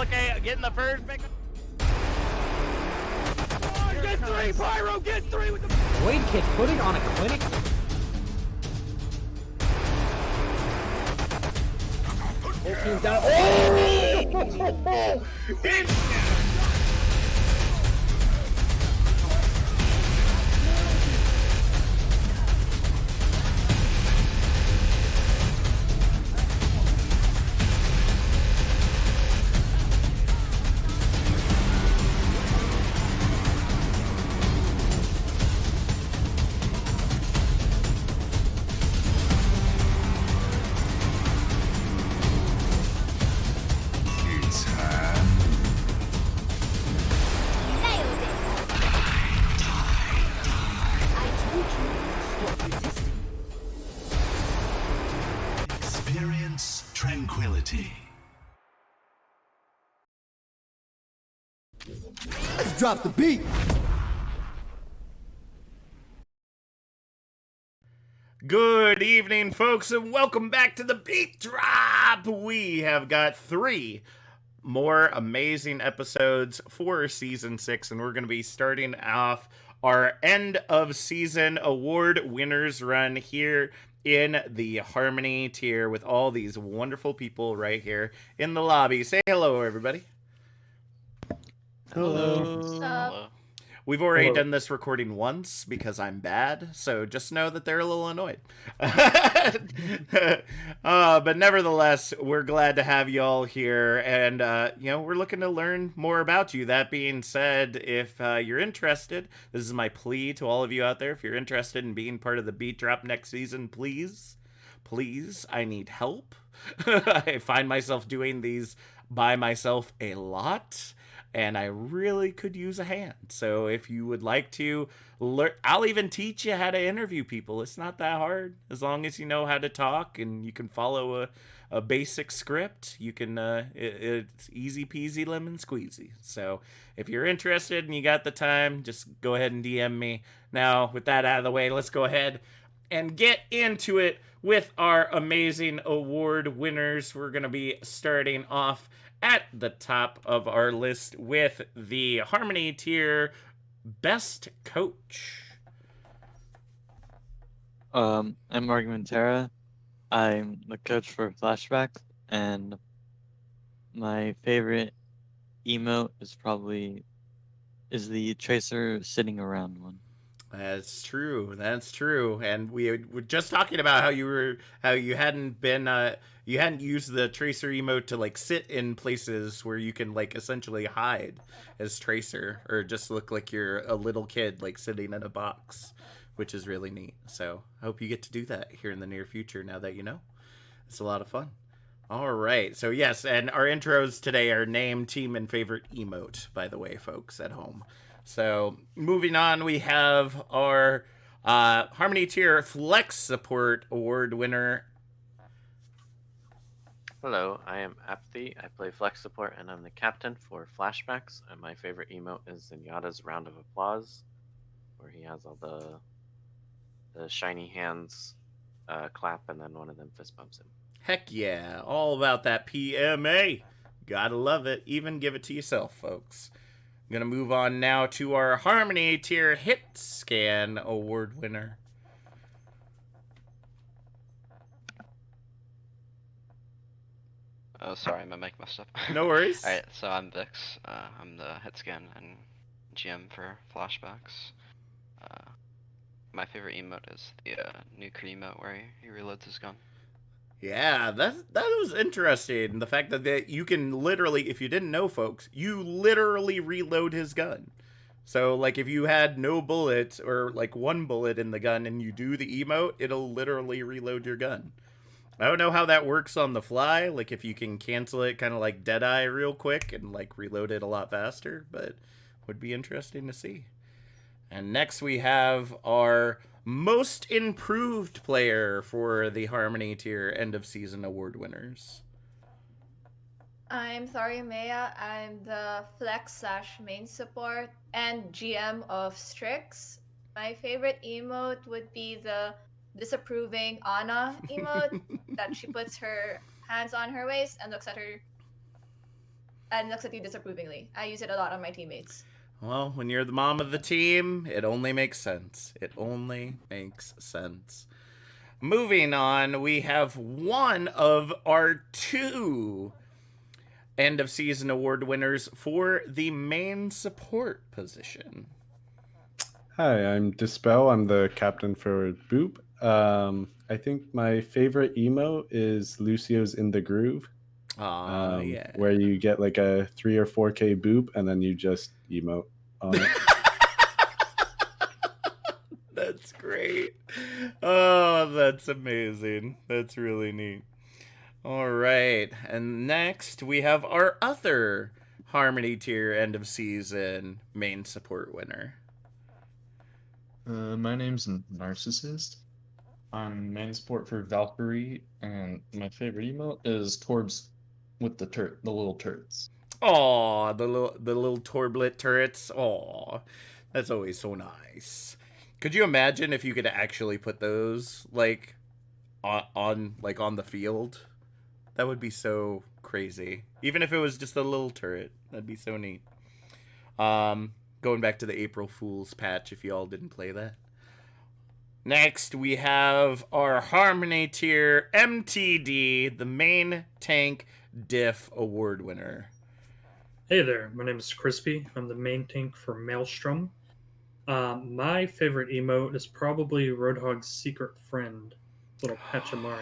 Okay, getting the first pick. Get three, Pyro, get three with the Wait, kid, putting on a clinic. Whole team's down. Oh! Experience tranquility. Let's drop the beat. Good evening, folks, and welcome back to the BeatDrop. We have got 3 more amazing episodes for Season 6, and we're going to be starting off our end of season award winners run here in the Harmony tier with all these wonderful people right here in the lobby. Say hello, everybody. Hello. Hello. We've already done this recording once because I'm bad, so just know that they're a little annoyed. But nevertheless, we're glad to have you all here, and we're looking to learn more about you. That being said, if you're interested, this is my plea to all of you out there. If you're interested in being part of the BeatDrop next season, please, I need help. I find myself doing these by myself a lot, and I really could use a hand. So if you would like to learn, I'll even teach you how to interview people. It's not that hard. As long as you know how to talk and you can follow a basic script, you can, it's easy peasy lemon squeezy. So if you're interested and you got the time, just go ahead and DM me. Now, with that out of the way, let's go ahead and get into it with our amazing award winners. We're going to be starting off at the top of our list with the Harmony tier best coach. I'm Argumentera. I'm the coach for Flashbacks, and my favorite emote is the Tracer sitting around one. That's true. And we were just talking about how you hadn't used the Tracer emote to like sit in places where you can like essentially hide as Tracer or just look like you're a little kid like sitting in a box, which is really neat. So I hope you get to do that here in the near future now that you know. It's a lot of fun. All right. So yes, and our intros today are name, team, and favorite emote, by the way, folks at home. So moving on, we have our Harmony tier Flex Support Award winner. Hello, I am Apathy. I play Flex Support and I'm the captain for Flashbacks. And my favorite emote is Zenyatta's Round of Applause, where he has all the shiny hands clap and then one of them fist bumps him. Heck yeah, all about that PMA. Gotta love it. Even give it to yourself, folks. I'm going to move on now to our Harmony tier Hit Scan Award winner. Oh, sorry, my mic messed up. No worries. Alright, so I'm Vix. I'm the head scan and GM for Flashbacks. My favorite emote is the new Creed emote where he reloads his gun. Yeah, that was interesting. The fact that you can literally, if you didn't know, folks, you literally reload his gun. So, like, if you had no bullets or, like, one bullet in the gun and you do the emote, it'll literally reload your gun. I don't know how that works on the fly, like, if you can cancel it kind of like Deadeye real quick and, like, reload it a lot faster, but would be interesting to see. And next we have our most improved player for the Harmony tier end of season award winners. I'm Maya. I'm the Flex/main support and GM of Strix. My favorite emote would be the disapproving Anna emote that she puts her hands on her waist and looks at her and looks at you disapprovingly. I use it a lot on my teammates. Well, when you're the mom of the team, it only makes sense. It only makes sense. Moving on, we have one of our two end of season award winners for the main support position. Hi, I'm Dispel. I'm the captain for Boop. I think my favorite emote is Lucio's In the Groove. Yeah. Where you get like a 3 or 4K boop and then you just emote on it. That's great. Oh, that's amazing. That's really neat. All right. And next, we have our other Harmony tier end of season main support winner. My name's Narcissist. I'm main support for Valkyrie, and my favorite emote is Torbs with the little turrets. Aw, the little Torblet turrets. Aw, that's always so nice. Could you imagine if you could actually put those like on the field? That would be so crazy. Even if it was just a little turret, that'd be so neat. Going back to the April Fool's patch, if you all didn't play that. Next, we have our Harmony tier MTD, the main tank diff award winner. Hey there, my name is Crispy. I'm the main tank for Maelstrom. My favorite emote is probably Roadhog's secret friend, little Pachamari.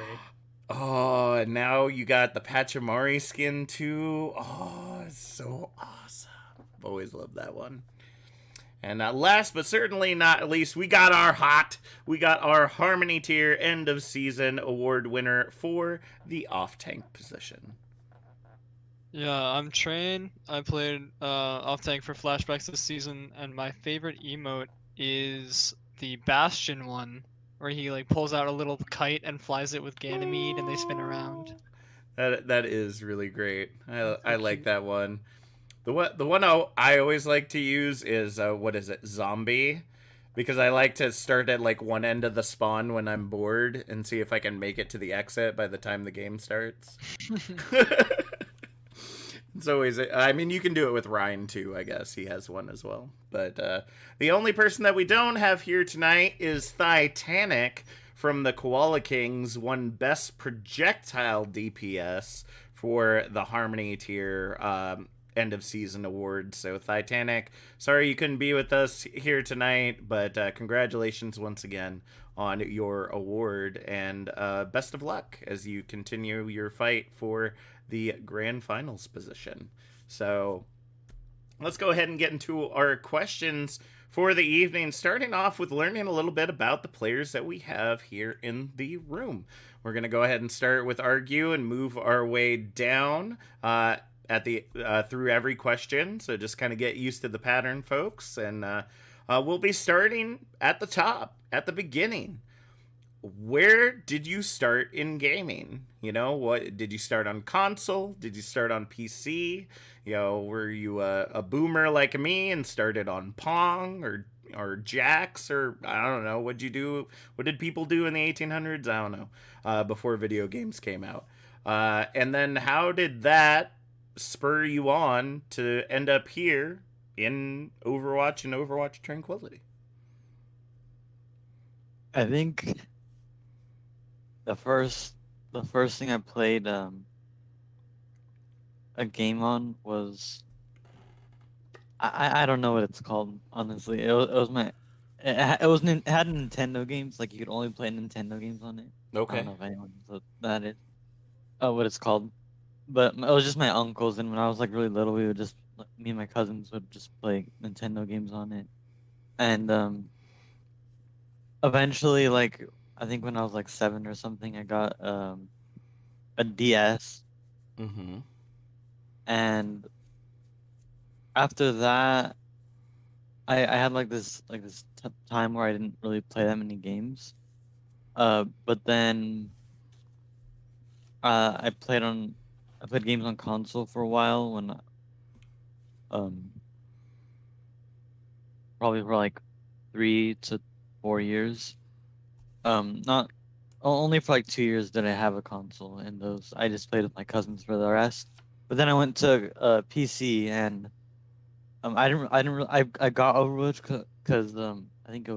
Oh, and now you got the Pachamari skin too. Oh, it's so awesome. I've always loved that one. And last but certainly not least, we got our Harmony tier end of season award winner for the off tank position. Yeah, I'm Train. I played off tank for flashbacks this season, and my favorite emote is the Bastion one, where he like pulls out a little kite and flies it with Ganymede, and they spin around. That is really great. I like that one. The one I always like to use is what is it, Zombie, because I like to start at like one end of the spawn when I'm bored and see if I can make it to the exit by the time the game starts. It's always, I mean, you can do it with Ryan too, I guess. He has one as well. But the only person that we don't have here tonight is Titanic from the Koala Kings, won Best Projectile DPS for the Harmony tier end of season award. So Titanic, sorry you couldn't be with us here tonight, but congratulations once again on your award, and best of luck as you continue your fight for the grand finals position. So let's go ahead and get into our questions for the evening, starting off with learning a little bit about the players that we have here in the room. We're going to go ahead and start with Argue and move our way down at the through every question, so just kind of get used to the pattern, folks. And we'll be starting at the top, at the beginning. Where did you start in gaming? You know, what did you start on console? Did you start on PC? You know, were you a boomer like me and started on Pong or Jax, or I don't know, what'd you do? What did people do in the 1800s? I don't know, before video games came out. And then how did that spur you on to end up here in Overwatch and Overwatch Tranquility? I think the first thing I played a game on was, I don't know what it's called, honestly. It had Nintendo games, like you could only play Nintendo games on it. Okay. I don't know if anyone knows what that is. What it's called. But it was just my uncles, and when I was like really little, we would just, me and my cousins would just play Nintendo games on it. And eventually, like I think when I was like 7 or something, I got a DS. Mm-hmm. And after that, I had like this time where I didn't really play that many games. But then I played games on console for a while when probably for like 3 to 4 years. Not only for like 2 years did I have a console, and those I just played with my cousins for the rest. But then I went to PC, and I got Overwatch because I think there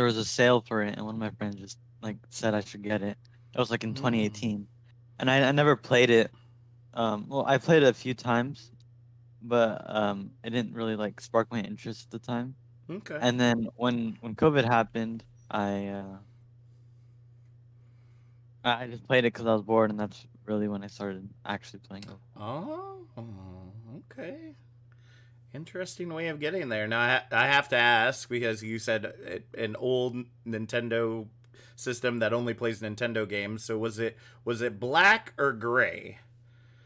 was a sale for it, and one of my friends just like said I should get it. It was like in 2018, and I never played it. Well, I played it a few times, but it didn't really like spark my interest at the time. Okay. And then when COVID happened, I just played it because I was bored, and that's really when I started actually playing Overwatch. Oh, okay. Interesting way of getting there. Now I have to ask because you said an old Nintendo system that only plays Nintendo games. So was it black or gray?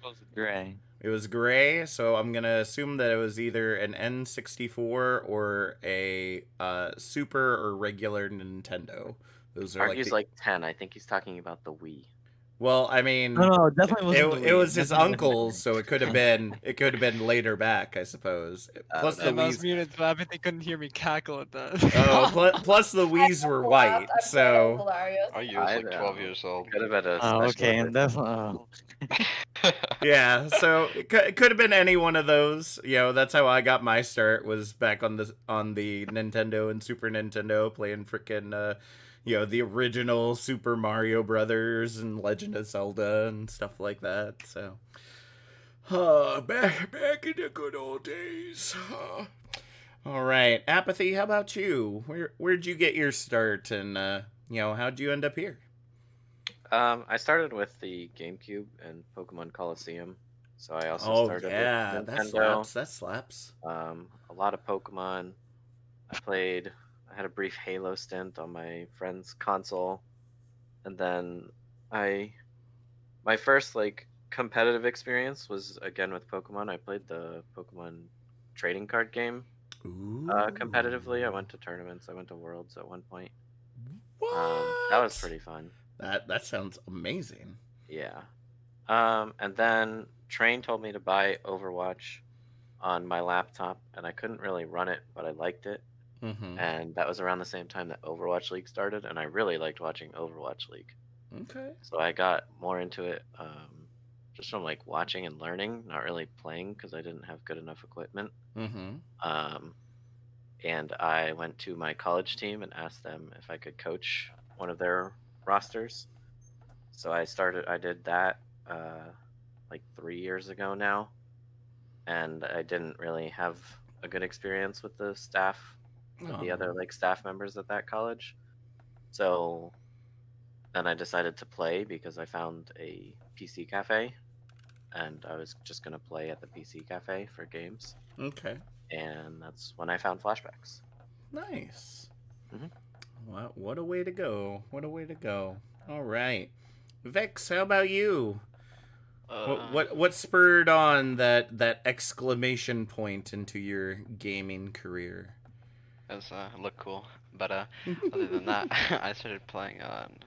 It was gray. It was gray. So I'm gonna assume that it was either an N64 or a Super or regular Nintendo. Those are Argues like 10. I think he's talking about the Wii. Well, I No, mean, no, it definitely wasn't the it Wii. was his Definitely wasn't the uncle's, so it could have been later back, I suppose. Plus the And I was Wii's. muted, but I bet they couldn't hear me cackle at that. Plus the Wii's were white, I'm so so hilarious. Oh, you was like 12 years old. Could have been a Oh, special okay, and edition. definitely. yeah. So it could have been any one of those. That's how I got my start. Was back on the Nintendo and Super Nintendo playing frickin' the original Super Mario Brothers and Legend of Zelda and stuff like that. So, back in the good old days. All right, Apathy. How about you? Where'd you get your start, and how'd you end up here? I started with the GameCube and Pokemon Coliseum. So I also Oh started yeah, with that Nintendo. slaps. That slaps. A lot of Pokemon. I had a brief Halo stint on my friend's console, and then my first like competitive experience was again with Pokemon. I played the Pokemon trading card game competitively. I went to tournaments. I went to Worlds at one point. That was pretty fun. That sounds amazing. Yeah. And then Train told me to buy Overwatch on my laptop, and I couldn't really run it, but I liked it. Mm-hmm. And that was around the same time that Overwatch League started, and I really liked watching Overwatch League. Okay. So I got more into it just from like watching and learning, not really playing because I didn't have good enough equipment. Mm-hmm. And I went to my college team and asked them if I could coach one of their rosters. So I did that like 3 years ago now, and I didn't really have a good experience with the staff, with the other like staff members at that college. So then I decided to play because I found a PC cafe, and I was just gonna play at the PC cafe for games. Okay. And that's when I found flashbacks. Nice. Mm-hmm. What a way to go. What a way to go. All right. Vex, how about you? What spurred on that exclamation point into your gaming career? As look cool, but other than that, I started playing on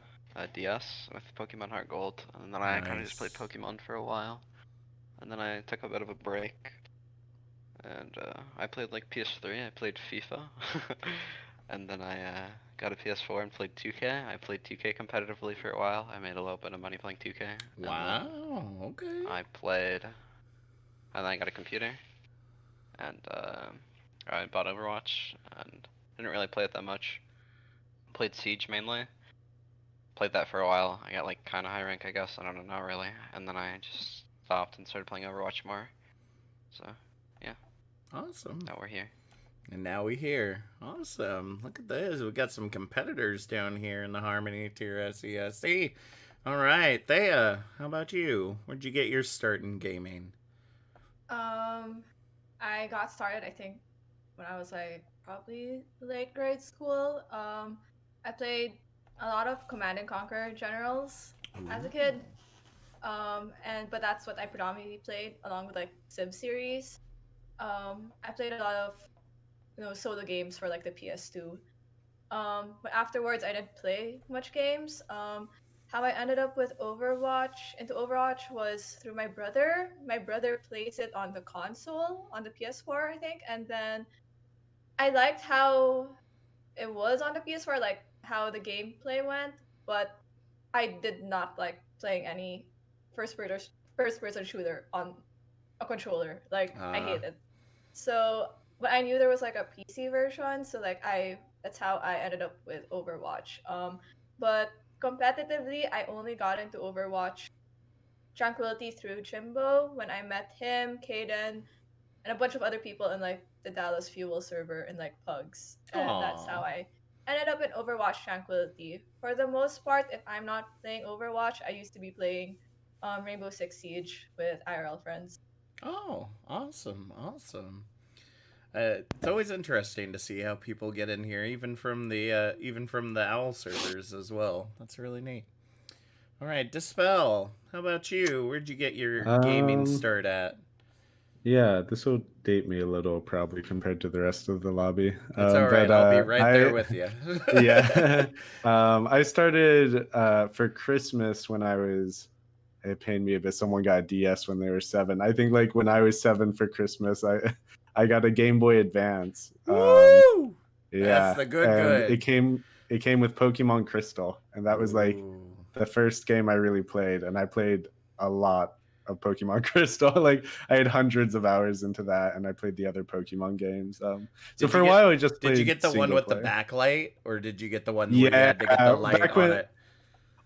DS with Pokemon Heart Gold, and then I kind of just played Pokemon for a while, and then I took a bit of a break, and I played like PS3. I played FIFA, and then I got a PS4 and played 2K. I played 2K competitively for a while. I made a little bit of money playing 2K. Wow. Okay. I played, and then I got a computer, and I bought Overwatch, and didn't really play it that much. Played Siege mainly. Played that for a while. I got like kind of high rank, I guess. I don't know, not really. And then I just stopped and started playing Overwatch more. So, yeah. Awesome. Now we're here. And now we here. Awesome. Look at this. We got some competitors down here in the Harmony tier SESC. All right, Thea, how about you? Where'd you get your start in gaming? I got started, I think, when I was like probably late grade school. I played a lot of Command and Conquer Generals as a kid. But that's what I predominantly played along with like Civ series. I played a lot of solo games for like the PS2. But afterwards I didn't play much games. How I ended up with into Overwatch was through my brother. My brother plays it on the console, on the PS4, I think, and then I liked how it was on the PS4, like how the gameplay went, but I did not like playing any first person shooter on a controller. Like I Ah. hate it. So, but I knew there was like a PC version, so like that's how I ended up with Overwatch. But competitively, I only got into Overwatch Tranquility through Jimbo when I met him, Kaden, and a bunch of other people in like the Dallas Fuel server in like Pugs, and that's how Aw. I ended up in Overwatch Tranquility. For the most part, if I'm not playing Overwatch, I used to be playing Rainbow Six Siege with IRL friends. Oh, awesome, awesome. It's always interesting to see how people get in here, even from the owl servers as well. That's really neat. All right, Dispel. How about you? Where'd you get your gaming Um, start at? yeah, this will date me a little probably compared to the rest of the lobby. That's all right. But I'll be right there with you. yeah, I started for Christmas when I was. It pained me a bit. Someone got a DS when they were 7. I think like when I was 7 for Christmas, I got a Game Boy Advance. Woo! That's Yeah, the good and good. it came with Pokemon Crystal, and that was like Ooh. the first game I really played, and I played a lot of Pokemon Crystal. Like I had hundreds of hours into that, and I played the other Pokemon games. So for a while, I just Did you played get the one single with the player. backlight, or did you get the one where you Yeah, had to get the light back on when. it?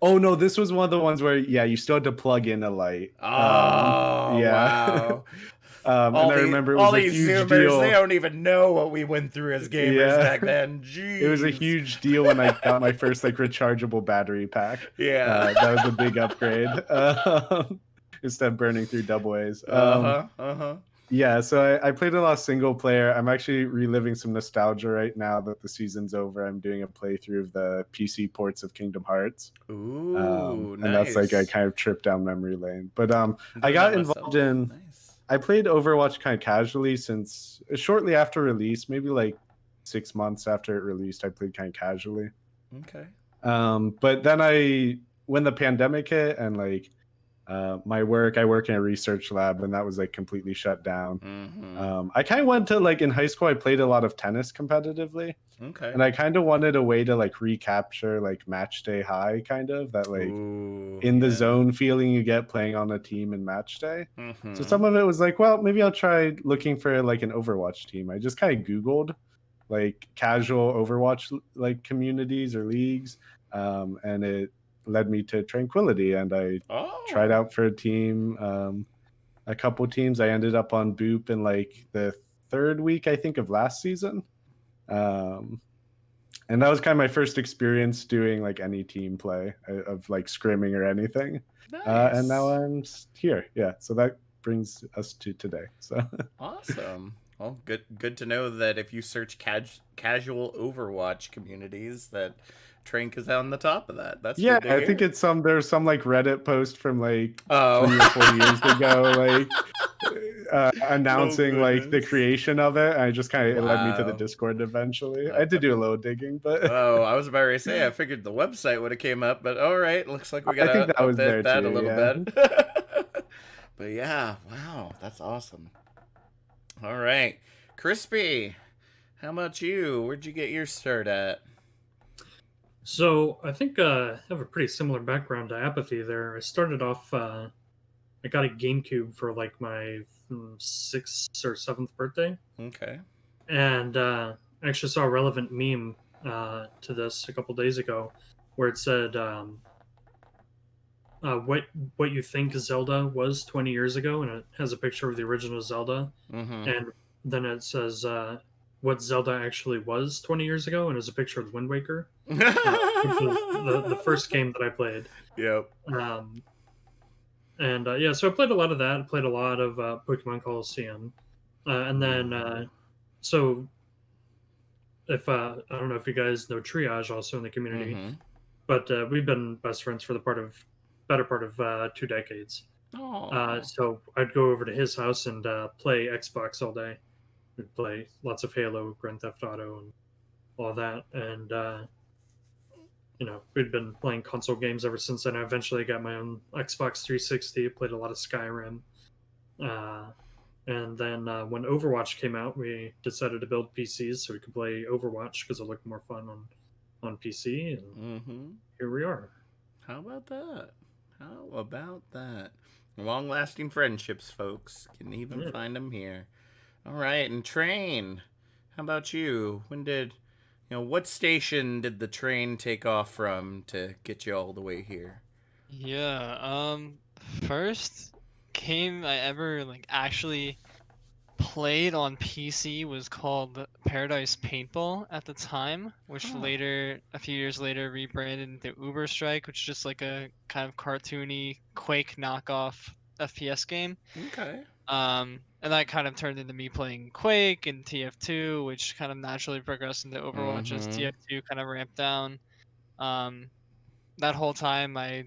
Oh no, this was one of the ones where you still had to plug in a light. Oh Yeah. wow! And I remember it All was a these huge Zoomers, they deal. don't even know what we went through as gamers Yeah. back then. It was a Jeez. huge deal when I got my first like rechargeable battery pack. Yeah. That was a big upgrade. Instead of burning through double A's. Uh-huh. Yeah, so I played a lot of single player. I'm actually reliving some nostalgia right now that the season's over. I'm doing a playthrough of the PC ports of Kingdom Hearts. Ooh, And that's like a nice. kind of trip down memory lane. But I'm I doing got that involved myself. in Nice. I played Overwatch kind of casually since shortly after release, maybe like 6 months after it released, I played kind of casually. Okay. But then when the pandemic hit and like I work in a research lab, and that was like completely shut down. I kind of went to like in high school, I played a lot of tennis competitively. Okay. And I kind of wanted a way to like recapture like match day high, kind of that like in the zone feeling you get playing on a team in match day. So some of it was like, well, maybe I'll try looking for like an Overwatch team. I just kind of Googled like casual Overwatch like communities or leagues, and it led me to Tranquility, and I tried out for a team, a couple teams. I ended up on Boop in like the 3rd week, I think, of last season. And that was kind of my first experience doing like any team play of like scrimming or anything. And now I'm here. Yeah. So that brings us to today. So awesome. Well, good to know that if you search casual Overwatch communities, that Trank is on the top of that. That's yeah, good to hear. I think it's there's some like Reddit post from like 3 or 4 years ago, like announcing like the creation of it. I just kind of it led me to the Discord eventually. I had to do a little digging, but oh, I was about to say I figured the website would have came up, but all right, looks like we I gotta think that was there update that too, a little yeah. bit. But yeah, wow, that's awesome. All right, Crispy, how about you? Where'd you get your start at? So I think I have a pretty similar background to Apathy there. I started off, I got a GameCube for like my 6th or 7th birthday. Okay. And I actually saw a relevant meme to this a couple days ago where it said, what you think Zelda was 20 years ago, and it has a picture of the original Zelda. And then it says what Zelda actually was 20 years ago, and it was a picture of Wind Waker, which was the first game that I played. Yep. And yeah, so I played a lot of that. I played a lot of Pokemon Coliseum. And then, so if I don't know if you guys know Triage also in the community, but we've been best friends for the better part of 2 decades. So I'd go over to his house and play Xbox all day. We'd play lots of Halo, Grand Theft Auto, and all that. And we'd been playing console games ever since then. I eventually got my own Xbox 360. Played a lot of Skyrim. And then when Overwatch came out, we decided to build PCs so we could play Overwatch because it looked more fun on PC. And here we are. How about that? How about that? Long-lasting friendships, folks. Can even find them here. All right, and train. How about you? What station did the train take off from to get you all the way here? Yeah, first game I ever like actually played on PC was called Paradise Paintball at the time, which later, a few years later, rebranded into Uber Strike, which is just like a kind of cartoony Quake knockoff FPS game. Okay. And that kind of turned into me playing Quake and TF2, which kind of naturally progressed into Overwatch as TF2 kind of ramped down. That whole time I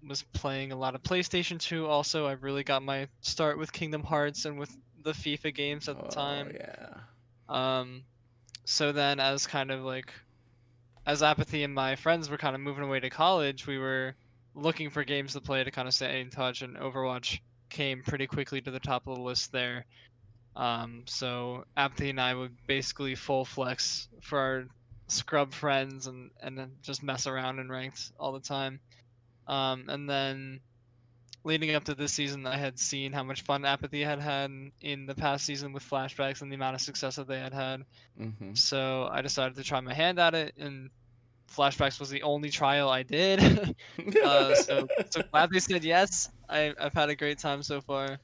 was playing a lot of PlayStation 2 also. I really got my start with Kingdom Hearts and with the FIFA games at the time. Yeah. So then as kind of like as Apathy and my friends were kind of moving away to college, we were looking for games to play to kind of stay in touch, and Overwatch came pretty quickly to the top of the list there. So Apathy and I would basically full flex for our scrub friends and then just mess around in ranked all the time. And then leading up to this season, I had seen how much fun Apathy had had in the past season with flashbacks and the amount of success that they had had. So I decided to try my hand at it, and flashbacks was the only trial I did. So glad they said yes. I've had a great time so far.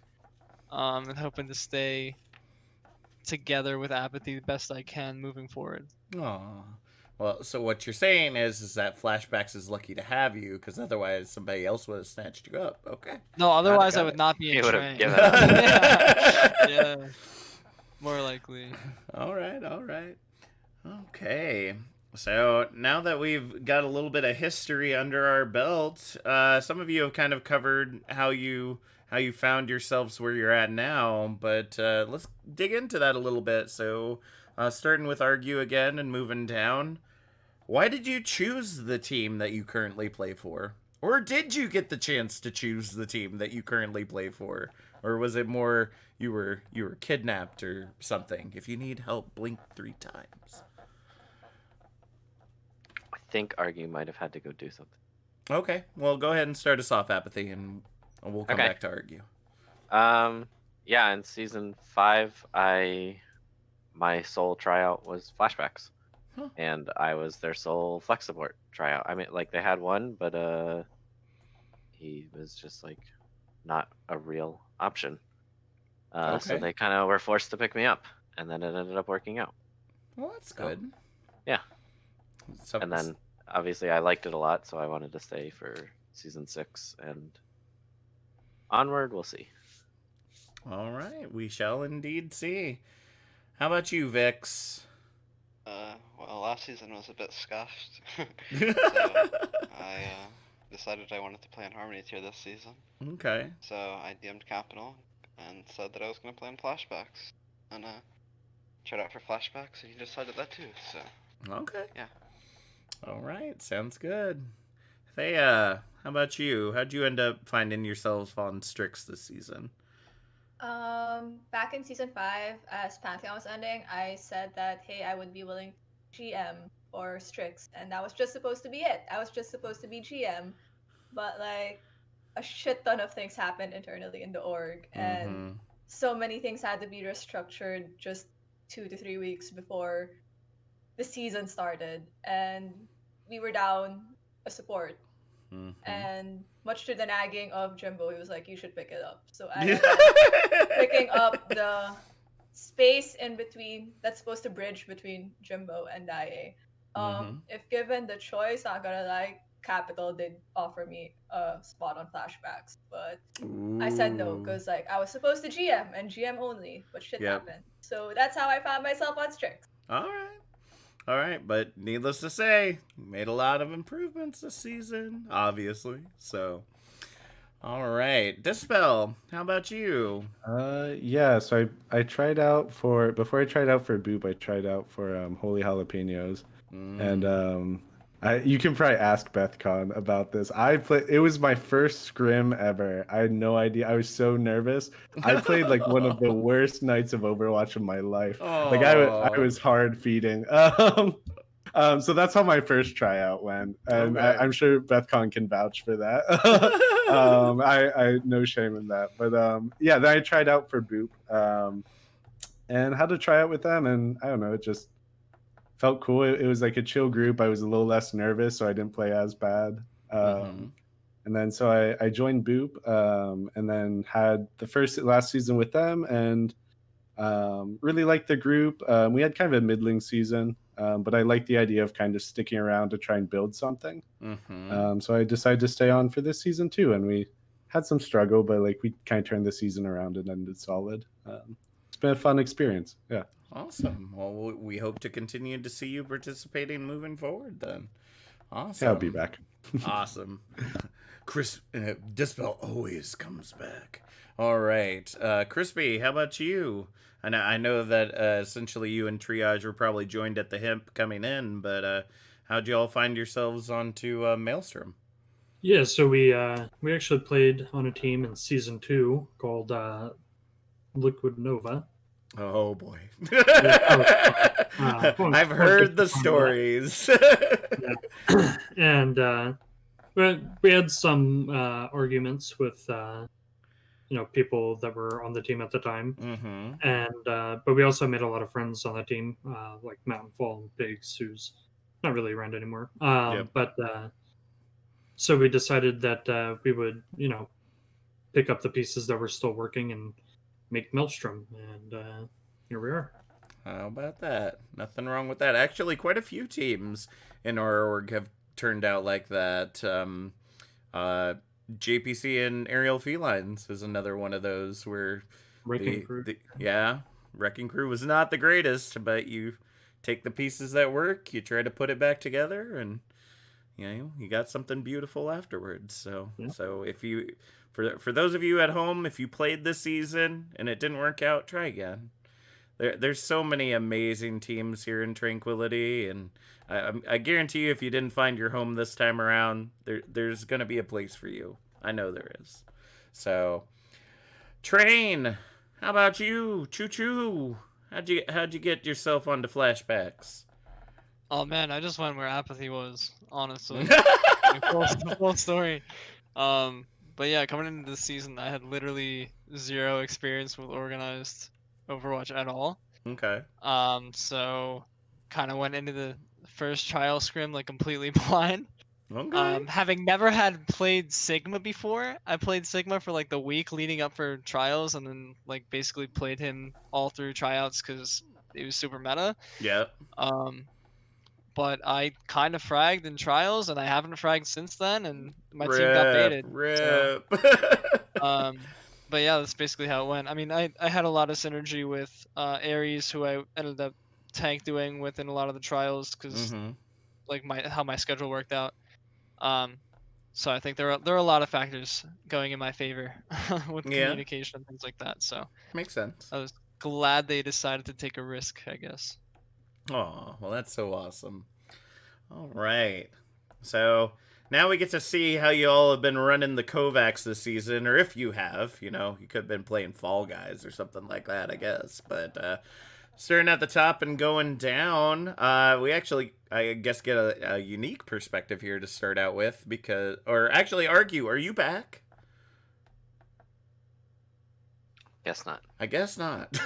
And hoping to stay together with Apathy the best I can moving forward. Aw. Well, so what you're saying is that Flashbacks is lucky to have you, because otherwise somebody else would have snatched you up. Okay. No, otherwise got I would not be in train. Given up. Yeah, more likely. All right. Okay. So now that we've got a little bit of history under our belt, some of you have kind of covered how you found yourselves where you're at now, but let's dig into that a little bit. So starting with Argue again and moving down, why did you choose the team that you currently play for? Or did you get the chance to choose the team that you currently play for? Or was it more you were kidnapped or something? If you need help, blink 3 times. I think Argue might have had to go do something. Okay, well, go ahead and start us off, Apathy, and we'll come back to Argue. Yeah, in season 5, my sole tryout was Flashbacks. And I was their sole flex support tryout. I mean, like, they had one, but he was just like not a real option. So they kind of were forced to pick me up, and then it ended up working out. Well, that's good. Yeah. And then obviously I liked it a lot, so I wanted to stay for season 6 and onward. We'll see. All right, we shall indeed see. How about you, Vix? Well, last season was a bit scuffed, so I decided I wanted to play in Harmony tier this season. Okay. So I DM'd Capital and said that I was going to play in Flashbacks, and tried out for Flashbacks, and he decided that too. So. Okay. Yeah. All right, sounds good. Thea, how about you? How'd you end up finding yourself on Strix this season? Back in season 5, as Pantheon was ending, I said that, hey, I would be willing to GM or Strix, and that was just supposed to be it. I was just supposed to be GM, but like a shit ton of things happened internally in the org, and so many things had to be restructured just 2 to 3 weeks before the season started, and we were down a support. And much to the nagging of Jimbo, he was like, you should pick it up. So I ended up picking up the space in between that's supposed to bridge between Jimbo and Daye. If given the choice, not gonna lie, Capital did offer me a spot on Flashbacks, but I said no, because like I was supposed to GM and GM only, but shit happened. So that's how I found myself on Strix. All right, but needless to say, made a lot of improvements this season, obviously. So, all right, Dispel, how about you? Yeah, so I tried out for, before I tried out for Boop, I tried out for Holy Jalapenos, and you can probably ask BethCon about this. It was my first scrim ever. I had no idea. I was so nervous. I played like one of the worst nights of Overwatch of my life. Like I was hard feeding. So that's how my first tryout went, and Okay. I'm sure BethCon can vouch for that. I no shame in that, but yeah, then I tried out for Boop, and had to try out with them, and I don't know, it just felt cool. It was like a chill group. I was a little less nervous, so I didn't play as bad. And then so I joined Boop, and then had the last season with them, and really liked the group. We had kind of a middling season, but I liked the idea of kind of sticking around to try and build something. So I decided to stay on for this season too, and we had some struggle, but like we kind of turned the season around and ended solid. It's been a fun experience. Yeah. Awesome. Well, we hope to continue to see you participating moving forward then. Awesome. Yeah, I'll be back. Awesome. Chris, Dispel always comes back. All right. Crispy, how about you? I know that essentially you and Triage were probably joined at the hip coming in, but how'd you all find yourselves onto Maelstrom? Yeah, so we actually played on a team in season 2 called Liquid Nova. Oh boy. I've heard the stories. Yeah. And we had some arguments with people that were on the team at the time. And but we also made a lot of friends on the team, like Mountain Fall and Pigs, who's not really around anymore. But so we decided that we would, pick up the pieces that were still working and make Maelstrom, and here we are. How about that? Nothing wrong with that. Actually, quite a few teams in our org have turned out like that. JPC and Aerial Felines is another one of those where Wrecking Crew. Wrecking Crew was not the greatest, but you take the pieces that work, you try to put it back together, and you got something beautiful afterwards. So if you for those of you at home, if you played this season and it didn't work out, try again. There's so many amazing teams here in Tranquility, and I guarantee you, if you didn't find your home this time around, there's gonna be a place for you. I know there is. So, Train, how about you? Choo choo. How'd you get yourself onto Flashbacks? Oh man, I just went where Apathy was, honestly. Full story. But yeah, coming into this season, I had literally zero experience with organized Overwatch at all. Okay. So kind of went into the first trial scrim like completely blind. Okay. Having never had played Sigma before, I played Sigma for like the week leading up for trials, and then like basically played him all through tryouts because it was super meta. Yep. But I kind of fragged in trials, and I haven't fragged since then, and my team got baited. Rip. So, but yeah, that's basically how it went. I mean, I had a lot of synergy with Ares, who I ended up tank doing within a lot of the trials because like how my schedule worked out. So I think there are a lot of factors going in my favor with communication and things like that. So makes sense. I was glad they decided to take a risk, I guess. Oh, well, that's so awesome. All right. So now we get to see how you all have been running the Kovacs this season, or if you have, you could have been playing Fall Guys or something like that, I guess. But starting at the top and going down, we actually, I guess, get a unique perspective here to start out with or actually argue, are you back? Guess not. I guess not.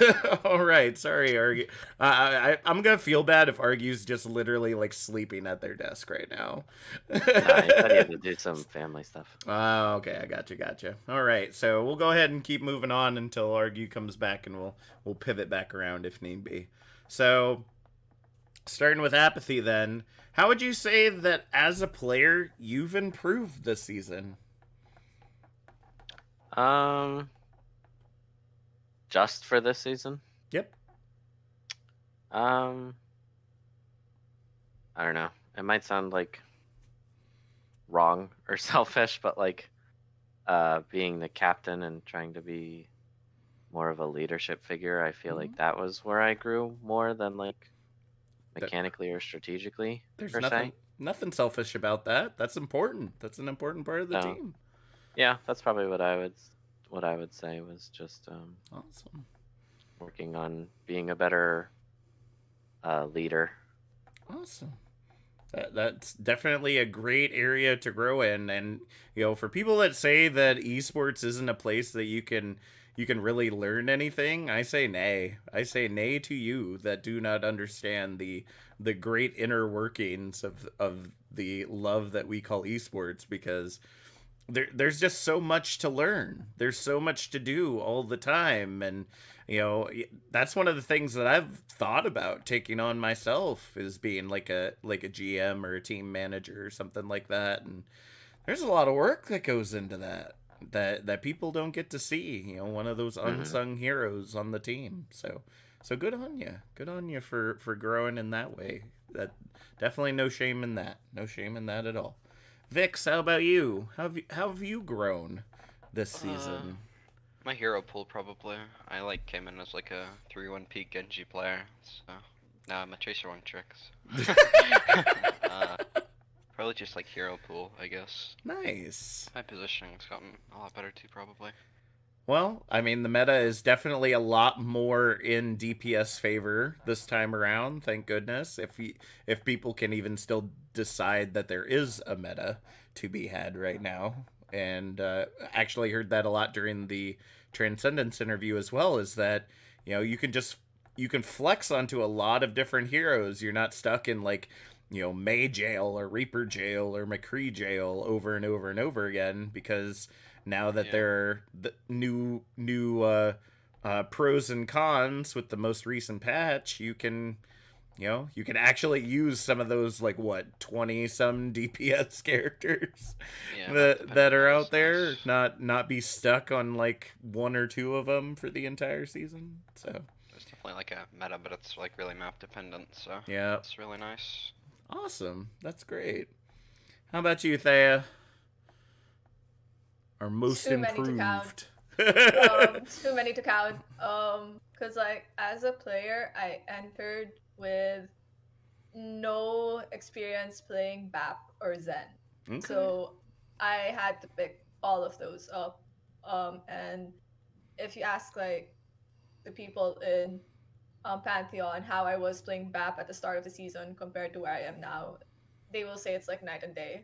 All right, sorry, Argue. I'm gonna feel bad if Argue's just literally like sleeping at their desk right now. Nah, I thought he had to do some family stuff. Oh, okay, I gotcha. All right, so we'll go ahead and keep moving on until Argue comes back, and we'll pivot back around if need be. So, starting with Apathy, then, how would you say that as a player you've improved this season? Just for this season? Yep. I don't know. It might sound like wrong or selfish, but like being the captain and trying to be more of a leadership figure, I feel like that was where I grew more than like mechanically or strategically. There's nothing selfish about that. That's important. That's an important part of the team. Yeah, that's probably what I would say was just awesome. Working on being a better leader. Awesome. That's definitely a great area to grow in. And for people that say that esports isn't a place that you can really learn anything, I say nay. I say nay to you that do not understand the great inner workings of the love that we call esports, because there's just so much to learn. There's so much to do all the time, and that's one of the things that I've thought about taking on myself, is being like a GM or a team manager or something like that. And there's a lot of work that goes into that people don't get to see. One of those unsung heroes on the team. So good on you. Good on you for growing in that way. That definitely no shame in that. No shame in that at all. Vix, how about you? How have you grown this season? My hero pool, probably. I came in as like a 3-1 peak Genji player, so now I'm a Tracer 1 tricks. Probably just like hero pool, I guess. Nice. My positioning's gotten a lot better too, probably. Well, I mean, the meta is definitely a lot more in DPS favor this time around. Thank goodness. If people can even still decide that there is a meta to be had right now, and actually heard that a lot during the Transcendence interview as well, is that you can flex onto a lot of different heroes. You're not stuck in May jail or Reaper jail or McCree jail over and over and over again, because now that there are the new pros and cons with the most recent patch, you can actually use some of those 20 some DPS characters that are out there, not be stuck on one or two of them for the entire season. So it's definitely a meta, but it's really map dependent, so yeah, it's really nice. Awesome. That's great. How about you, Thea? Our most Too improved. Many to count. Too many to count. Because as a player, I entered with no experience playing BAP or Zen. Okay. So I had to pick all of those up. And if you ask the people in Pantheon how I was playing BAP at the start of the season compared to where I am now, they will say it's night and day.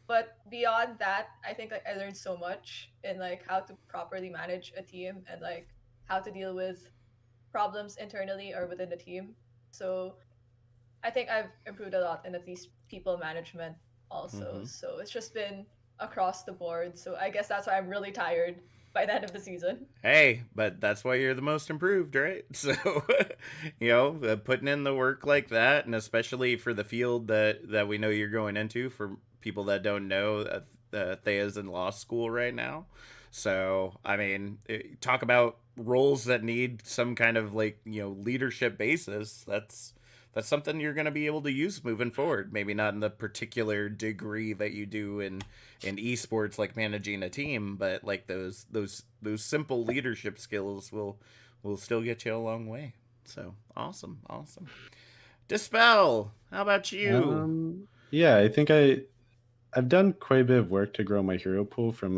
But beyond that, I think I learned so much in how to properly manage a team and how to deal with problems internally or within the team. So I think I've improved a lot in at least people management also. So it's just been across the board. So I guess that's why I'm really tired by the end of the season. Hey, but that's why you're the most improved, right? So, putting in the work like that, and especially for the field that we know you're going into, for people that don't know, Thea's in law school right now. So, I mean, talk about roles that need some kind of leadership basis. That's something you're going to be able to use moving forward. Maybe not in the particular degree that you do in esports, like managing a team, but those simple leadership skills will still get you a long way. So awesome. Dispel, how about you? Yeah, I think I've done quite a bit of work to grow my hero pool from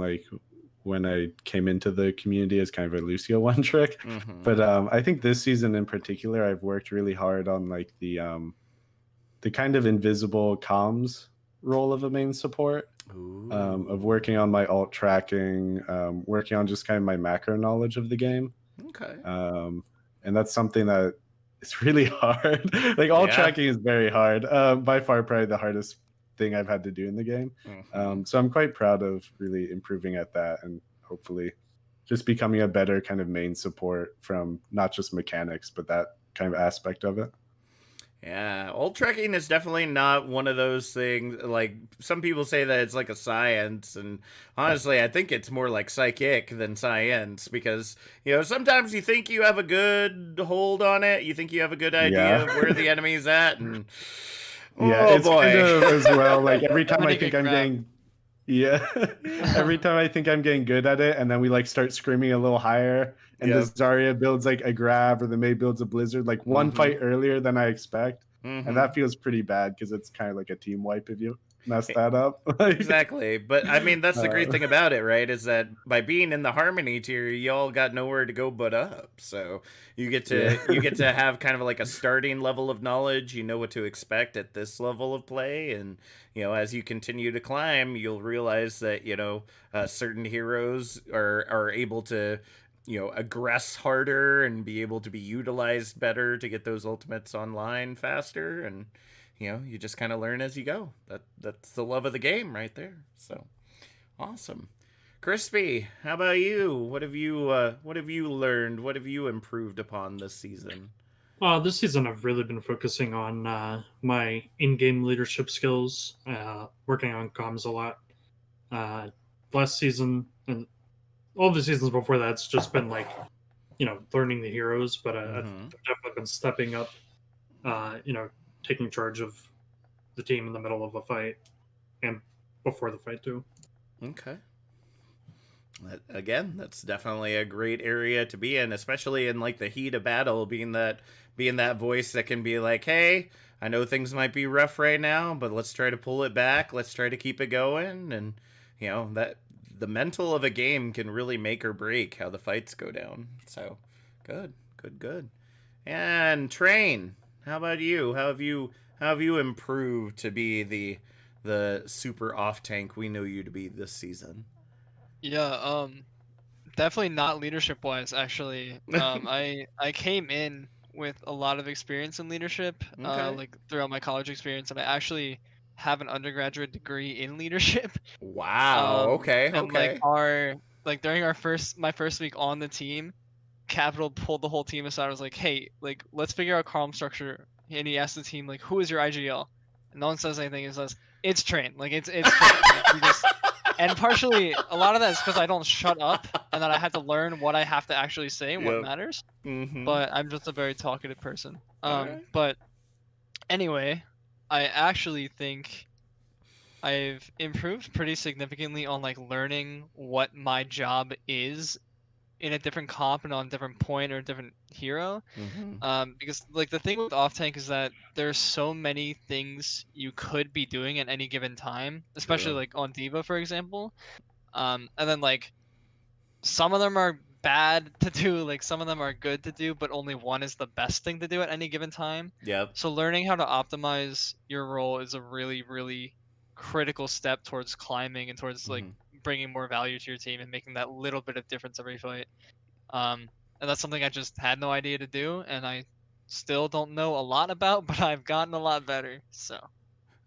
when I came into the community as kind of a Lucio one trick. But I think this season in particular, I've worked really hard on the kind of invisible comms role of a main support, of working on my alt tracking, working on just kind of my macro knowledge of the game. Okay. And that's something that is really hard. Alt tracking is very hard. By far, probably the hardest thing I've had to do in the game. So I'm quite proud of really improving at that, and hopefully just becoming a better kind of main support from not just mechanics, but that kind of aspect of it. Yeah, alt tracking is definitely not one of those things. Some people say that it's a science, and honestly, I think it's more psychic than science, because sometimes you think you have a good hold on it, you think you have a good idea of where the enemy's at, and it's boy. kind of as well. Every time I think I'm getting, every time I think I'm getting good at it, and then we start screaming a little higher, and the Zarya builds a grab, or the Mei builds a blizzard, one fight earlier than I expect, and that feels pretty bad because it's kind of a team wipe mess that up. Like, Exactly. But I mean, that's the great thing about it, right? Is that by being in the harmony tier, y'all got nowhere to go but up. So you get to have kind of like a starting level of knowledge. You know what to expect at this level of play, and as you continue to climb, you'll realize that certain heroes are able to aggress harder and be able to be utilized better to get those ultimates online faster, and you just kind of learn as you go. That's the love of the game right there. So awesome. Crispy, how about you? What have you learned? What have you improved upon this season? This season I've really been focusing on my in-game leadership skills, working on comms a lot. Last season and all the seasons before that, it's just been like, learning the heroes, but I've definitely been stepping up, taking charge of the team in the middle of a fight and before the fight too. Okay. Again, that's definitely a great area to be in, especially in like the heat of battle, being that voice that can be like, hey, I know things might be rough right now, but let's try to pull it back. Let's try to keep it going. And that the mental of a game can really make or break how the fights go down. So good. And Train, how about you? How have you improved to be the super off tank we know you to be this season? Yeah, definitely not leadership wise, actually. I came in with a lot of experience in leadership, Okay. like throughout my college experience, and I actually have an undergraduate degree in leadership. Wow. Okay. And like Okay. during my first week on the team, Capital pulled the whole team aside. I was like, hey, like let's figure out calm structure. And he asked the team like, who is your IGL? And no one says anything. He says it's Train. Like it's Train. Like, we just and partially a lot of that is because I don't shut up and that I had to learn what I have to actually say and what Yep. matters. Mm-hmm. But I'm just a very talkative person. Alright. But anyway, I actually think I've improved pretty significantly on like learning what my job is in a different comp and on a different point or a different hero. Because like the thing with off tank is that there's so many things you could be doing at any given time, especially True. like on Diva, for example. And then like some of them are bad to do, like some of them are good to do, but only one is the best thing to do at any given time. Yep. So learning how to optimize your role is a really, really critical step towards climbing and towards like bringing more value to your team and making that little bit of difference every fight. And that's something I just had no idea to do, and I still don't know a lot about, but I've gotten a lot better. So.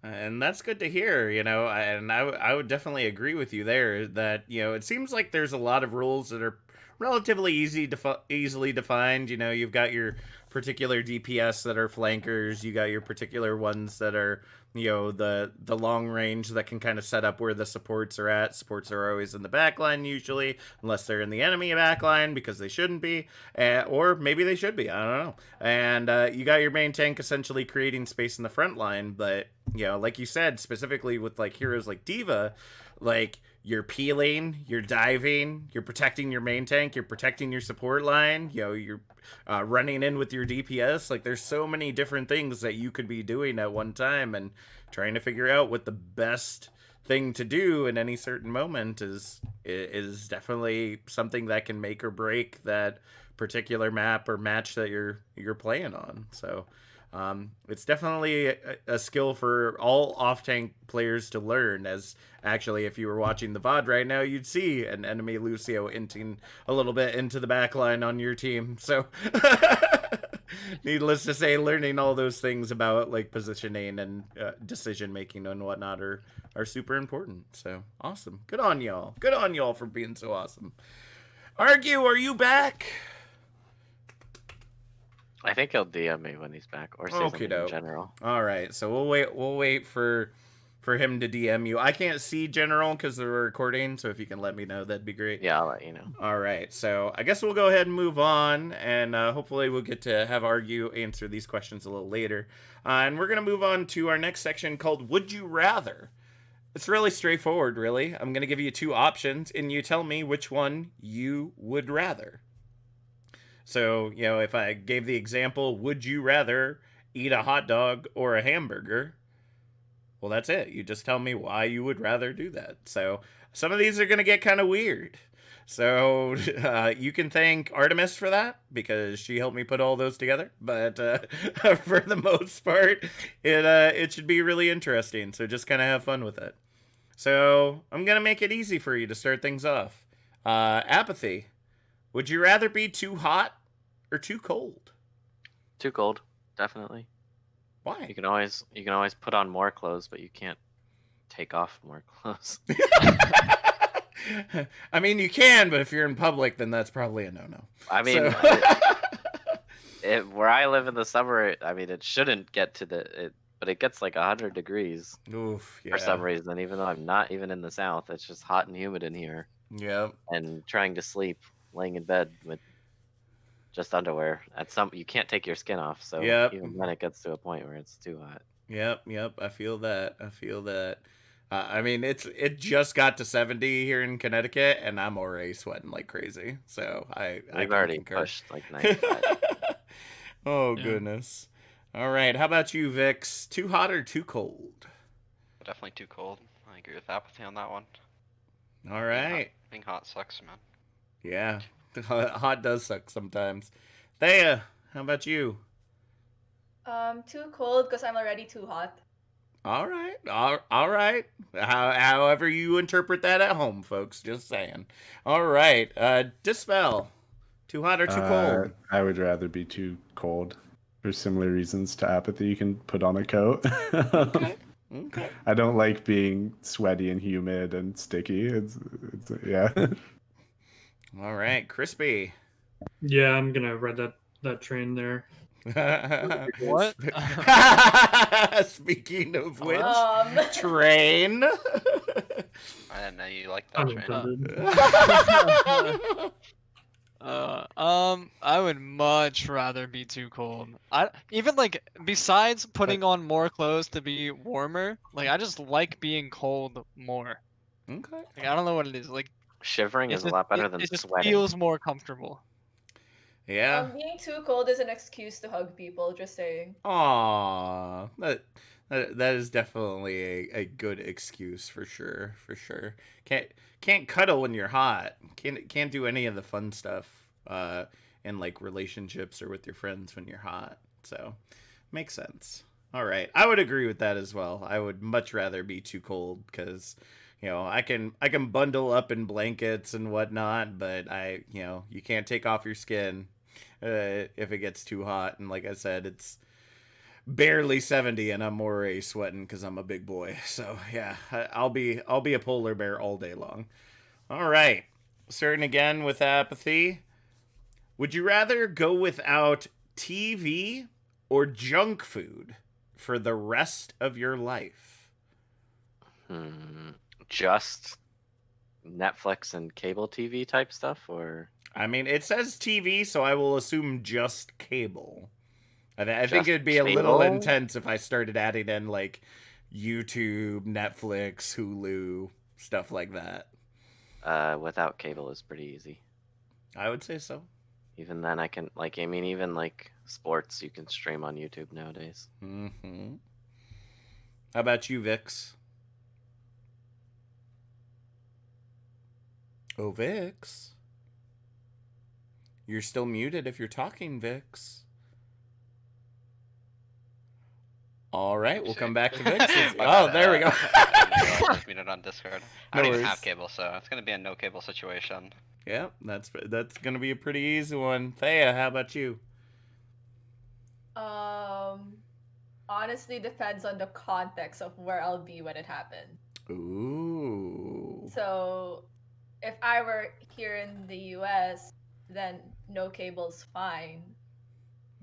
And that's good to hear, and I would definitely agree with you there that, it seems like there's a lot of rules that are relatively easily defined. You've got your particular DPS that are flankers, you got your particular ones that are, the long range that can kind of set up where the supports are at. Supports are always in the back line usually, unless they're in the enemy back line because they shouldn't be, or maybe they should be, I don't know. And you got your main tank essentially creating space in the front line, but like you said, specifically with like heroes like Diva, like you're peeling, you're diving, you're protecting your main tank, you're protecting your support line, you're running in with your DPS. Like there's so many different things that you could be doing at one time, and trying to figure out what the best thing to do in any certain moment is definitely something that can make or break that particular map or match that you're playing on. So it's definitely a skill for all off-tank players to learn, as actually if you were watching the VOD right now, you'd see an enemy Lucio inting a little bit into the back line on your team. So needless to say, learning all those things about like positioning and decision making and whatnot are super important. So awesome. Good on y'all. Good on y'all for being so awesome. Argue, are you back? I think he'll DM me when he's back, or say something in general. All right, so we'll wait for him to DM you. I can't see general because we're recording, so if you can let me know, that'd be great. Yeah, I'll let you know. All right, so I guess we'll go ahead and move on, and hopefully we'll get to have Argue answer these questions a little later. And we're gonna move on to our next section called Would You Rather. It's really straightforward, really. I'm gonna give you two options, and you tell me which one you would rather. So, if I gave the example, would you rather eat a hot dog or a hamburger? Well, that's it. You just tell me why you would rather do that. So some of these are going to get kind of weird. So you can thank Artemis for that because she helped me put all those together. But for the most part, it should be really interesting. So just kind of have fun with it. So I'm going to make it easy for you to start things off. Apathy. Would you rather be too hot or too cold? Too cold, definitely. Why? You can always put on more clothes, but you can't take off more clothes. I mean, you can, but if you're in public, then that's probably a no-no. I mean, so... where I live in the summer, I mean, it shouldn't get to but it gets like 100 degrees. Oof, yeah. For some reason, even though I'm not even in the south, it's just hot and humid in here. Yeah. And trying to sleep, laying in bed with just underwear. You can't take your skin off, so even then it gets to a point where it's too hot. Yep. I feel that. I mean, it just got to 70 here in Connecticut, and I'm already sweating like crazy. So I've already pushed like 95. Oh goodness. All right, how about you, Vix? Too hot or too cold? Definitely too cold. I agree with Apathy on that one. All right. Being hot sucks, man. Yeah, hot does suck sometimes. Thea, how about you? Too cold because I'm already too hot. All right. However you interpret that at home, folks. Just saying. All right. Dispel. Too hot or too cold? I would rather be too cold for similar reasons to Apathy. You can put on a coat. Okay. I don't like being sweaty and humid and sticky. It's yeah. All right, Crispy. Yeah, I'm gonna ride that train there. What? Speaking of which, train. I didn't know you liked that train. I would much rather be too cold. Even like besides putting on more clothes to be warmer, like I just like being cold more. Okay. Like, I don't know what it is. Like shivering is a lot better than it just sweating. feels more comfortable. Yeah. Being too cold is an excuse to hug people. Just saying. Aww, that is definitely a good excuse for sure. Can't cuddle when you're hot. Can't do any of the fun stuff in like relationships or with your friends when you're hot. So makes sense. All right, I would agree with that as well. I would much rather be too cold because I can bundle up in blankets and whatnot, but you can't take off your skin if it gets too hot. And like I said, it's barely 70 and I'm already sweating because I'm a big boy. So yeah, I'll be a polar bear all day long. All right, starting again with Apathy. Would you rather go without TV or junk food for the rest of your life? Just Netflix and cable TV type stuff, or? I mean, it says TV, so I will assume just cable. I think it'd be a little intense if I started adding in like YouTube, Netflix, Hulu, stuff like that. Without cable is pretty easy. I would say so. Even then, even like sports, you can stream on YouTube nowadays. Mm-hmm. How about you, Vix? Oh, Vix. You're still muted if you're talking, Vix. All right, we'll come back to Vix. Oh, there we go. I was muted on Discord. I don't even worries. have cable, so it's gonna be a no cable situation. Yeah, that's gonna be a pretty easy one. Thea, how about you? Honestly, depends on the context of where I'll be when it happens. Ooh. So, if I were here in the US, then no cable's fine.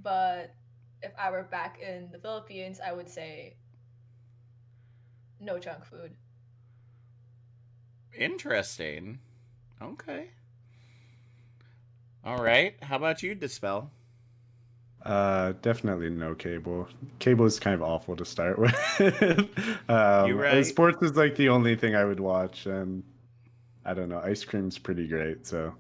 But if I were back in the Philippines, I would say no junk food. Interesting. Okay. All right. How about you, Dispel? Definitely no cable. Cable is kind of awful to start with. You're right. Sports is like the only thing I would watch, and I don't know. Ice cream's pretty great, so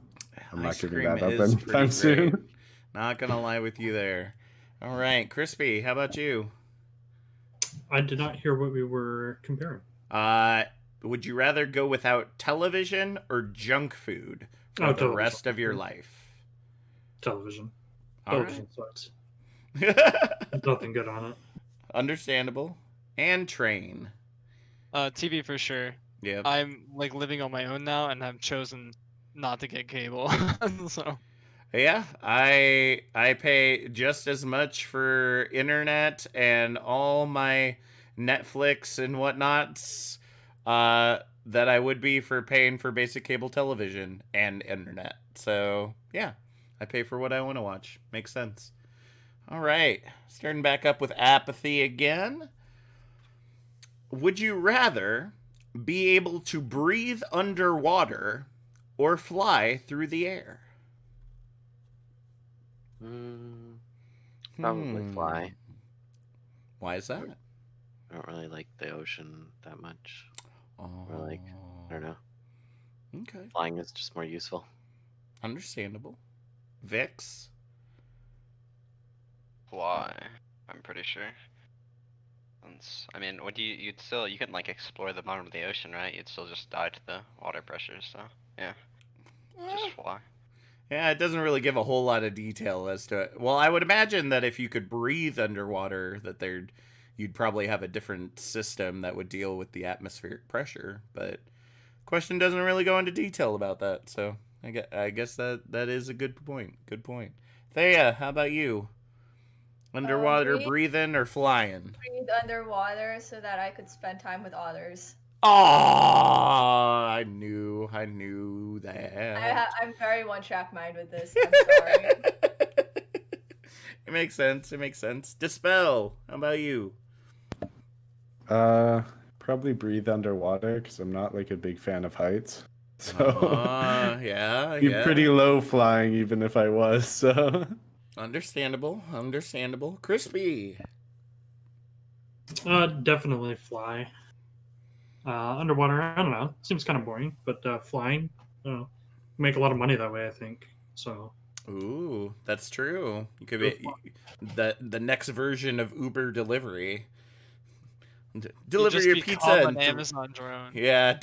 I'm not giving that up anytime soon. Not gonna lie with you there. All right, Crispy, how about you? I did not hear what we were comparing. Would you rather go without television or junk food for the television. rest of your life? Television. All Television sucks. Nothing good on it. Understandable. And train. TV for sure. Yeah. I'm like living on my own now and have chosen not to get cable. So yeah, I pay just as much for internet and all my Netflix and whatnots that I would be for paying for basic cable television and internet. So yeah, I pay for what I want to watch. Makes sense. All right, starting back up with apathy again. Would you rather be able to breathe underwater or fly through the air? Probably fly. Why is that? I don't really like the ocean that much. Or like, I don't know. Okay. Flying is just more useful. Understandable. Vix? Fly, I'm pretty sure. I mean, you can like explore the bottom of the ocean, right? You'd still just die to the water pressure, so yeah. Just fly. Yeah, it doesn't really give a whole lot of detail as to it. Well, I would imagine that if you could breathe underwater, that you'd probably have a different system that would deal with the atmospheric pressure. But question doesn't really go into detail about that, so I guess that is a good point. Good point. Thea, how about you? Underwater breathing or flying? Breathe underwater so that I could spend time with others. Oh, I knew that. I'm very one-track mind with this. I'm sorry. It makes sense. It makes sense. Dispel. How about you? Probably breathe underwater because I'm not like a big fan of heights. So yeah, be pretty low flying even if I was. So understandable. Crispy. Definitely fly. Underwater, I don't know. Seems kind of boring, but flying, I don't know. Make a lot of money that way, I think. So. Ooh, that's true. You could be the next version of Uber delivery. Deliver your pizza an Amazon drone. Yeah.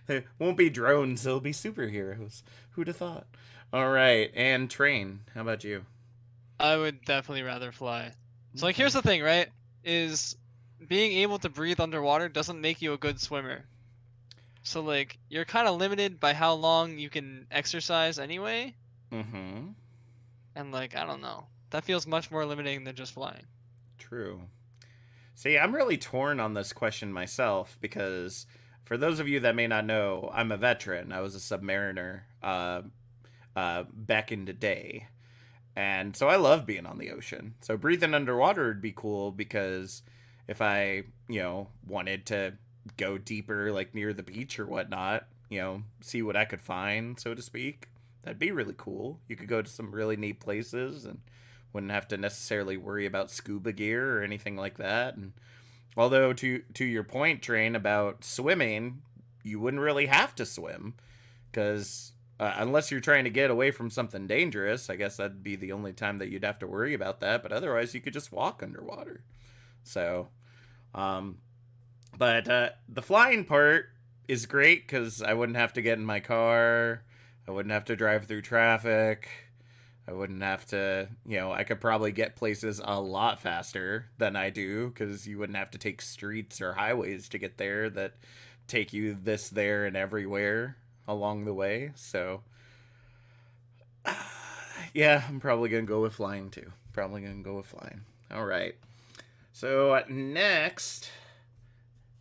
They won't be drones, they'll be superheroes. Who'd have thought? All right, and train. How about you? I would definitely rather fly. So like here's the thing, right? Is being able to breathe underwater doesn't make you a good swimmer. So like you're kind of limited by how long you can exercise anyway. Mm-hmm. And like I don't know. That feels much more limiting than just flying. True. See, I'm really torn on this question myself because for those of you that may not know, I'm a veteran. I was a submariner back in the day. And so I love being on the ocean. So breathing underwater would be cool because if I, wanted to go deeper, like near the beach or whatnot, see what I could find, so to speak, that'd be really cool. You could go to some really neat places and wouldn't have to necessarily worry about scuba gear or anything like that. And although to your point, Train, about swimming, you wouldn't really have to swim because unless you're trying to get away from something dangerous, I guess that'd be the only time that you'd have to worry about that. But otherwise, you could just walk underwater. So, but the flying part is great because I wouldn't have to get in my car. I wouldn't have to drive through traffic. I wouldn't have to, I could probably get places a lot faster than I do because you wouldn't have to take streets or highways to get there that take you this, there, and everywhere along the way. So, yeah, I'm probably going to go with flying too. All right. So next,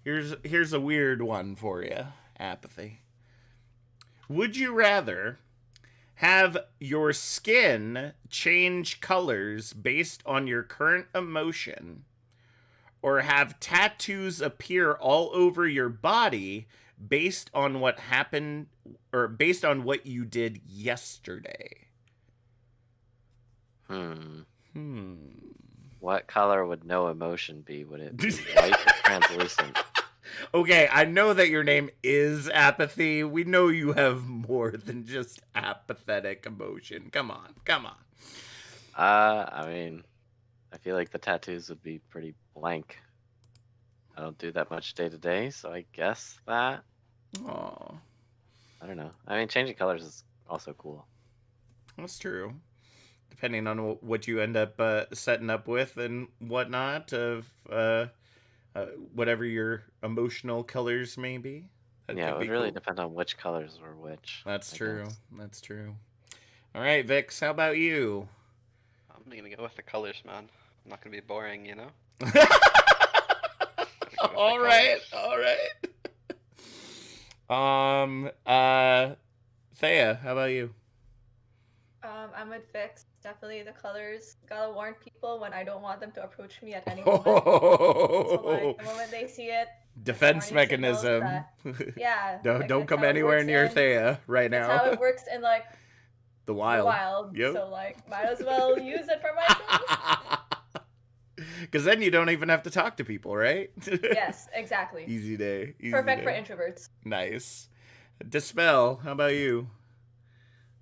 here's a weird one for you, Apathy. Would you rather have your skin change colors based on your current emotion, or have tattoos appear all over your body based on what happened or based on what you did yesterday? What color would no emotion be? Would it be white or translucent? Okay, I know that your name is Apathy. We know you have more than just apathetic emotion. Come on. I mean, I feel like the tattoos would be pretty blank. I don't do that much day to day, so I guess that. Aw, I don't know. I mean, changing colors is also cool. that's true. Depending on what you end up setting up with and whatnot of whatever your emotional colors may be. That Yeah, could it be would really cool. depend on which colors were which. That's I true. guess. That's true. All right, Vix, how about you? I'm gonna go with the colors, man. I'm not gonna be boring, you know? All right, all right. Thea, how about you? I'm with Vix. Definitely the colors. Gotta warn people when I don't want them to approach me at any moment. So like the moment they see it, it's Defense warning signals mechanism. that yeah, like Don't that's come how it anywhere works near in Thea right that's now. how it works in like The the wild. wild. Yep. So like might as well use it for myself. Because then you don't even have to talk to people, right? Yes, exactly. Easy day. Easy Perfect for day. introverts. Nice. Dispel, how about you?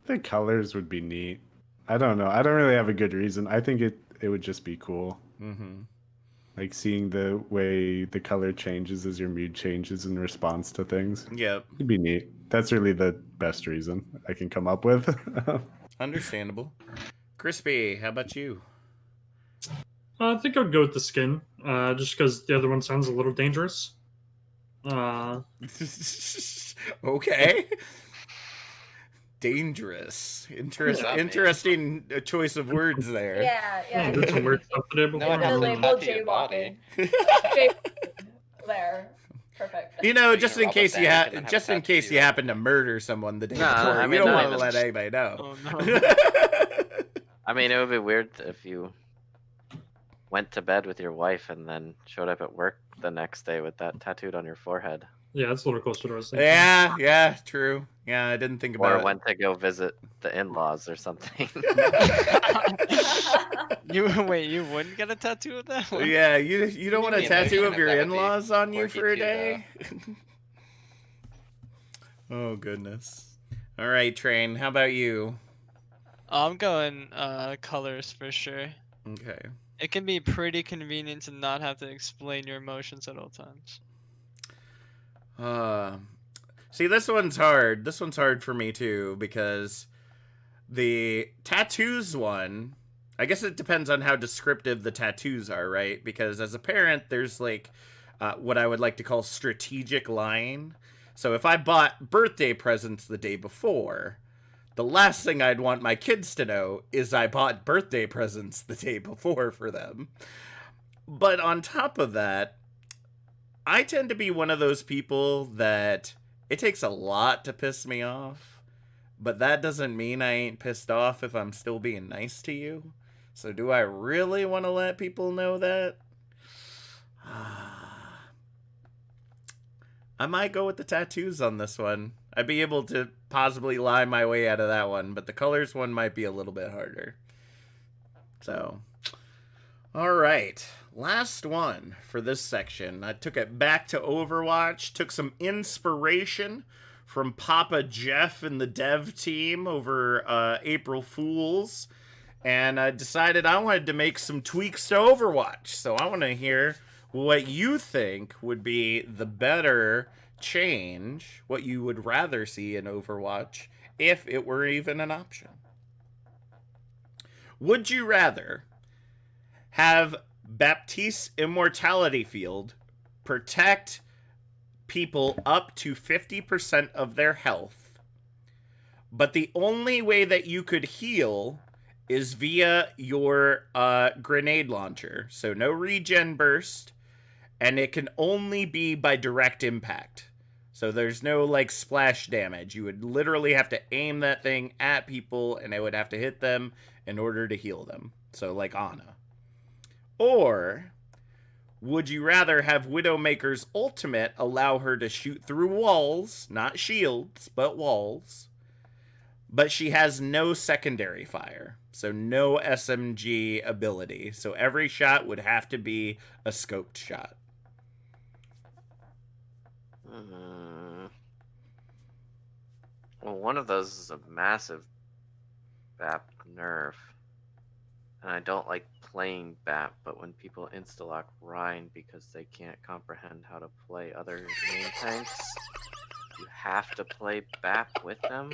I think colors would be neat. I don't know. I don't really have a good reason. I think it would just be cool. Mm-hmm. Like seeing the way the color changes as your mood changes in response to things. Yep. It'd be neat. That's really the best reason I can come up with. Understandable. Crispy, how about you? I think I'd go with the skin, just because the other one sounds a little dangerous. Okay. Dangerous. Interesting choice of words there. Yeah, yeah. Did some weird stuff today No before. one has to Label tattoo your body. There. Perfect. You know, You're just gonna in rob a case you bank and then have just a in case tattoo you on happen to murder someone the day Nah, before, I you mean, don't not want to even- let anybody know. Oh no. I mean, it would be weird if you went to bed with your wife and then showed up at work the next day with that tattooed on your forehead. Yeah, that's a little closer to what I was thinking. Yeah, true. Yeah, I didn't think about Or it. went to go visit the in-laws or something. You wait, you wouldn't get a tattoo with that one? Yeah, you don't want a The tattoo emotion of of your that would be in-laws on you quirky for a too, though. day? Oh goodness. All right, Train, how about you? I'm going colors for sure. Okay. It can be pretty convenient to not have to explain your emotions at all times. See, this one's hard. This one's hard for me too because the tattoos one, I guess it depends on how descriptive the tattoos are, right? Because as a parent, there's like what I would like to call strategic lying. So if I bought birthday presents the day before, the last thing I'd want my kids to know is I bought birthday presents the day before for them. But on top of that, I tend to be one of those people that it takes a lot to piss me off, but that doesn't mean I ain't pissed off if I'm still being nice to you. So do I really want to let people know that? I might go with the tattoos on this one. I'd be able to possibly lie my way out of that one, but the colors one might be a little bit harder. So, all right. Last one for this section. I took it back to Overwatch, took some inspiration from Papa Jeff and the dev team over April Fools, and I decided I wanted to make some tweaks to Overwatch. So I want to hear what you think would be the better change, what you would rather see in Overwatch if it were even an option. Would you rather have Baptiste's immortality field protect people up to 50% of their health, but the only way that you could heal is via your grenade launcher? So no regen burst, and it can only be by direct impact. So there's no like splash damage. You would literally have to aim that thing at people and it would have to hit them in order to heal them. So like Ana. Or would you rather have Widowmaker's ultimate allow her to shoot through walls, not shields, but walls, but she has no secondary fire, so no SMG ability. So every shot would have to be a scoped shot. Well, one of those is a massive BAP nerf. and I don't like playing BAP, but when people insta-lock Rhine because they can't comprehend how to play other main tanks, you have to play BAP with them.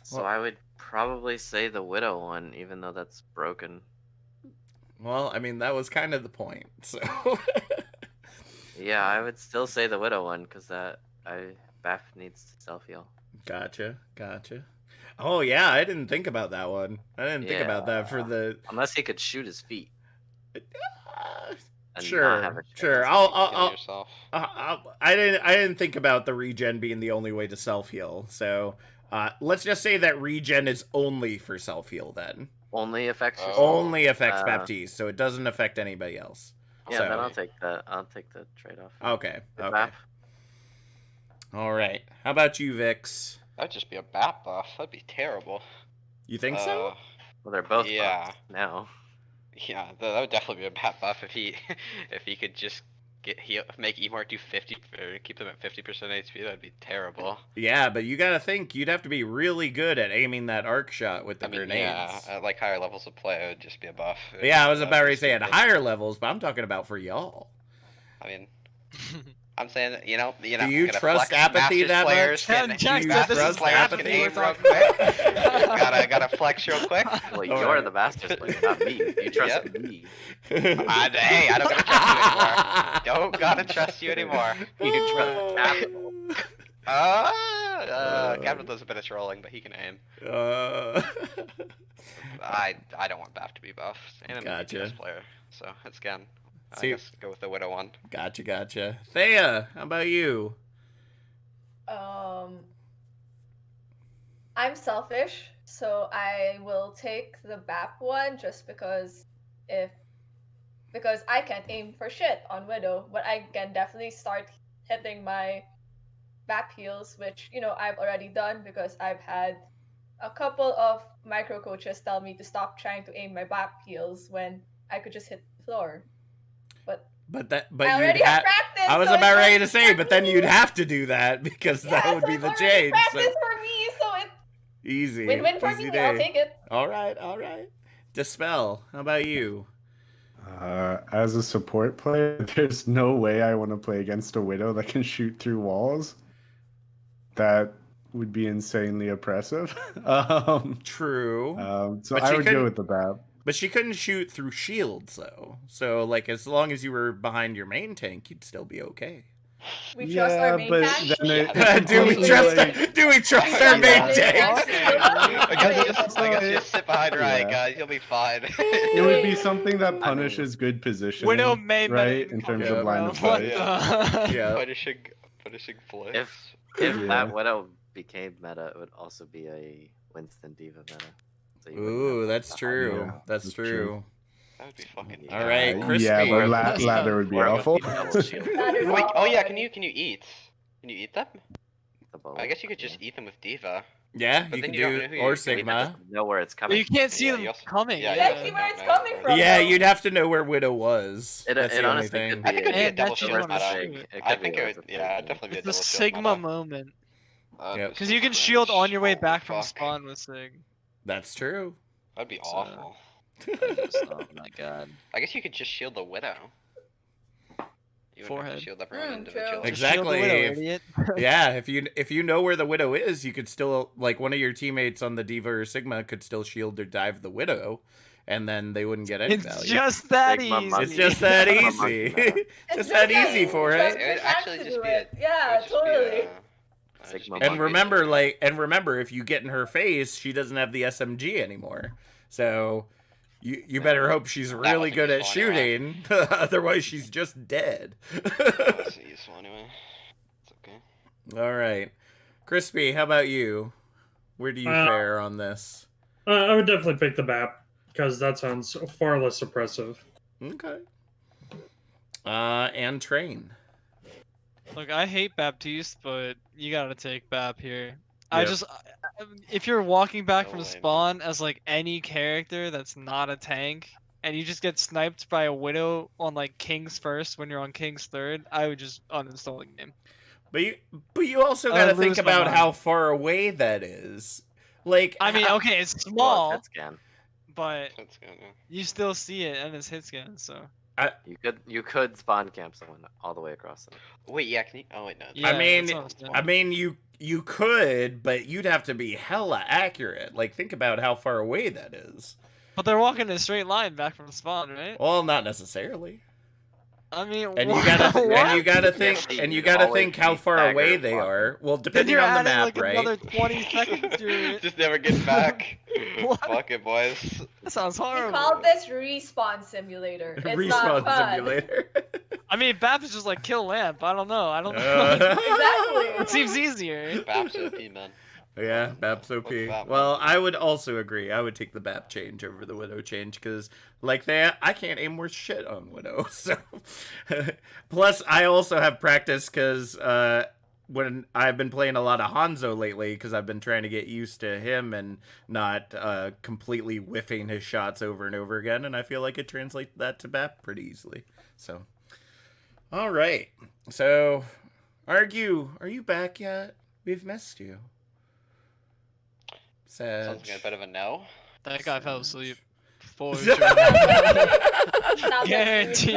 So I would probably say the Widow one, even though that's broken. Well, I mean, that was kind of the point, so... Yeah, I would still say the Widow one, because BAP needs to self-heal. Gotcha. Oh, yeah, I didn't think about that one. I didn't think about that for the... Unless he could shoot his feet. Sure. I didn't think about the regen being the only way to self-heal, so... let's just say that regen is only for self-heal, then. Only affects yourself? Only affects Baptiste, so it doesn't affect anybody else. Yeah, so. Then I'll take the trade-off. Okay. All right. How about you, Vix? That'd just be a BAP buff. That'd be terrible. You think so? Well, they're both buffs now. Yeah, that would definitely be a BAP buff if he could just make Emort do 50 or keep them at 50% HP. That'd be terrible. Yeah, but you gotta think you'd have to be really good at aiming that arc shot with the grenades. Yeah, at like higher levels of play, it would just be a buff. Yeah, I was about to say at higher levels, but I'm talking about for y'all. I mean, I'm saying that, Do you trust apathy that much? Do you trust apathy real quick? gotta flex real quick. Well, you're the Masters player, not me. You trust me. Hey, I don't gotta trust you anymore. Don't gotta trust you anymore. You trust Capital. Capital does a bit of trolling, but he can aim. I don't want BAF to be buffed. And I'm a DPS player, so it's again. I guess go with the Widow one. Gotcha. Thea, how about you? I'm selfish, so I will take the BAP one just because I can't aim for shit on Widow, but I can definitely start hitting my BAP heals, which I've already done because I've had a couple of micro coaches tell me to stop trying to aim my BAP heals when I could just hit the floor. But I already have practice. I was about ready to say, but then you'd have to do that because that would be the change. Practice for me, so it's easy. Win-win for me. I'll take it. All right. Dispel, how about you? As a support player, there's no way I want to play against a Widow that can shoot through walls. That would be insanely oppressive. True. So I would go with the BAP. But she couldn't shoot through shields, though. So, like, as long as you were behind your main tank, you'd still be okay. We trust our main tank? Do we trust our main tank? I guess just sit behind Ryan, guys. You'll be fine. It would be something that punishes good positioning, Widow may right? In terms of line of sight. Yeah. Punishing flips. If that Widow became meta, it would also be a Winston Diva meta. So ooh, that's true. Yeah, that's true. That would be fucking. All right, Crispy. Yeah, but ladder would be awful. Wait, oh yeah, can you eat? Can you eat them? I guess you could just eat them with Diva. Yeah, you can do, or Sigma. Know where it's coming. You can't see them coming. Yeah, see where it's coming from. Yeah, you'd have to know where Widow was. That's the only thing. I think it'd be a double shield meta. I think it would, yeah, it'd definitely be a double shield. It's a Sigma moment. Because you can shield on your way back from spawn with Sig. That's true. That'd be awful. Oh my god. I guess you could just shield the Widow. You wouldn't have to shield everyone individually. Exactly. Widow, yeah, if you know where the Widow is, you could still, like, one of your teammates on the Diva or Sigma could still shield or dive the Widow, and then they wouldn't get any value. It's just that easy. It's just that easy. Just that easy for it. It would actually just be Yeah, totally. And remember, if you get in her face, she doesn't have the SMG anymore. So you better hope she's really good at shooting. Otherwise, she's just dead. It's useful anyway. It's okay. All right, Crispy, how about you? Where do you fare on this? I would definitely pick the BAP because that sounds far less oppressive. Okay. And Train. Look, I hate Baptiste, but you gotta take Bap here. Yep. If you're walking back from spawn as like any character that's not a tank, and you just get sniped by a Widow on like King's first when you're on King's third, I would just uninstall the game. But you also gotta think about how far away that is. Like, I mean, okay, it's small, Well, it's hit scan. but That's good, yeah. you still see it and it's hit scan. So You could spawn camp someone all the way across them. Wait, yeah, can you? Oh wait, no. yeah, that's what I'm saying. you could, but you'd have to be hella accurate. Like, think about how far away that is. But they're walking in a straight line back from spawn, right? Well, not necessarily. I mean, And what? you gotta think how far away they are. Well, depending on the map, like right? Another 20 seconds to it. Just never get back. What? Fuck it, boys. That sounds We horrible. call this respawn simulator. It's not Respawn fun. simulator. I mean, BAP is just like kill lamp. I don't know. Exactly. It seems easier. BAP's OP, man. Yeah, BAP's OP. BAP, Well, I would also agree. I would take the BAP change over the Widow change because, like that, I can't aim worth shit on Widow. So, plus I also have practice because when I've been playing a lot of Hanzo lately because I've been trying to get used to him and not completely whiffing his shots over and over again, and I feel like it translates that to BAP pretty easily. So, all right. So, Argue, are you back yet? We've missed you. Sad. Sounds like a bit of a no. That guy fell asleep. For Guaranteed.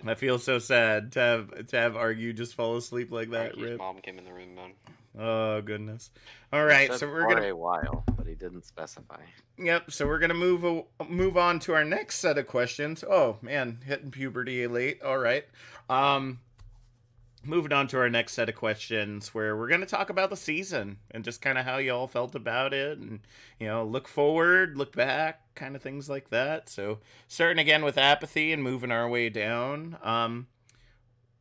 I feel so sad to have Argue just fall asleep like that. Argue's Rip. mom came in the room, man. Oh goodness. All right, so we're gonna for a while, but he didn't specify. Yep. So we're gonna move on to our next set of questions. Oh man, hitting puberty late. All right. Moving on to our next set of questions, where we're gonna talk about the season and just kind of how y'all felt about it, and look forward, look back, kind of things like that. So starting again with apathy and moving our way down.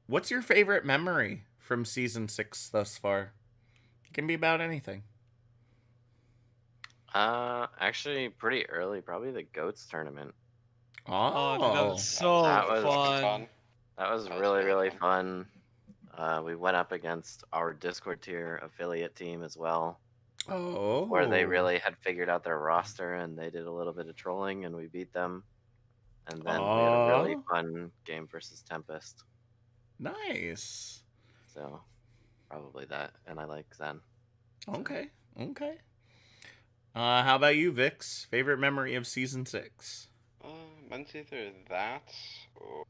What's your favorite memory from season 6 thus far? It can be about anything. Actually, pretty early, probably the GOATS tournament. Oh, dude, that was so fun. That was really fun. We went up against our Discord tier affiliate team as well. Oh. Where they really had figured out their roster and they did a little bit of trolling and we beat them. And then we had a really fun game versus Tempest. Nice. So, probably that. And I like Zen. Okay. How about you, Vix? Favorite memory of season 6? Mine's either that or...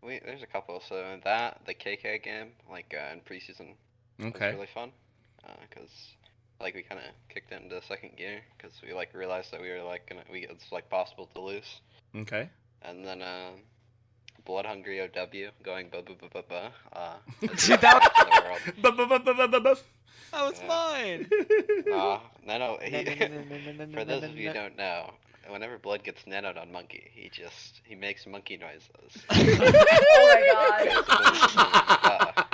Wait, there's a couple. So that, the KK game, like in preseason, was really fun. Because we kind of kicked it into second gear because we realized that we were it's possible to lose. Okay. And then Blood Hungry OW going ba. Dude, that was mine. Nano. For those of you who don't know, whenever Blood gets nanoed on Monkey, he makes monkey noises. Oh my god.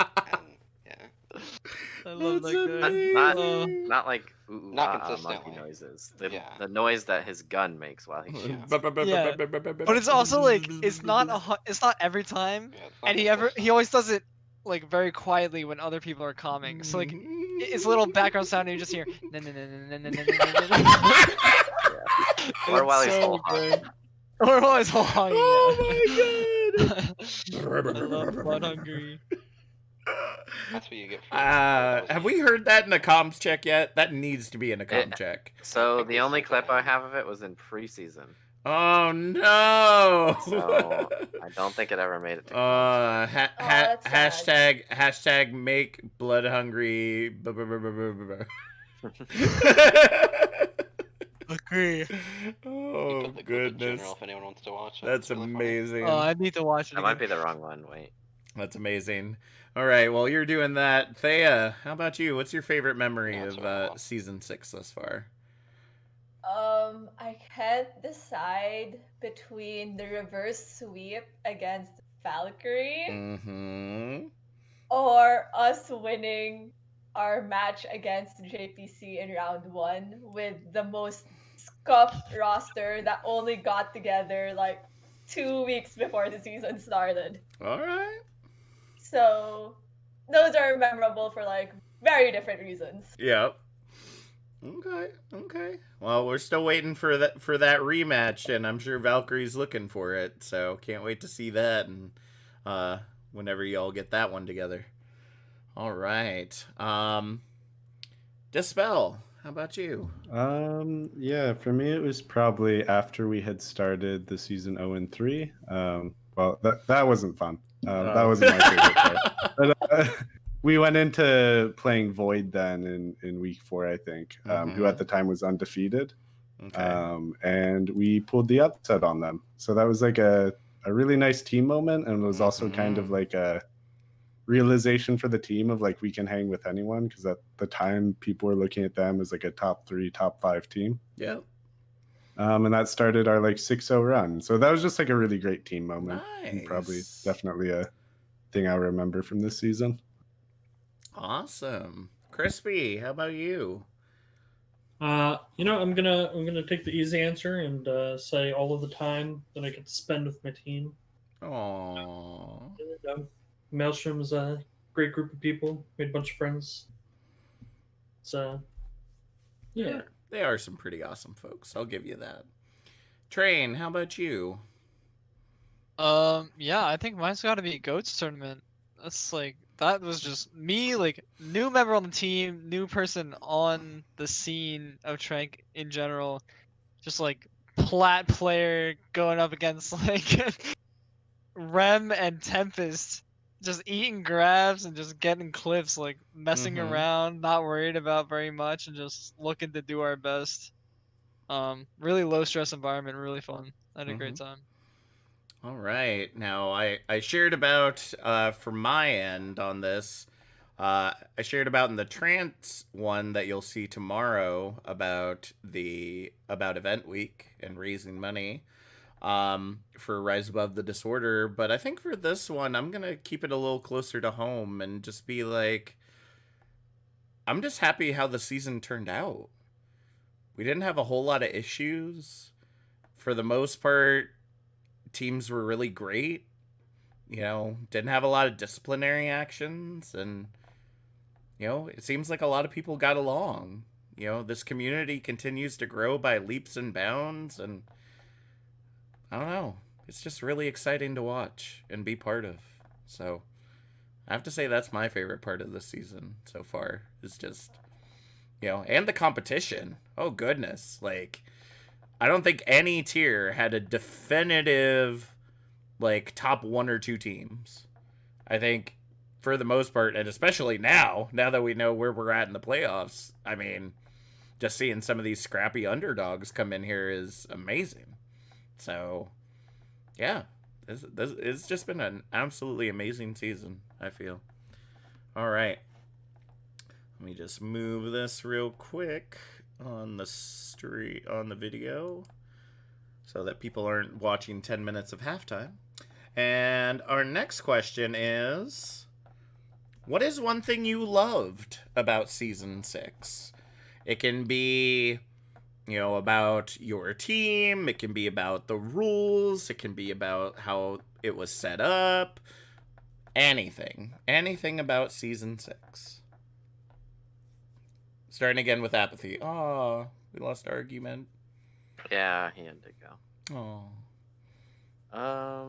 I love that. Not like not consistently. monkey noises. The noise that his gun makes while he shoots. Yeah. But it's also it's not every time, and he always does it very quietly when other people are calming. So it's a little background sound and you just hear. Or while he's whole hogging. Or while he's whole hogging. Oh my god! I love Blood Hungry. That's what you get. Have we heard that in a comms check yet? That needs to be in a comm check. So the only clip I have of it was in preseason. Oh no! So I don't think it ever made it to hashtag make Blood Hungry. Agree. Oh goodness! If anyone wants to watch it, that's amazing. Oh, I need to watch it. That might be the wrong one. Wait. That's amazing. All right, well, you're doing that. Thea, how about you? What's your favorite memory of season 6 thus far? I can't decide between the reverse sweep against Valkyrie or us winning our match against JPC in round 1 with the most scuffed roster that only got together 2 weeks before the season started. All right. So those are memorable for very different reasons. Yep. Okay. Well, we're still waiting for that rematch, and I'm sure Valkyrie's looking for it. So can't wait to see that, and whenever y'all get that one together. All right. Dispel, how about you? Yeah, for me it was probably after we had started the season 0-3. Well, that wasn't fun. That wasn't my favorite part. But we went into playing Void then in week 4, I think, who at the time was undefeated. Okay. And we pulled the upset on them. So that was like a really nice team moment, and it was also kind of like a realization for the team of like we can hang with anyone, because at the time people were looking at them as like a top 3, top 5 team. Yep. And that started our like 6-0 run. So that was just like a really great team moment. Nice. And probably definitely a thing I remember from this season. Awesome. Crispy, how about you? I'm gonna take the easy answer and say all of the time that I get to spend with my team. Aww. Maelstrom's a great group of people. Made a bunch of friends. So, yeah. They are some pretty awesome folks. I'll give you that. Train, how about you? Yeah, I think mine's got to be Goats tournament. That's like that was just me, like new member on the team, new person on the scene of Trank in general, just like plat player going up against like Rem and Tempest, just eating grabs and just getting clips, like messing around, not worried about very much, and just looking to do our best. Really low stress environment, really fun. I had a great time. All right. Now, I shared about, from my end on this, I shared about in the trance one that you'll see tomorrow about event week and raising money for Rise Above the Disorder. But I think for this one, I'm going to keep it a little closer to home and just be like, I'm just happy how the season turned out. We didn't have a whole lot of issues. For the most part, teams were really great. Didn't have a lot of disciplinary actions, and it seems like a lot of people got along. This community continues to grow by leaps and bounds, and I don't know, it's just really exciting to watch and be part of. So I have to say that's my favorite part of the season so far, is just and the competition. Oh goodness, like I don't think any tier had a definitive like top 1 or 2 teams. I think for the most part, and especially now that we know where we're at in the playoffs, I mean, just seeing some of these scrappy underdogs come in here is amazing. So, yeah, it's just been an absolutely amazing season, I feel. All right. Let me just move this real quick on the video so that people aren't watching 10 minutes of halftime. And our next question is, what is one thing you loved about season 6? It can be, about your team. It can be about the rules. It can be about how it was set up. Anything about season 6. Starting again with Apathy. Aw, we lost argument. Yeah, he had to go. Aw.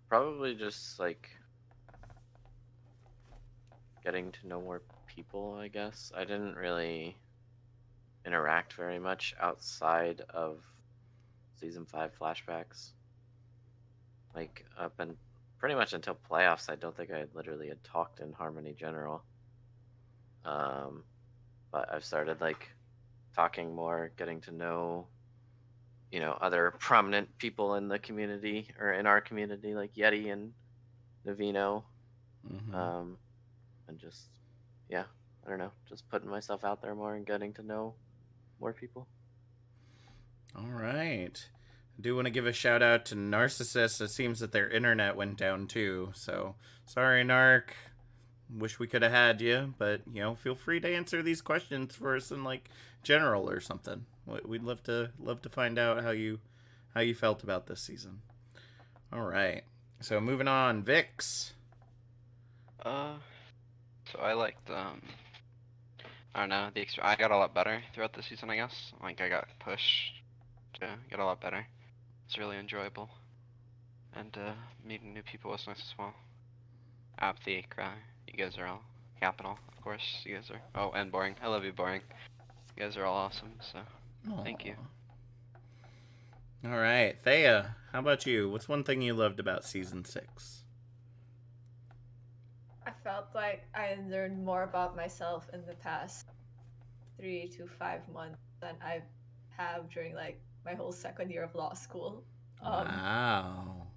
Probably just like getting to know more people, I guess. I didn't really interact very much outside of season 5 flashbacks. Like up and pretty much until playoffs, I don't think I literally had talked in Harmony General. But I've started like talking more, getting to know other prominent people in the community or in our community, like Yeti and Navino. And just, yeah, I don't know, just putting myself out there more and getting to know more people. All right. I do want to give a shout out to Narcissist. It seems that their internet went down too. So sorry, Narc. Wish we could have had you, but feel free to answer these questions for us in like general or something. We'd love to find out how you felt about this season. All right. So moving on, Vix. So I liked I don't know, I got a lot better throughout the season, I guess. Like I got pushed to get a lot better. It's really enjoyable. And meeting new people was nice as well. Apathy, Cry, you guys are all Capital, of course. You guys are. Oh, and Boring. I love you, Boring. You guys are all awesome. So, thank you. All right, Thea, how about you? What's one thing you loved about season 6? I felt like I learned more about myself in the past 3 to 5 months than I have during like my whole second year of law school. Wow.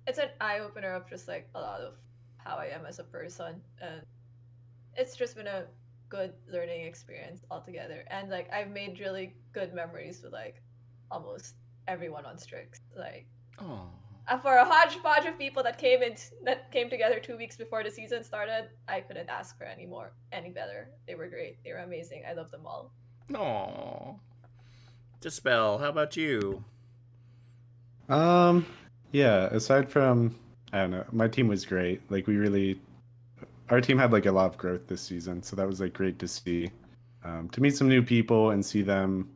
It's an eye opener of just like a lot of how I am as a person, and it's just been a good learning experience altogether. And like I've made really good memories with like almost everyone on Strix. Like Oh. for a hodgepodge of people that came together 2 weeks before the season started, I couldn't ask for any better. They were great. They were amazing. I love them all. Aw. Dispel, how about you? Yeah, aside from, I don't know, my team was great. Like our team had like a lot of growth this season, so that was like great to see. To meet some new people and see them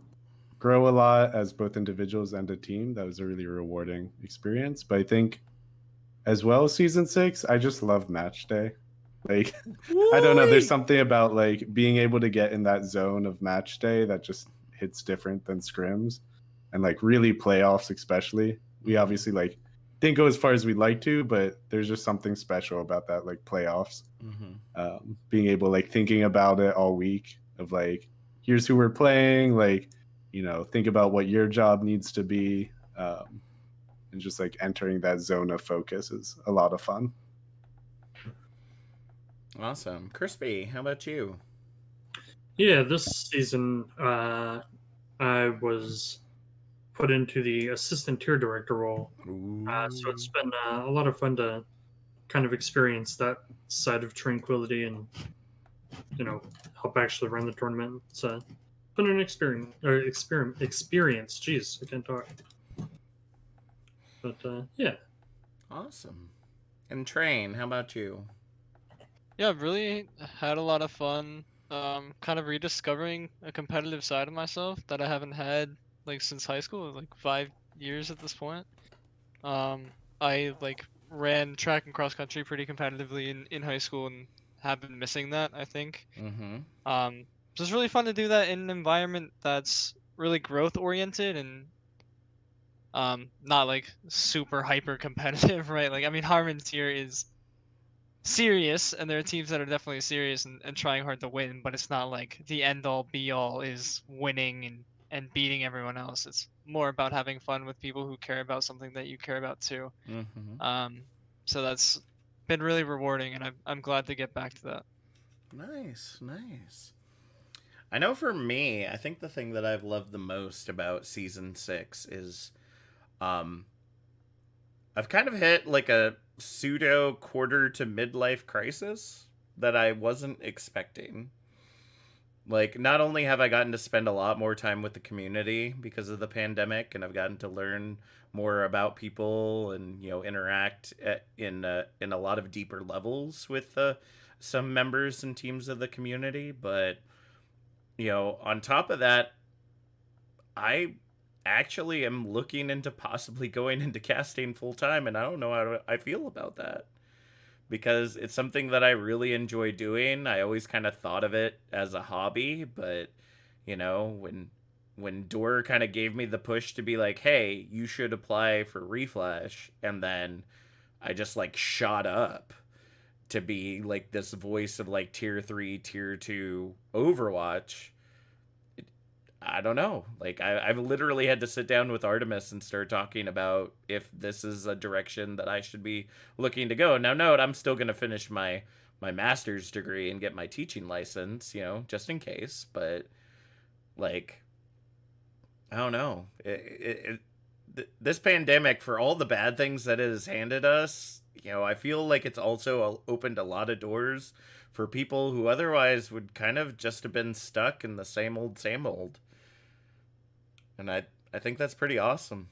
grow a lot as both individuals and a team, that was a really rewarding experience. But I think as well, season 6, I just love match day. Like, I don't know, there's something about like being able to get in that zone of match day that just hits different than scrims, and like really playoffs especially. We obviously like didn't go as far as we'd like to, but there's just something special about that, like playoffs. Being able like thinking about it all week of like, here's who we're playing, like, think about what your job needs to be, and just like entering that zone of focus is a lot of fun. Awesome. Crispy, how about you? Yeah, this season I was put into the assistant tier director role. So it's been a lot of fun to kind of experience that side of Tranquility and, help actually run the tournament. It's been an experience. Jeez, I can't talk. But yeah. Awesome. And Train, how about you? Yeah, I've really had a lot of fun. Kind of rediscovering a competitive side of myself that I haven't had like since high school, like 5 years at this point. I like ran track and cross country pretty competitively in high school and have been missing that, I think. So it's really fun to do that in an environment that's really growth oriented and not like super hyper competitive, right? Like I mean Harmon's here is serious and there are teams that are definitely serious and trying hard to win, but it's not like the end all be all is winning and beating everyone else. It's more about having fun with people who care about something that you care about too. So that's been really rewarding, and I'm glad to get back to that. Nice. I know for me, I think the thing that I've loved the most about season 6 is I've kind of hit like a pseudo quarter to midlife crisis that I wasn't expecting. Like, not only have I gotten to spend a lot more time with the community because of the pandemic, and I've gotten to learn more about people and interact in a lot of deeper levels with some members and teams of the community, but on top of that, I actually am looking into possibly going into casting full time, and I don't know how I feel about that because it's something that I really enjoy doing. I always kind of thought of it as a hobby, but when Dor kind of gave me the push to be like, "Hey, you should apply for Reflash," and then I just like shot up to be like this voice of like tier 3, tier 2 Overwatch. I don't know. Like I've literally had to sit down with Artemis and start talking about if this is a direction that I should be looking to go. Now, note, I'm still going to finish my master's degree and get my teaching license, just in case. But like, I don't know. This pandemic, for all the bad things that it has handed us, I feel like it's also opened a lot of doors for people who otherwise would kind of just have been stuck in the same old, same old. And I think that's pretty awesome.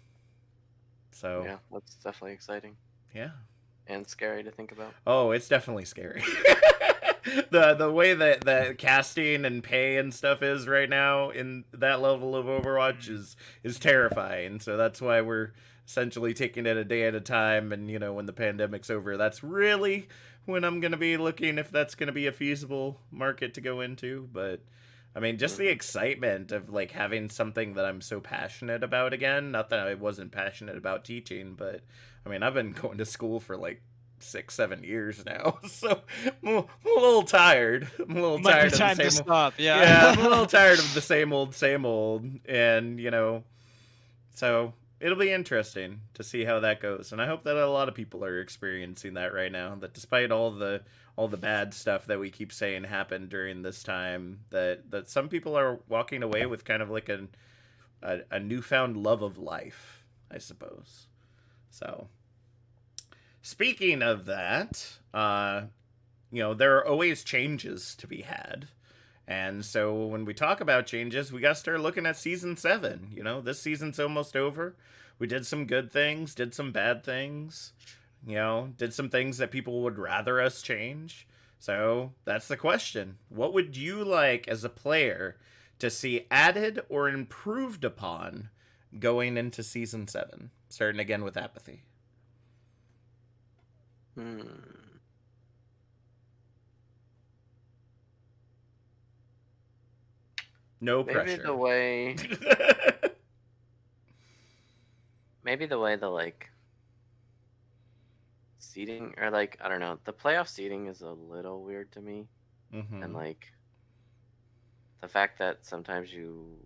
So yeah, that's definitely exciting. Yeah. And scary to think about. Oh, it's definitely scary. the way that casting and pay and stuff is right now in that level of Overwatch is terrifying. So that's why we're essentially taking it a day at a time. And when the pandemic's over, that's really when I'm gonna be looking if that's gonna be a feasible market to go into. But I mean, just the excitement of like having something that I'm so passionate about again. Not that I wasn't passionate about teaching, but I mean, I've been going to school for like 6-7 years now, so I'm a little tired. I'm a little Might tired be of time the to same. stop. Yeah. Yeah, I'm a little tired of the same old, and so it'll be interesting to see how that goes. And I hope that a lot of people are experiencing that right now. That despite all the bad stuff that we keep saying happened during this time, that some people are walking away with kind of like a newfound love of life, I suppose. So. Speaking of that, there are always changes to be had. And so when we talk about changes, we got to start looking at Season 7. This season's almost over. We did some good things, did some bad things, did some things that people would rather us change. So that's the question. What would you like as a player to see added or improved upon going into Season 7? Starting again with Apathy. No pressure. Maybe the way the like seating, or like I don't know, the playoff seating is a little weird to me, and like the fact that sometimes you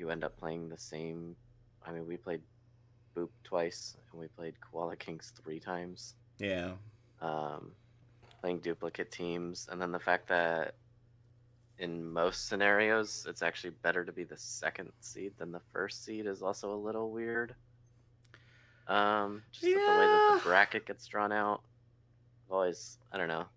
end up playing the same. I mean, we played Boop twice, and we played Koala Kings 3 times. Yeah. Playing duplicate teams, and then the fact that in most scenarios it's actually better to be the second seed than the first seed is also a little weird. Just with the way that the bracket gets drawn out. I don't know.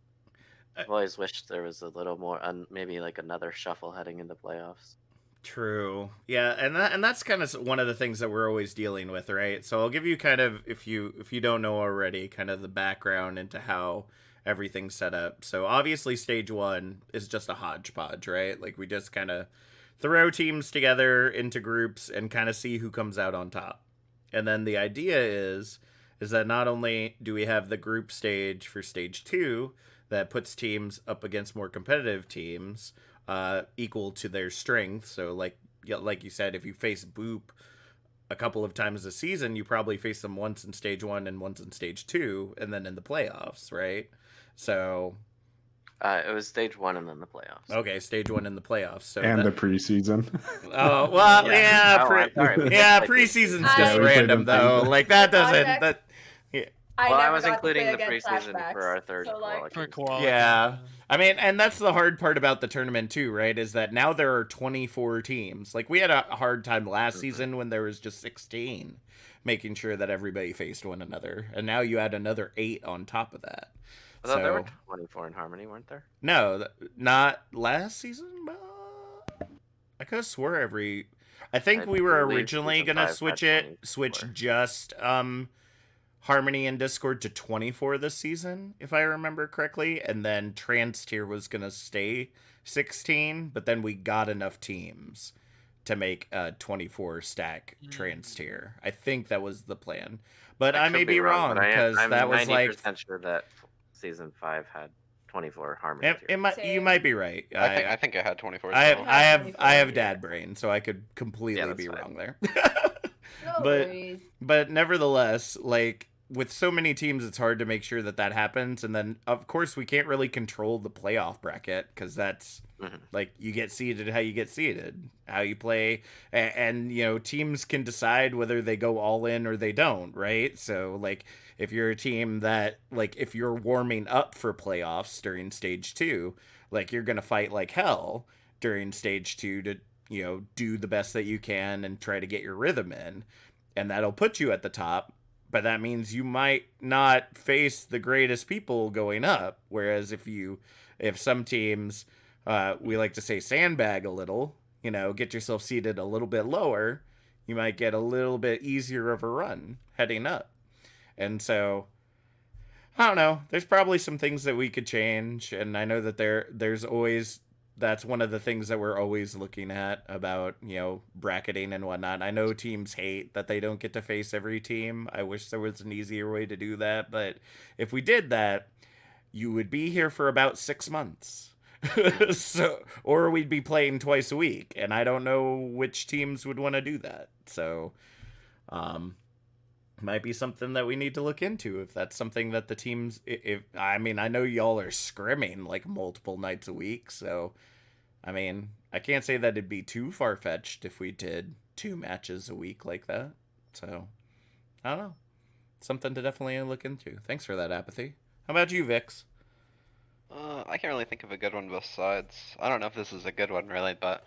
I've always wished there was a little more, maybe like another shuffle heading into playoffs. True. Yeah, and that's kind of one of the things that we're always dealing with, right? So I'll give you kind of, if you don't know already, kind of the background into how everything's set up. So obviously stage 1 is just a hodgepodge, right? Like we just kind of throw teams together into groups and kind of see who comes out on top. And then the idea is that not only do we have the group stage for stage 2 that puts teams up against more competitive teams, equal to their strength. So like you said, if you face Boop a couple of times a season, you probably face them once in stage 1 and once in stage 2, and then in the playoffs, right? So it was stage 1 and then the playoffs. Okay, stage 1 in the playoffs. So the preseason. Oh well, yeah. Preseason's just random though. Like that doesn't. I was including the preseason for our third Koala. Yeah. I mean, and that's the hard part about the tournament too, right? Is that now there are 24 teams. Like we had a hard time last season when there was just 16, making sure that everybody faced one another. And now you add another 8 on top of that. Although there were 24 in Harmony, weren't there? No, not last season. I could have swore I think we were originally gonna switch just Harmony and Discord to 24 this season, if I remember correctly, and then Trans Tier was gonna stay 16, but then we got enough teams to make a 24 stack Trans Tier. I think that was the plan, but I may be wrong because that was like. I'm 90% sure that season 5 had 24 Harmony. You might be right. I think it had 24. I have dad brain, so I could completely be wrong there. But nevertheless, like with so many teams, it's hard to make sure that happens. And then of course we can't really control the playoff bracket because that's like you get seeded how you get seeded, how you play, and teams can decide whether they go all in or they don't, right? So like if you're a team that like if you're warming up for playoffs during stage 2, like you're gonna fight like hell during stage 2 to do the best that you can and try to get your rhythm in, and that'll put you at the top. But that means you might not face the greatest people going up. Whereas if some teams, we like to say sandbag a little, get yourself seated a little bit lower, you might get a little bit easier of a run heading up. And so I don't know. There's probably some things that we could change, and I know that there's always that's one of the things that we're always looking at about, bracketing and whatnot. I know teams hate that they don't get to face every team. I wish there was an easier way to do that, but if we did that, you would be here for about 6 months. Or we'd be playing twice a week, and I don't know which teams would want to do that. So, might be something that we need to look into if that's something that the teams. If I mean, I know y'all are scrimming like multiple nights a week, so I mean, I can't say that it'd be too far fetched if we did 2 matches a week like that. So, I don't know. Something to definitely look into. Thanks for that, Apathy. How about you, Vix? I can't really think of a good one besides. I don't know if this is a good one really, but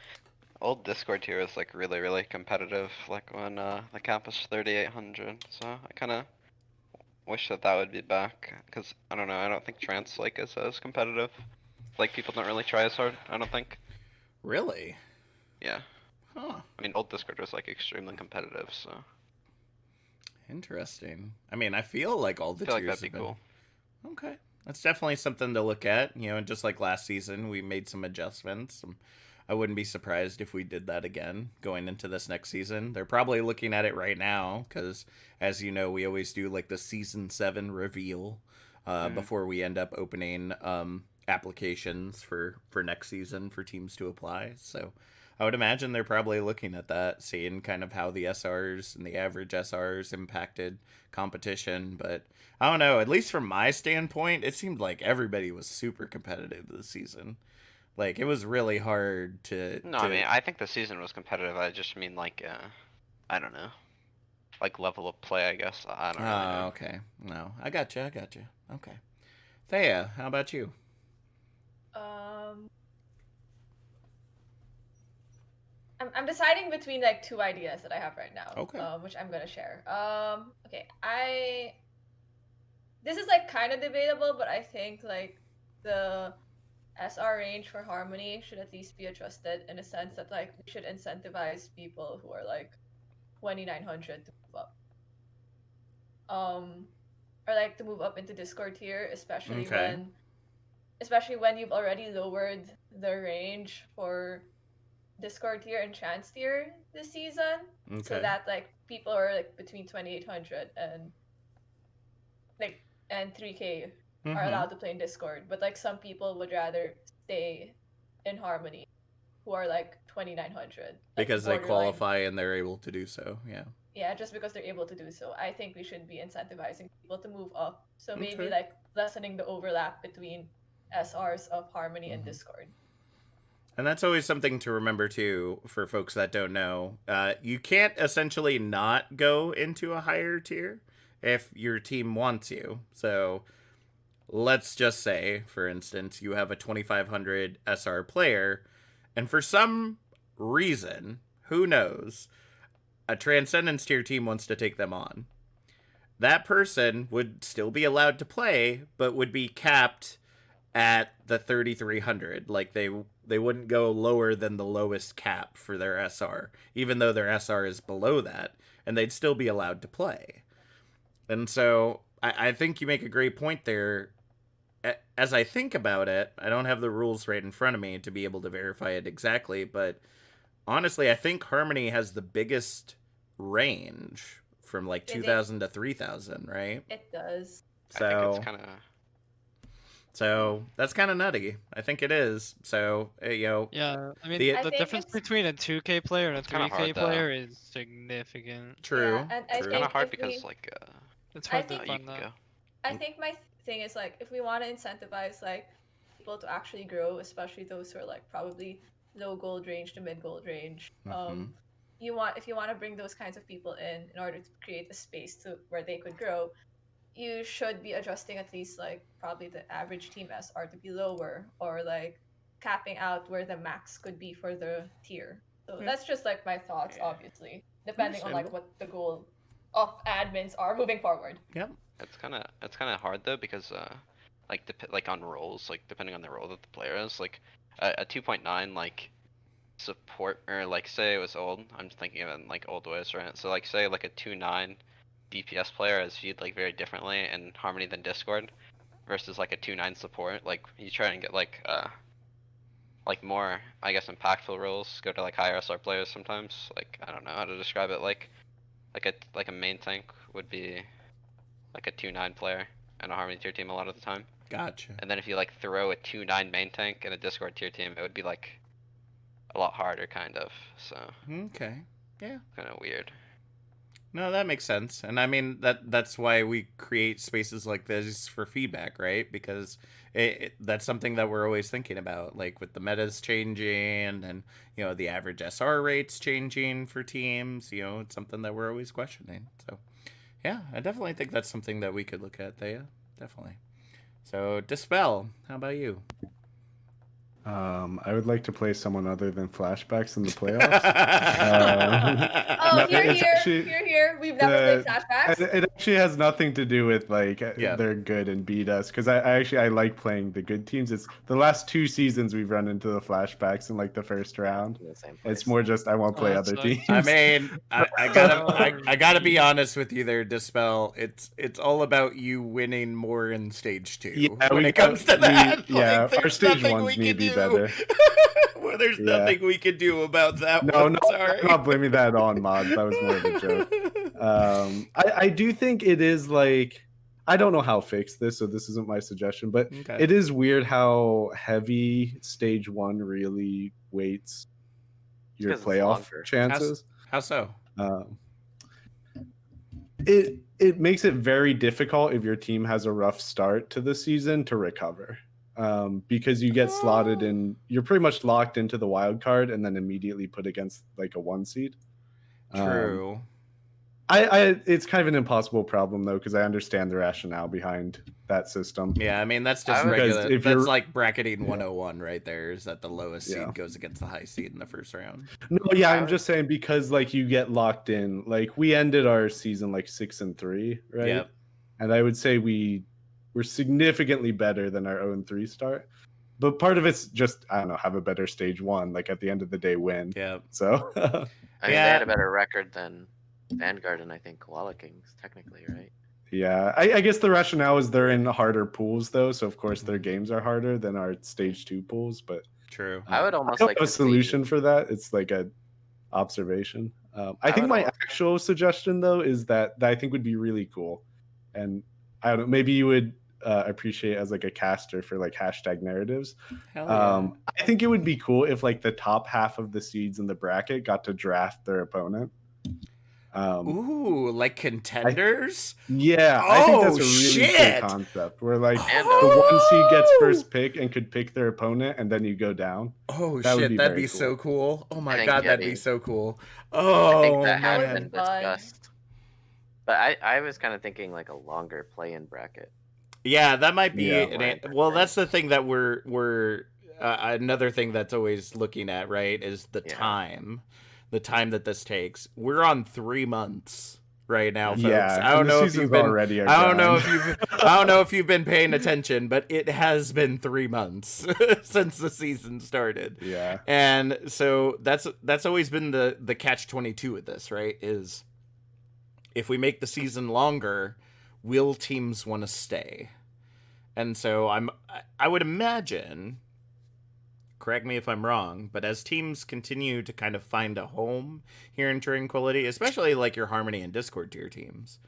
old Discord tier is like really, really competitive. Like when the cap was 3,800. So I kind of wish that would be back, because I don't know. I don't think trans like is as competitive. Like people don't really try as hard. I don't think. Really? Yeah. Huh. I mean, old Discord was like extremely competitive. So. Interesting. I mean, I feel like all the I feel tiers like that'd be have been... cool. Okay. That's definitely something to look at. And just like last season, we made some adjustments. I wouldn't be surprised if we did that again going into this next season. They're probably looking at it right now because, as you know, we always do like the season 7 reveal before we end up opening applications for next season for teams to apply. So I would imagine they're probably looking at that, seeing kind of how the SRs and the average SRs impacted competition. But I don't know, at least from my standpoint, it seemed like everybody was super competitive this season. Like, it was really hard to... No, I mean, I think the season was competitive. I just mean, like, I don't know. Like, level of play, I guess. I don't really know. Okay. No, I got you. Okay. Thea, how about you? I'm deciding between like 2 ideas that I have right now. Okay. Which I'm gonna share. Okay, this is like kind of debatable, but I think like the SR range for Harmony should at least be adjusted in a sense that like we should incentivize people who are like 2,900 to move up. Or like to move up into Discord tier, especially when you've already lowered the range for Discord tier and Chance tier this season, so that like people are like between 2,800 and 3K are allowed to play in Discord, but like some people would rather stay in Harmony who are like 2,900 because they qualify and they're able to do so. Yeah, just because they're able to do so. I think we should be incentivizing people to move up, so maybe like lessening the overlap between SRs of Harmony and Discord. And that's always something to remember, too, for folks that don't know. You can't essentially not go into a higher tier if your team wants you. So let's just say, for instance, you have a 2,500 SR player, and for some reason, who knows, a Transcendence tier team wants to take them on. That person would still be allowed to play, but would be capped at the 3,300. Like they wouldn't go lower than the lowest cap for their SR, even though their SR is below that, and they'd still be allowed to play. And so I think you make a great point there. As I think about it, I don't have the rules right in front of me to be able to verify it exactly, but honestly, I think Harmony has the biggest range from like 2,000 to 3,000, right? It does. So, I think it's kind of... So that's kind of nutty. I think it is. So Yeah, I mean the difference between a 2K player and a 3K player is significant. True. Yeah, and it's kind of hard because like it's hard to find that. I think my thing is like if we want to incentivize like people to actually grow, especially those who are like probably low gold range to mid gold range, if you want to bring those kinds of people in order to create a space where they could grow, you should be adjusting at least like probably the average team SR to be lower, or like capping out where the max could be for the tier. So that's just like my thoughts, obviously, depending on like what the goal of admins are moving forward. Yep. It's kind of hard though, because like on roles, like depending on the role that the player is, like a 2.9 like support, or like say it was old, I'm thinking of it in like old ways, right? So like say like a 2.9 DPS player is viewed like very differently in Harmony than Discord, versus like a 2-9 support. Like you try and get like more, I guess, impactful roles go to like higher SR players sometimes. Like I don't know how to describe it. Like a main tank would be like a 2-9 player in a Harmony tier team a lot of the time. Gotcha. And then if you like throw a 2-9 main tank in a Discord tier team, it would be like a lot harder, kind of. So okay, yeah, kind of weird. No, that makes sense. And I mean that's why we create spaces like this for feedback, right? Because that's something that we're always thinking about, like with the metas changing and, you know, the average SR rates changing for teams, you know, it's something that we're always questioning. So, yeah, I definitely think that's something that we could look at, Thea. Definitely. So, Dispel, how about you? I would like to play someone other than Flashbacks in the playoffs. Oh, here. We've never played Flashbacks. It actually has nothing to do with like they're good and beat us, because I like playing the good teams. It's the last 2 seasons we've run into the Flashbacks in like the first round. It's more just I won't play other teams. I mean, I gotta be honest with you there, Dispel. It's all about you winning more in stage 2. Yeah, when it comes to that, yeah, like, our stage 1s need to be better. Well, there's nothing we can do about that. No, sorry. I'm not blaming that on mods. That was more of a joke. I do think it is like, I don't know how to fix this, so this isn't my suggestion, but it is weird how heavy stage 1 really weights your playoff chances. How so? It makes it very difficult if your team has a rough start to the season to recover. Because you get slotted in, you're pretty much locked into the wild card and then immediately put against like a 1 seed. True. It's kind of an impossible problem though, because I understand the rationale behind that system. Yeah, I mean that's just regular. That's like bracketing 101 right there. Is that the lowest seed goes against the high seed in the first round? No, yeah, I'm just saying because like you get locked in. Like we ended our season like 6-3, right? Yep. And I would say we're significantly better than our 0-3 start. But part of it's just, I don't know, have a better stage 1, like at the end of the day win. Yeah. So I mean, they had a better record than Vanguard and I think Koala Kings, technically, right? Yeah. I guess the rationale is they're in harder pools though, so of course their games are harder than our stage 2 pools, but true. I would almost like like a solution for that. It's like a observation. I think my actual suggestion though is that I think would be really cool. And I don't know, maybe you would appreciate as like a caster for like hashtag narratives. Hell yeah. I think it would be cool if like the top half of the seeds in the bracket got to draft their opponent. Ooh, like contenders? I think that's a really cool concept where like the 1 seed gets first pick and could pick their opponent and then you go down. Oh that shit, that'd be cool. so cool. Oh my god, that'd be so cool. Oh, I think that has man. been discussed. But I was kind of thinking like a longer play-in bracket. Yeah, that might be. Well, that's the thing that we're another thing that's always looking at, right? Is the time that this takes. We're on 3 months right now, folks. Yeah, I don't know if you've been. Already I don't know if you've. I don't know if you've been paying attention, but it has been 3 months since the season started. Yeah, and so that's always been the catch-22 with this, right? Is if we make the season longer, will teams want to stay? And so I would imagine, correct me if I'm wrong, but as teams continue to kind of find a home here in Tranquility, especially like your Harmony and Discord tier teams,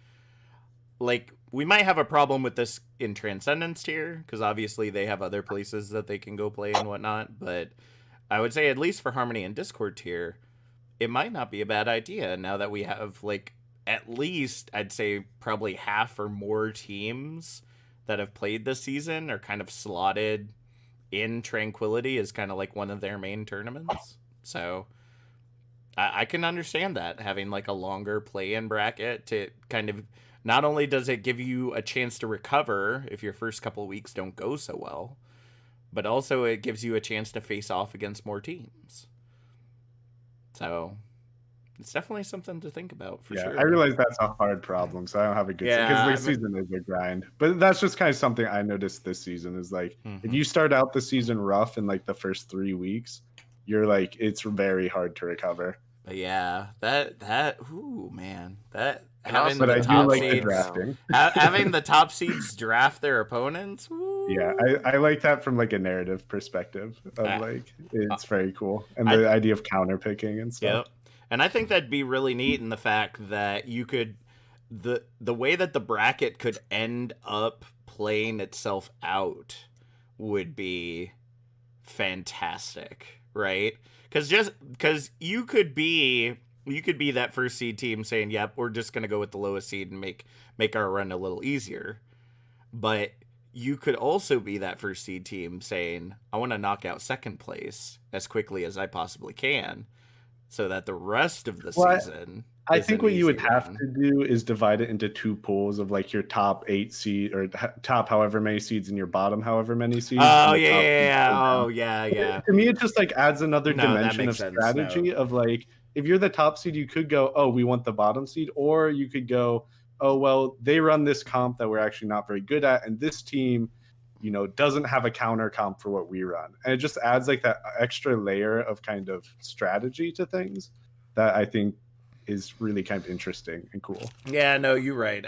like we might have a problem with this in Transcendence tier, because obviously they have other places that they can go play and whatnot, but I would say at least for Harmony and Discord tier, it might not be a bad idea now that we have like at least, I'd say probably half or more teams that have played this season are kind of slotted in Tranquility as kind of like one of their main tournaments. So I can understand that, having like a longer play-in bracket to kind of, not only does it give you a chance to recover if your first couple of weeks don't go so well, but also it gives you a chance to face off against more teams. So it's definitely something to think about for sure. I realize that's a hard problem, so I don't have a good because the season is a grind. But that's just kind of something I noticed this season is like if you start out the season rough in like the first 3 weeks, you're like it's very hard to recover. But yeah, that ooh man, that having But the I do top like the seeds, drafting. having the top seeds draft their opponents. Yeah, I like that from like a narrative perspective of like it's very cool, and the idea of counter picking and stuff. Yep. And I think that'd be really neat in the fact that you could the way that the bracket could end up playing itself out would be fantastic, right? Because you could be that first seed team saying, "Yep, we're just gonna go with the lowest seed and make our run a little easier," but you could also be that first seed team saying, "I want to knock out second place as quickly as I possibly can," so that the rest of the season. I think what you would have to do is divide it into two pools of like your top 8 seed or top however many seeds and your bottom however many seeds. Oh yeah. To me, it just like adds another dimension of strategy of like if you're the top seed, you could go, oh, we want the bottom seed, or you could go, oh well, they run this comp that we're actually not very good at, and this team, you know, doesn't have a counter comp for what we run, and it just adds like that extra layer of kind of strategy to things that I think is really kind of interesting and cool. Yeah, no, you're right.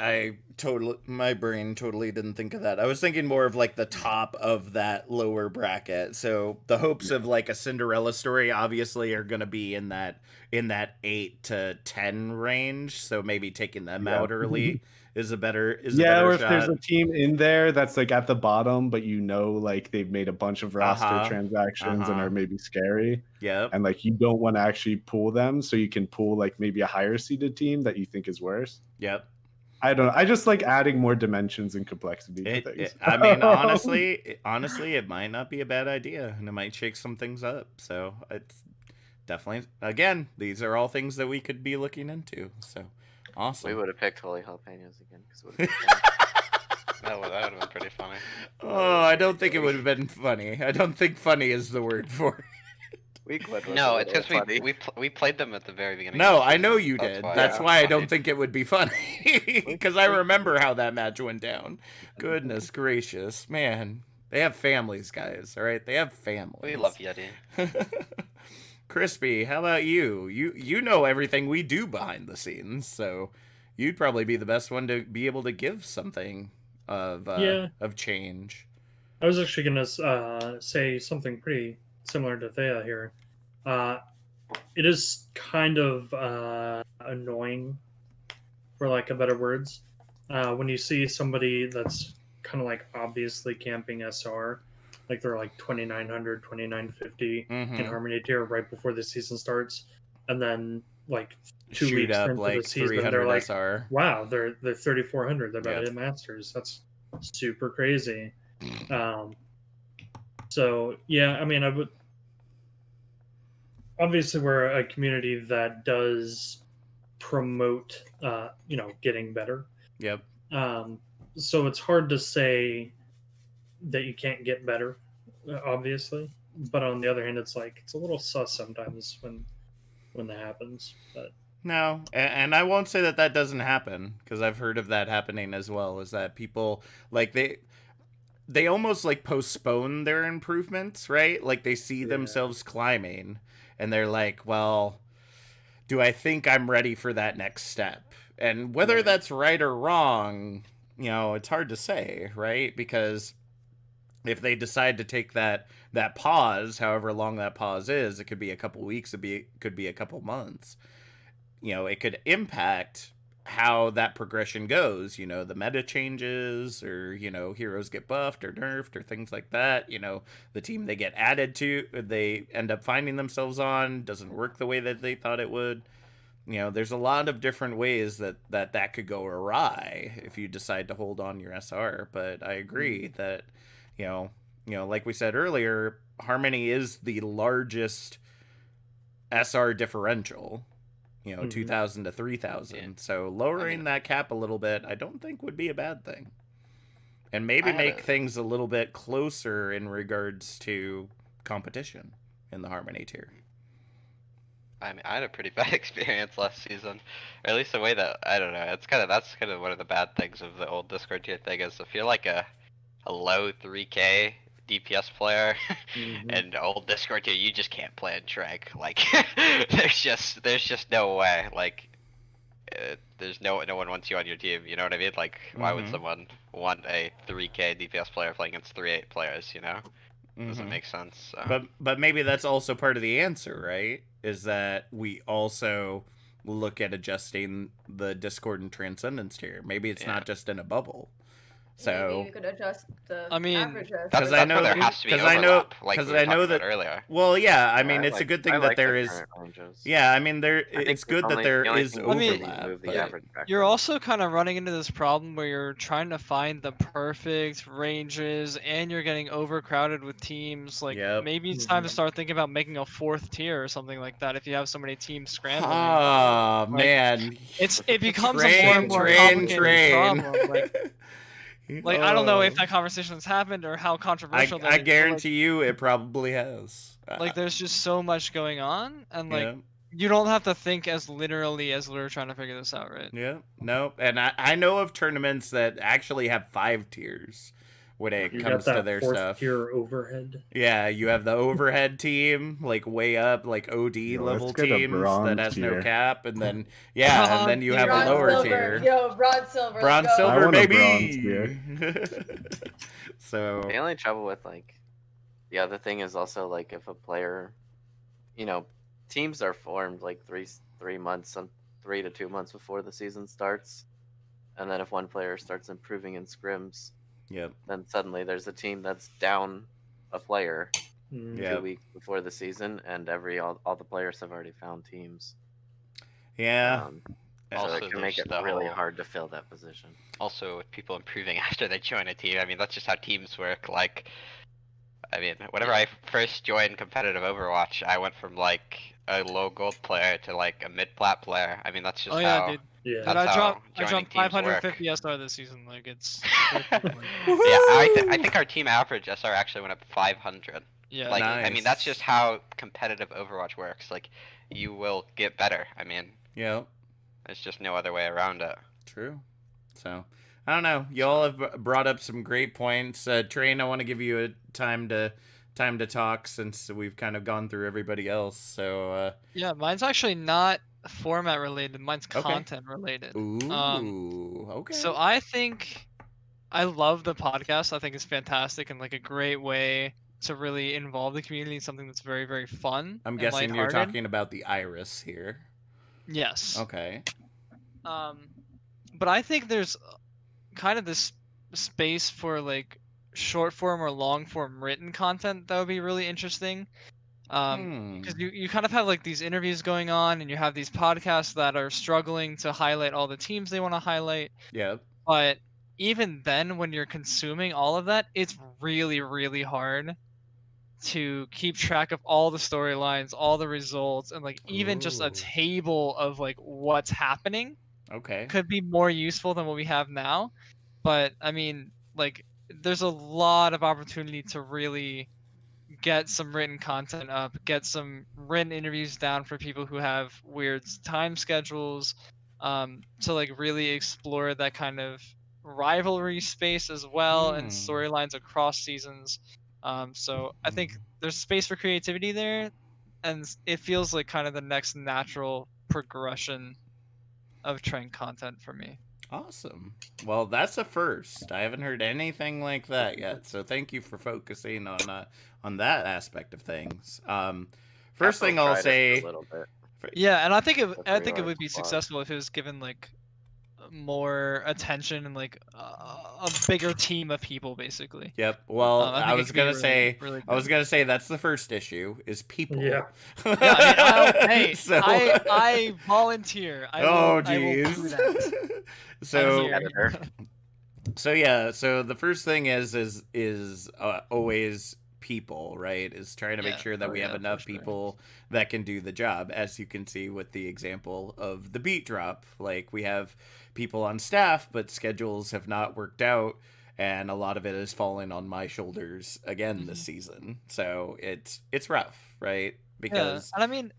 My brain totally didn't think of that. I was thinking more of like the top of that lower bracket. So the hopes of like a Cinderella story obviously are going to be in that 8 to 10 range. So maybe taking them out early is a better or if shot. there's a team in there that's like at the bottom, but you know, like they've made a bunch of roster transactions and are maybe scary. Yep. And like you don't want to actually pull them, so you can pull like maybe a higher seeded team that you think is worse. Yep. I don't know. I just like adding more dimensions and complexity to things. I mean, honestly, it might not be a bad idea, and it might shake some things up. So it's definitely, again, these are all things that we could be looking into. So awesome. We would have picked Holy Jalapenos again because that would have been pretty funny. Oh, I don't think it would have been funny. I don't think funny is the word for it. No, it's because we played them at the very beginning. No, I know you did. That's why I don't think it would be funny. Because I remember how that match went down. Goodness gracious. Man, they have families, guys. All right? They have families. We love Yeti. Crispy, how about you? You know everything we do behind the scenes, so you'd probably be the best one to be able to give something of change. I was actually going to say something pretty similar to Thea here. It is kind of annoying, for lack of better words, when you see somebody that's kind of like obviously camping SR, like they're like 2900, 2950 in Harmony tier right before the season starts, and then like 2 weeks into like the season, they're like, SR. wow, they're 3400, they're about to hit Masters. That's super crazy. So yeah, I mean, I would. Obviously, we're a community that does promote, getting better. Yep. So it's hard to say that you can't get better, obviously. But on the other hand, it's like it's a little sus sometimes when that happens. But no, and I won't say that doesn't happen, because I've heard of that happening as well. Is that people like they almost like postpone their improvements, right? Like they see themselves climbing. And they're like, well, do I think I'm ready for that next step? And whether that's right or wrong, it's hard to say, right? Because if they decide to take that pause, however long that pause is, it could be a couple weeks, it could be a couple months. It could impact how that progression goes. The meta changes, or heroes get buffed or nerfed or things like that. The team they get added to, they end up finding themselves on, doesn't work the way that they thought it would. There's a lot of different ways that could go awry if you decide to hold on your SR. But I agree that like we said earlier, Harmony is the largest SR differential. 2,000 to 3,000. So lowering that cap a little bit, I don't think would be a bad thing. And maybe make things a little bit closer in regards to competition in the Harmony tier. I mean, I had a pretty bad experience last season, or at least the way that, I don't know, that's kind of one of the bad things of the old Discord tier thing is if you're like a low 3k DPS player and old Discord tier, you just can't play in Trank. Like there's just no way. Like there's no one wants you on your team. You know what I mean? Like, why would someone want a 3K DPS player playing against 3-8 players? You know, doesn't make sense. So. But maybe that's also part of the answer, right? Is that we also look at adjusting the Discord and Transcendence tier. Maybe it's not just in a bubble. So maybe you could adjust the averages. Because I know there has to be overlap, like because we were I know talking that about earlier. Well, yeah, I mean it's a good thing that there is. Ranges. Yeah, I mean it's good that there is overlap. You're also kind of running into this problem where you're trying to find the perfect ranges, and you're getting overcrowded with teams. Like maybe it's time to start thinking about making a 4th tier or something like that. If you have so many teams scrambling. Oh man, it becomes a more and more complicated problem. Like I don't know if that conversation has happened or how controversial that is. I guarantee you it probably has. Like there's just so much going on, and like you don't have to think as literally as we're trying to figure this out, right? Yeah, no, and I know of tournaments that actually have 5 tiers when it comes to their stuff. Tier overhead. Yeah, you have the overhead team, like way up, like OD level teams that has no cap, and then and then you have a lower tier. Yo, bronze silver. Bronze silver, baby. So the only trouble with like the other thing is also like if a player, teams are formed like 3 months, 3 to 2 months before the season starts, and then if one player starts improving in scrims. Then suddenly there's a team that's down a player 2 weeks before the season, and all the players have already found teams. Yeah. So it can make it really hard to fill that position. Also, with people improving after they join a team, I mean that's just how teams work. Like, I mean, whenever I first joined competitive Overwatch, I went from like a low gold player to like a mid plat player. I mean that's just how. Dude. Yeah, but I dropped 550 SR this season. Like it's. I think our team average SR actually went up 500. Yeah, like I mean that's just how competitive Overwatch works. Like you will get better. I mean, there's just no other way around it. True. So I don't know. Y'all have brought up some great points. Train, I want to give you a time to talk since we've kind of gone through everybody else. So yeah, mine's actually not format related. Mine's content related. Ooh, okay. So I think I love the podcast. I think it's fantastic and like a great way to really involve the community in something that's very, very fun. I'm guessing you're talking about the Iris here. Yes. Okay. But I think there's kind of this space for like short form or long form written content that would be really interesting. Because you kind of have like these interviews going on, and you have these podcasts that are struggling to highlight all the teams they want to highlight. Yeah. But even then, when you're consuming all of that, it's really, really hard to keep track of all the storylines, all the results, and like even just a table of like what's happening. Okay. Could be more useful than what we have now. But I mean, like, there's a lot of opportunity to really get some written content up, get some written interviews down for people who have weird time schedules, to like really explore that kind of rivalry space as well and storylines across seasons. So I think there's space for creativity there, and it feels like kind of the next natural progression of trend content for me. Awesome. Well, that's a first. I haven't heard anything like that yet. So thank you for focusing on that aspect of things. First thing I'll say. Yeah, and I think it would be successful if it was given like more attention and like a bigger team of people, basically. Yep. Well, I was gonna say that's the first issue is people. Yeah. Hey, so... I volunteer. Jeez. So the first thing is always people, right? Is trying to make sure that we have enough people that can do the job. As you can see with the example of the BeatDrop, like we have people on staff, but schedules have not worked out, and a lot of it is falling on my shoulders again this season. So it's rough, right? Because and I mean,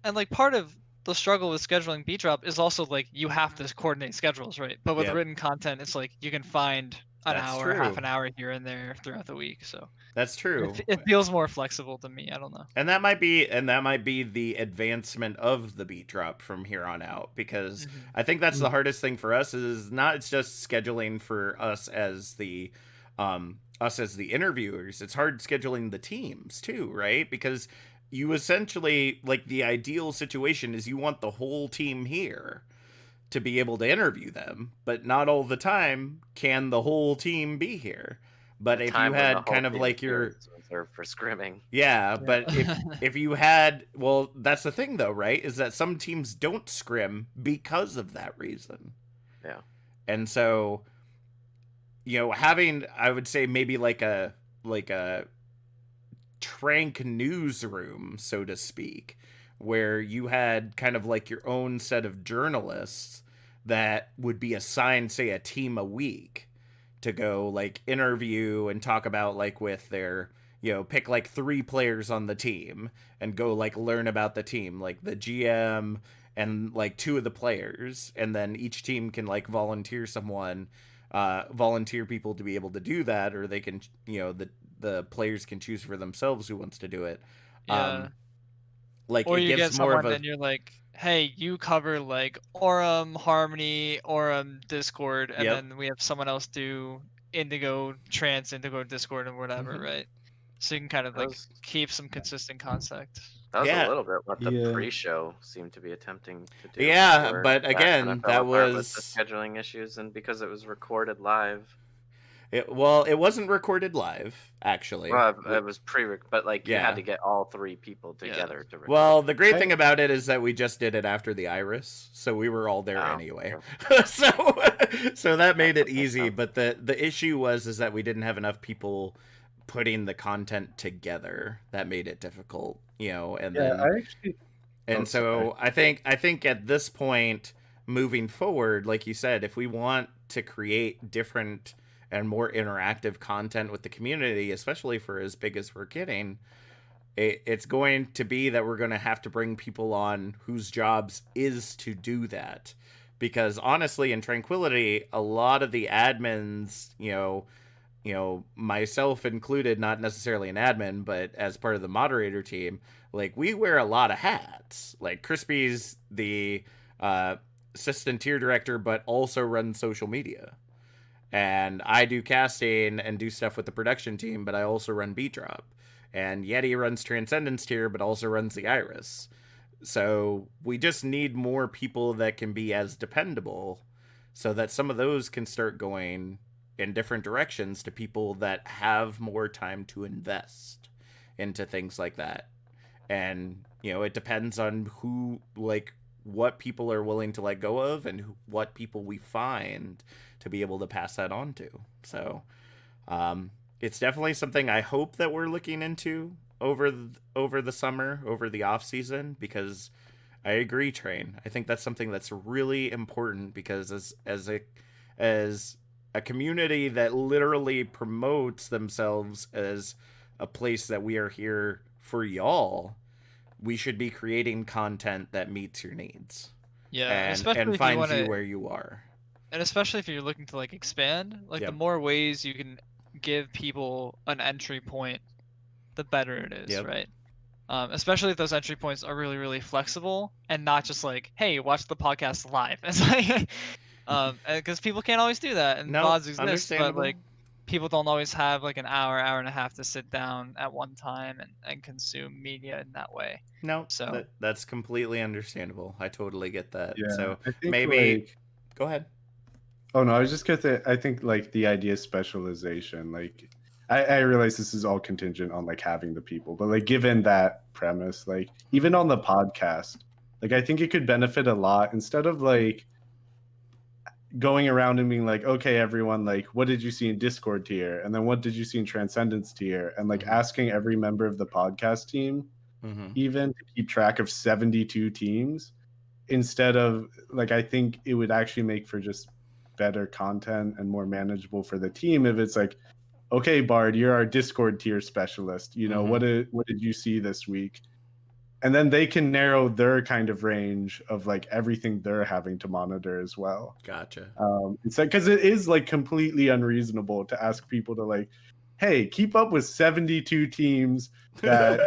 and like part of the struggle with scheduling BeatDrop is also like you have to coordinate schedules, right? But with written content, it's like you can find an That's hour, half true. an hour here and there throughout the week. So That's true. it feels more flexible to me. I don't know. And that might be the advancement of the beat drop from here on out, because I think that's the hardest thing for us is not it's just scheduling for us as the interviewers. It's hard scheduling the teams too, right? Because you essentially, like, the ideal situation is you want the whole team here to be able to interview them, but not all the time can the whole team be here. But if you had kind of like your reserved for scrimming. Yeah, but if you had, well, that's the thing though, right? Is that some teams don't scrim because of that reason. Yeah. And so, having, I would say, maybe like a trank newsroom, so to speak, where you had kind of like your own set of journalists that would be assigned, say, a team a week to go like interview and talk about like with their, pick like 3 players on the team and go like learn about the team, like the GM and like 2 of the players, and then each team can like volunteer people to be able to do that, or they can, the players can choose for themselves who wants to do it. Yeah. Like, or it you gives get more someone of a, and you're like, hey, you cover like Aurum, Harmony, Aurum, Discord, and then we have someone else do Indigo, Trance, Indigo, Discord, and whatever, right? So you can kind of like keep some consistent contact. That was a little bit what the pre-show seemed to be attempting to do. Yeah, but again, kind of that was with was the scheduling issues, and because it was recorded live. It wasn't recorded live, actually. Well, it was but like you had to get all 3 people together to record. Well, the great thing about it is that we just did it after the Iris, so we were all there anyway. so that made it easy. But the issue is that we didn't have enough people putting the content together. That made it difficult, and then I think at this point, moving forward, like you said, if we want to create different and more interactive content with the community, especially for as big as we're getting, it's going to be that we're going to have to bring people on whose jobs is to do that. Because honestly, in Tranquility, a lot of the admins, myself included, not necessarily an admin, but as part of the moderator team, like, we wear a lot of hats. Like, Crispy's the assistant tier director, but also runs social media. And I do casting and do stuff with the production team, but I also run BeatDrop. And Yeti runs Transcendence tier, but also runs the Iris. So we just need more people that can be as dependable, so that some of those can start going in different directions to people that have more time to invest into things like that. And, it depends on what people are willing to let go of and what people we find to be able to pass that on to. So it's definitely something I hope that we're looking into over the summer, over the off season, because I agree, Train. I think that's something that's really important, because as a community that literally promotes themselves as a place that we are here for y'all, we should be creating content that meets your needs. Yeah, and finds you where you are. And especially if you're looking to like expand, like the more ways you can give people an entry point, the better it is, right? Especially if those entry points are really, really flexible and not just like, hey, watch the podcast live. It's like, because people can't always do that, and mods exist, but like people don't always have like an hour and a half to sit down at one time and consume media in that way. No, so that's completely understandable. I totally get that. Yeah, so I think, maybe go ahead. Oh no, I was just gonna say, I think like the idea of specialization, like I realize this is all contingent on like having the people, but like given that premise, like even on the podcast, like I think it could benefit a lot, instead of like going around and being like, okay, everyone, like, what did you see in Discord tier? And then what did you see in Transcendence tier? And like asking every member of the podcast team, even to keep track of 72 teams, instead of like, I think it would actually make for just better content and more manageable for the team if it's like, okay, Bard, you're our Discord tier specialist. What did you see this week? and then they can narrow their kind of range of like everything they're having to monitor as well. Gotcha. It's like, because it is like completely unreasonable to ask people to like, hey, keep up with 72 teams that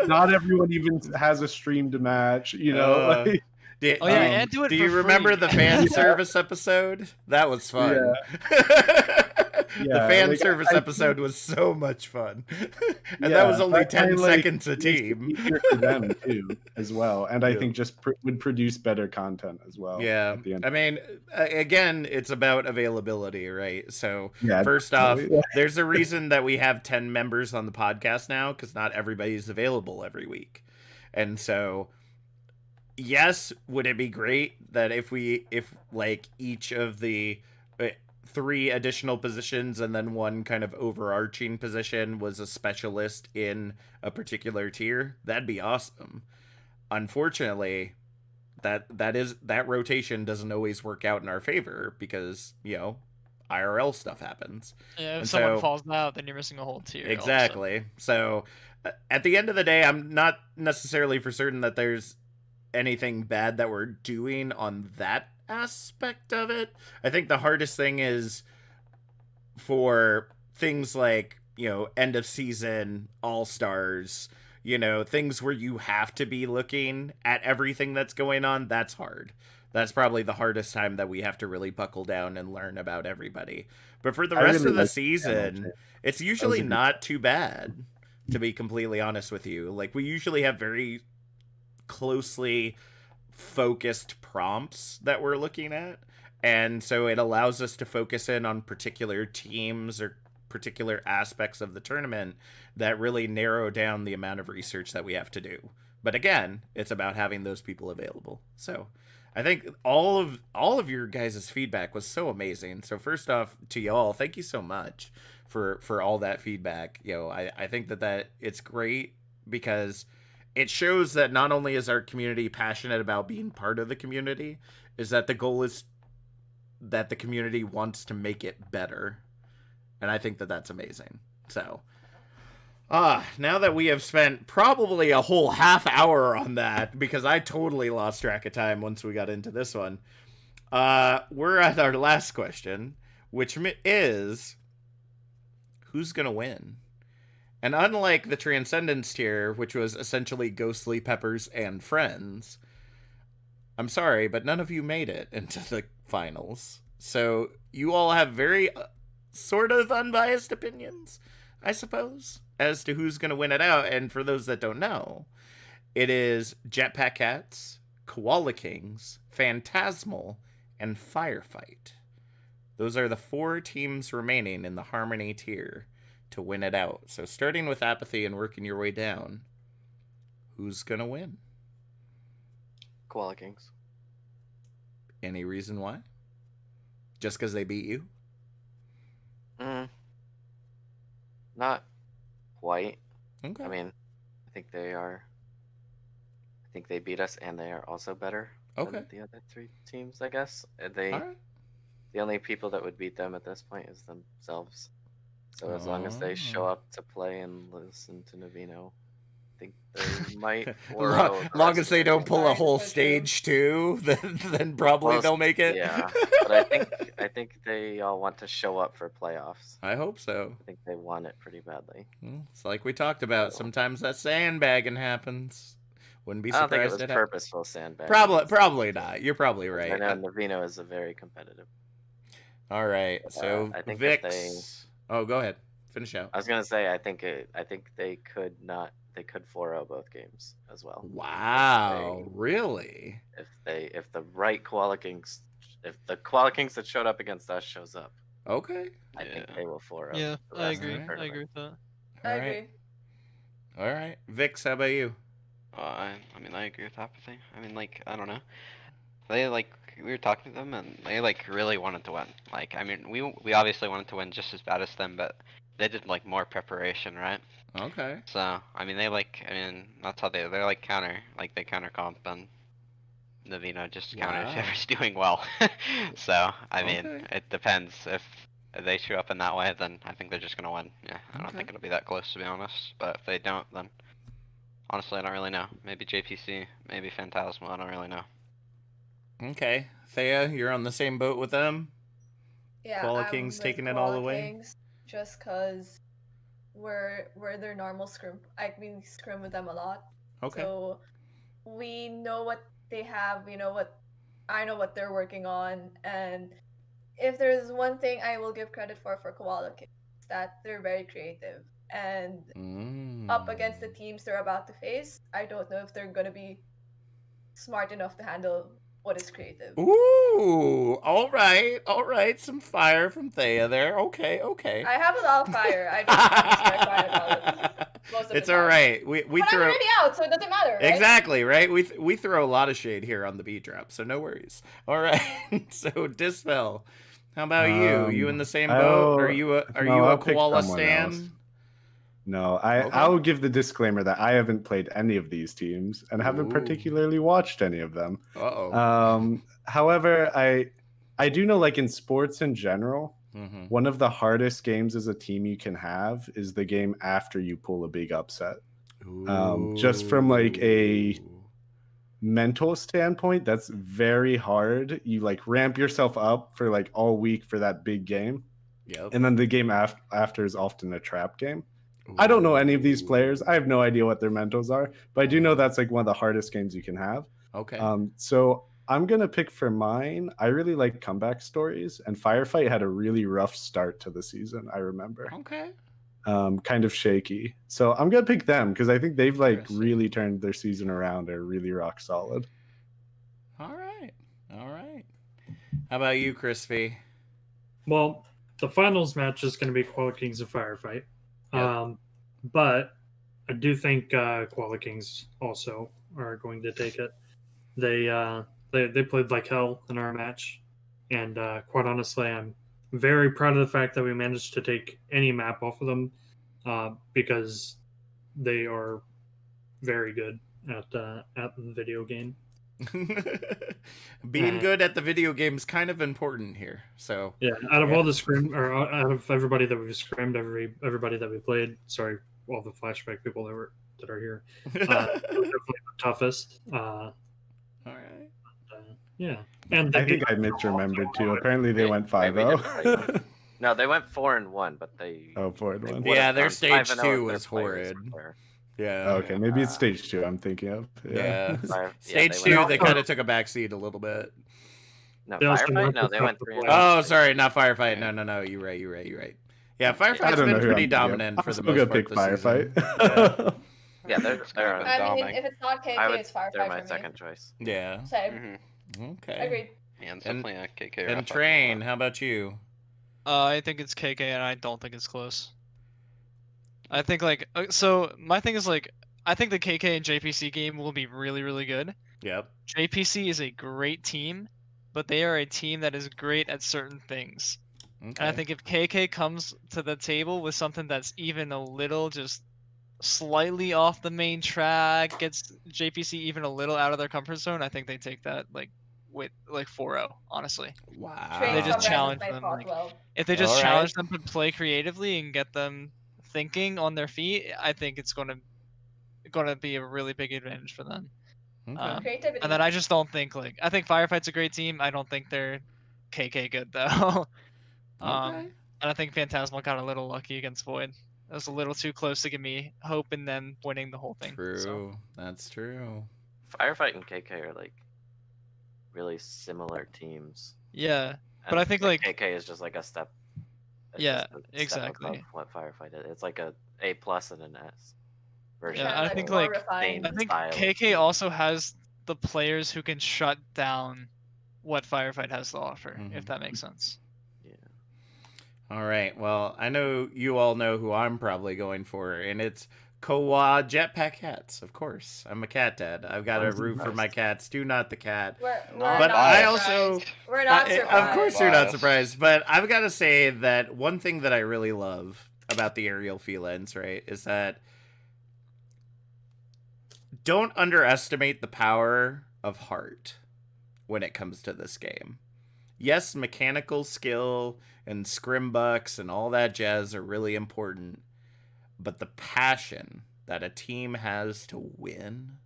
not everyone even has a stream to match, you know. Like, and do it do for you remember free. the fan service episode? That was fun. The fan service episode was so much fun. And that was only 10 seconds a team. Easier for them too, as well. And I think just would produce better content as well. Yeah. At the end. I mean, again, it's about availability, right? So, Yeah, first off, definitely. there's a reason that we have 10 members on the podcast now, because not everybody's available every week. And so, yes, would it be great that if like each of the 3 additional positions and then one kind of overarching position was a specialist in a particular tier? That'd be awesome. Unfortunately, that rotation doesn't always work out in our favor because, you know, IRL stuff happens. Yeah, if And someone so, falls out, then you're missing a whole tier. exactly. So at the end of the day, I'm not necessarily for certain that there's anything bad that we're doing on that aspect of it. I think the hardest thing is for things like, you know, end of season, all-stars, you know, things where you have to be looking at everything that's going on. That's hard. That's probably the hardest time that we have to really buckle down and learn about everybody. But for the rest of the season, it's usually not too bad, to be completely honest with you. Like, we usually have very closely focused prompts that we're looking at, and so it allows us to focus in on particular teams or particular aspects of the tournament that really narrow down the amount of research that we have to do. But again, it's about having those people available. So I think all of your guys' feedback was so amazing. So first off, to y'all, thank you so much for all that feedback. You know, I think that it's great because it shows that not only is our community passionate about being part of the community, is that the goal is that the community wants to make it better. And I think that that's amazing. So, now that we have spent probably a whole half hour on that, because I totally lost track of time once we got into this one, we're at our last question, which is, who's going to win? And unlike the Transcendence tier, which was essentially Ghostly Peppers and Friends, I'm sorry, but none of you made it into the finals. So you all have very sort of unbiased opinions, I suppose, as to who's going to win it out. And for those that don't know, it is Jetpack Cats, Koala Kings, Phantasmal, and Firefight. Those are the 4 teams remaining in the Harmony tier to win it out. So starting with Apathy and working your way down, who's going to win? Koala Kings. Any reason why? Just because they beat you? Not quite. Okay. I mean, I think they beat us, and they are also better than the other 3 teams, I guess. The only people that would beat them at this point is themselves. So as long as they show up to play and listen to Navino, I think they might. Long as they don't pull a whole stage 2, then probably they'll make it. Yeah, but I think they all want to show up for playoffs. I hope so. I think they want it pretty badly. It's like we talked about. Sometimes that sandbagging happens. Wouldn't be surprised. I don't think it was purposeful sandbagging. Probably not. You're probably right. I know Navino is a very competitive. All right, so I think Vix. Oh, go ahead. Finish out. I was gonna say I think they could 4-0 both games as well. Wow, really? If the right Koala Kings, if the Koala Kings that showed up against us shows up, okay, I think they will 4-0. Yeah, I agree. I agree with that. I agree. All right, Vix, how about you? I mean, I agree with Apathy. I mean, like, I don't know. They we were talking to them and they really wanted to win. Like, I mean, we obviously wanted to win just as bad as them, but they did more preparation, right? Okay. So I mean, that's how they're they counter comp and Navino just counters whoever's doing well. So I mean, it depends. If they show up in that way, then I think they're just gonna win. Yeah, I don't think it'll be that close, to be honest. But if they don't, then Honestly, I don't really know. Maybe JPC, maybe Phantasmal. I don't really know. Okay, Thea, you're on the same boat with them. Yeah, Koala I'm King's with taking it all Koala away. Kings just cause we're their normal scrim. We scrim with them a lot. Okay. So we know what they have. We know what I know what they're working on, and if there's one thing I will give credit for Koala Kings, that they're very creative. And up against the teams they're about to face, I don't know if they're gonna be smart enough to handle what is creative. Ooh, all right. Some fire from Thea there. Okay. I have a lot of fire. I just start quiet all most of It's the time. all right. We But I'm throw already out, so it doesn't matter, right? exactly right. We throw a lot of shade here on the BeatDrop, so no worries. All right. So Dispel, how about you? You in the same boat? Are you a I'll pick koala someone stan? else. No, I Okay. I'll give the disclaimer that I haven't played any of these teams and haven't Ooh. particularly watched any of them. Uh-oh. However, I do know, like, in sports in general, one of the hardest games as a team you can have is the game after you pull a big upset. Just from like a mental standpoint, that's very hard. You like ramp yourself up for like all week for that big game. Yep. And then the game after is often a trap game. I don't know any of these players. I have no idea what their mentals are, but I do know that's like one of the hardest games you can have. Okay. So I'm gonna pick for mine. I really like comeback stories, and Firefight had a really rough start to the season. I remember. Okay. Kind of shaky. So I'm gonna pick them because I think they've like really turned their season around. They're really rock solid. All right. How about you, Crispy? Well, the finals match is going to be Koala Kings and Firefight. Yep. But I do think Koala Kings also are going to take it. They played like hell in our match, and quite honestly, I'm very proud of the fact that we managed to take any map off of them because they are very good at the video game. Being good at the video game is kind of important here. So yeah, out of all the scrim, or out of everybody that we've scrimmed, everybody that we played, sorry, all the flashback people that are here, it was definitely the toughest. All right. Yeah, and I think I misremembered too. Apparently they went 5-0. No, they went 4-1, but they 4-1. Yeah, their stage 5-0 2 if was their players horrid. were there. Yeah. Okay, maybe it's stage 2 I'm thinking of. Yeah. Yeah, Stage they 2, went- they kind of took a backseat a little bit. No, They also Firefight? No, knocked they us went off the 3 Oh, sorry, not Firefight. No. You're right. Yeah, I Firefight's don't know been who pretty I'm thinking of. dominant I'm for the still most gonna part pick this season. Firefight. Yeah, they're I mean, if it's not KK, it's Firefight they're my for me. second choice. Yeah. Same. Okay. Agreed. Yeah, it's definitely a KK. And Train, how about you? I think it's KK, and I don't think it's close. I think so. My thing is I think the KK and JPC game will be really, really good. Yep. JPC is a great team, but they are a team that is great at certain things. Okay. And I think if KK comes to the table with something that's even a little just slightly off the main track, gets JPC even a little out of their comfort zone, I think they take that with 4-0, honestly. Wow. If they just challenge my them, thought well. if they just All challenge right. them to play creatively and get them thinking on their feet, I think it's gonna be a really big advantage for them. Okay. Creativity. And then I just don't think I think Firefight's a great team. I don't think they're KK good though. Okay. And I think Phantasmal got a little lucky against Void. It was a little too close to give me hope in them winning the whole thing. True. So. That's true. Firefight and KK are really similar teams. Yeah, but And I think KK is just like a step. Yeah, just a step exactly. above what Firefight is. It's like a A+ and an S version. Yeah, I think I think KK also has the players who can shut down what Firefight has to offer, if that makes sense. All right. Well, I know you all know who I'm probably going for, and it's Koa Jetpack Cats. Of course, I'm a cat dad. I've got to root for my cats. Do not the cat. We're but not I surprised. also, We're not surprised. of course, you're not surprised. But I've got to say that one thing that I really love about the aerial felines, right, is that don't underestimate the power of heart when it comes to this game. Yes, mechanical skill and scrimbucks and all that jazz are really important, but the passion that a team has to win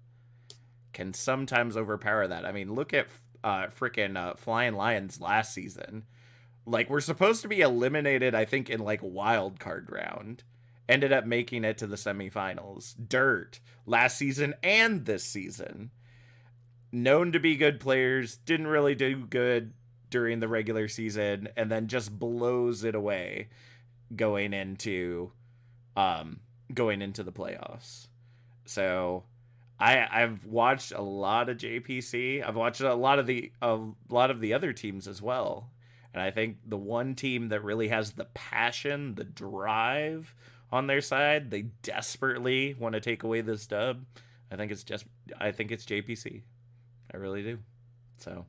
can sometimes overpower that. I mean, look at freaking Flying Lions last season. Like, we're supposed to be eliminated, I think, in like wild card round. Ended up making it to the semifinals. Dirt last season and this season. Known to be good players, didn't really do good during the regular season, and then just blows it away going into the playoffs. So I've watched a lot of JPC. I've watched a lot of the other teams as well. And I think the one team that really has the passion, the drive on their side, they desperately want to take away this dub. I think it's JPC. I really do. So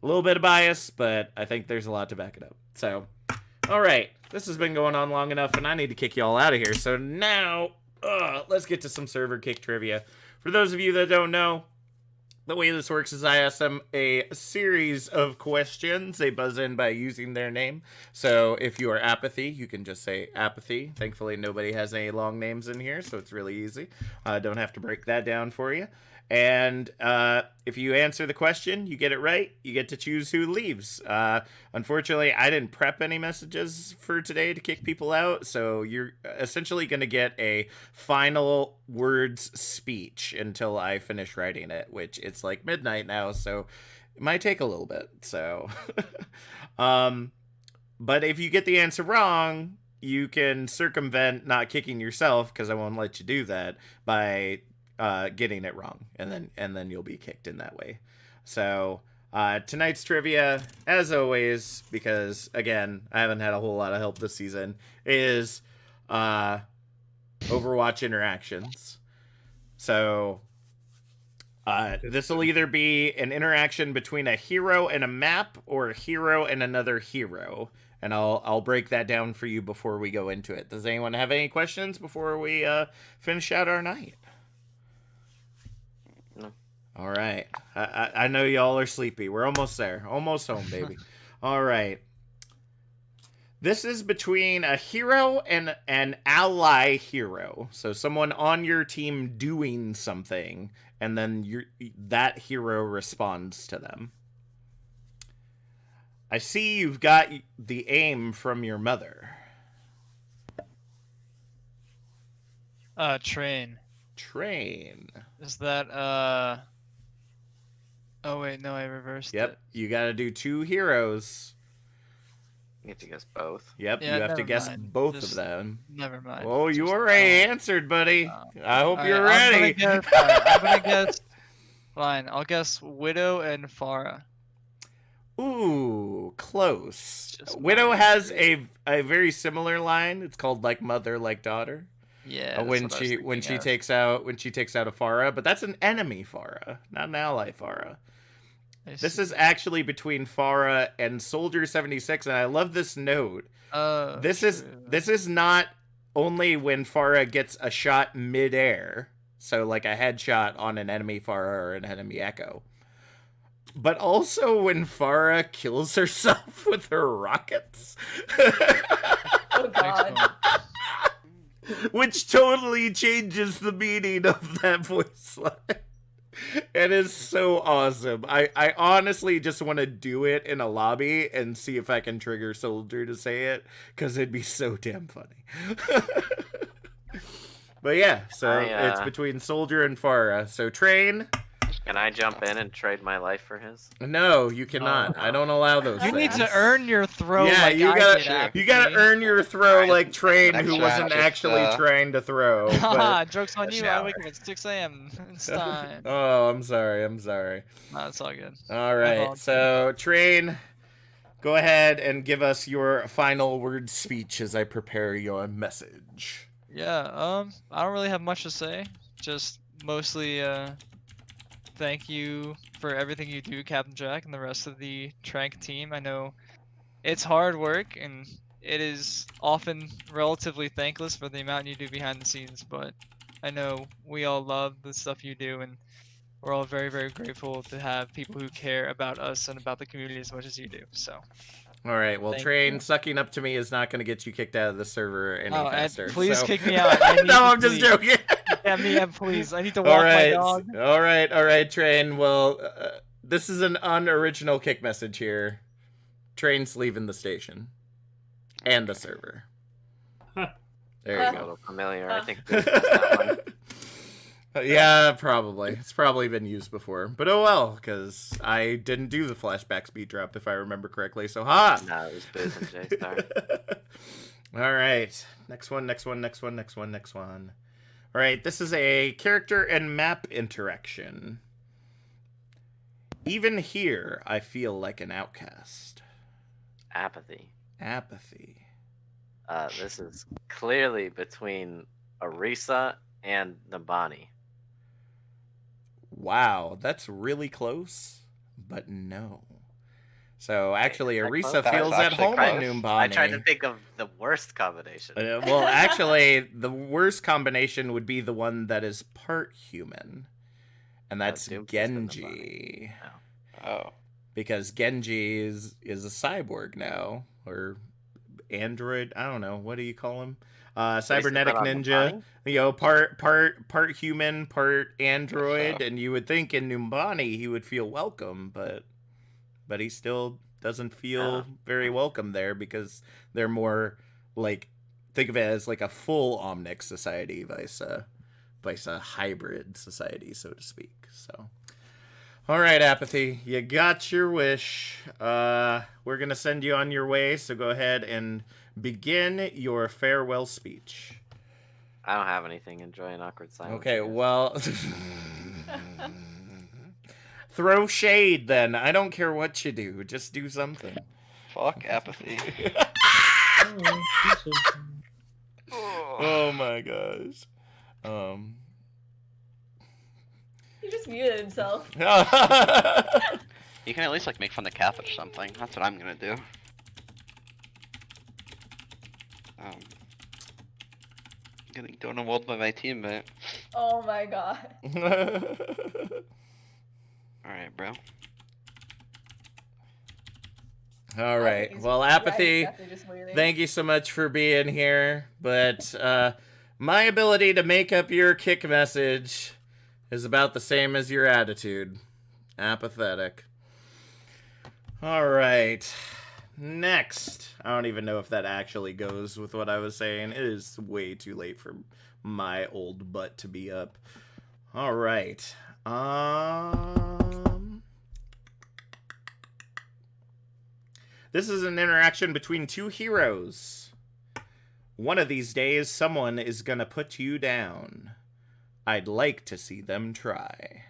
a little bit of bias, but I think there's a lot to back it up. So, all right, this has been going on long enough, and I need to kick you all out of here. So now, let's get to some server kick trivia. For those of you that don't know, the way this works is I ask them a series of questions. They buzz in by using their name. So if you are Apathy, you can just say Apathy. Thankfully, nobody has any long names in here, so it's really easy. Don't have to break that down for you. And if you answer the question, you get it right, you get to choose who leaves. Unfortunately, I didn't prep any messages for today to kick people out, so you're essentially going to get a final words speech until I finish writing it, which it's like midnight now, so it might take a little bit. So, but if you get the answer wrong, you can circumvent not kicking yourself, because I won't let you do that, by getting it wrong, and then you'll be kicked in that way. So tonight's trivia, as always, because again I haven't had a whole lot of help this season, is Overwatch interactions. So this will either be an interaction between a hero and a map, or a hero and another hero, and I'll break that down for you before we go into it. Does anyone have any questions before we finish out our night? No. All right. I know y'all are sleepy. We're almost there. Almost home, baby. All right. This is between a hero and an ally hero. So someone on your team doing something, and then that hero responds to them. I see you've got the aim from your mother. Train. Train. Is that Oh wait, no, I reversed Yep. it. You got to do two heroes. You have to guess both. Yep, Yeah, you have to never guess mind. both Just of them. Never mind. Oh, you Just- already answered, buddy. I hope Alright, you're ready. I'm gonna guess. Fine, I'll guess Widow and Farah. Ooh, close. Just Widow mine. has a very similar line. It's called like mother, like daughter. Yeah. that's when what I was she thinking of. takes out a Farah, but that's an enemy Farah, not an ally Farah. I This see. is actually between Farah and Soldier 76, and I love this note. This is not only when Farah gets a shot midair, so like a headshot on an enemy Farah or an enemy Echo, but also when Farah kills herself with her rockets. Oh god. Which totally changes the meaning of that voice line. It is so awesome. I honestly just want to do it in a lobby and see if I can trigger Soldier to say it, because it'd be so damn funny. But yeah, so it's between Soldier and Farah. So Train. Can I jump in and trade my life for his? No, you cannot. I don't allow those You things. need to earn your throw. Yeah, like you I gotta did, actually. you gotta earn your throw like Train, who Next wasn't round, actually trying to throw. Haha, But... joke's on you. I wake up at 6 a.m. It's time. Oh, I'm sorry. No, it's all good. All right, so Train, go ahead and give us your final word speech as I prepare your message. Yeah, I don't really have much to say. Just mostly, thank you for everything you do, Captain Jack, and the rest of the Trank team. I know it's hard work, and it is often relatively thankless for the amount you do behind the scenes, but I know we all love the stuff you do, and we're all very, very grateful to have people who care about us and about the community as much as you do. So, All right. Well, Thank Train you. sucking up to me is not going to get you kicked out of the server any Oh, faster. please so... kick me out. I need no, to I'm just sleep. joking. Get me up, please. I need to All walk my right. dog. All right, Train. Well, this is an unoriginal kick message here. Train's leaving the station and the server. There you A go. little familiar. I think Booth missed that one. Yeah, probably. It's probably been used before. But oh well, because I didn't do the flashback speed drop, if I remember correctly. So, ha! No, it was Booth and Jay Star. All right. Next one. All right, this is a character and map interaction. Even here, I feel like an outcast. Apathy. This is clearly between Orisa and Nabani. Wow, that's really close, but no. So actually, Orisa That feels was at actually home close. in Numbani. I tried to think of the worst combination. Well, actually, the worst combination would be the one that is part human, and that's Genji. Oh. Because Genji is a cyborg now, or android. I don't know. What do you call him? Cybernetic ninja. You know, part human, part android. And you would think in Numbani he would feel welcome, but he still doesn't feel very welcome there because they're more like, think of it as like a full Omnic society, vice a hybrid society, so to speak. So. All right, Apathy, you got your wish. We're going to send you on your way, so go ahead and begin your farewell speech. I don't have anything. Enjoy an awkward silence. Okay, well... throw shade, then. I don't care what you do. Just do something. Fuck Apathy. Oh my gosh. He just muted himself. You can at least like make fun of Cap or something. That's what I'm gonna do. Getting donut walled by my teammate. Oh my god. Alright, bro. All right. Well, Apathy, thank you so much for being here. But my ability to make up your kick message is about the same as your attitude. Apathetic. All right. Next. I don't even know if that actually goes with what I was saying. It is way too late for my old butt to be up. All right. This is an interaction between two heroes. One of these days, someone is gonna put you down. I'd like to see them try.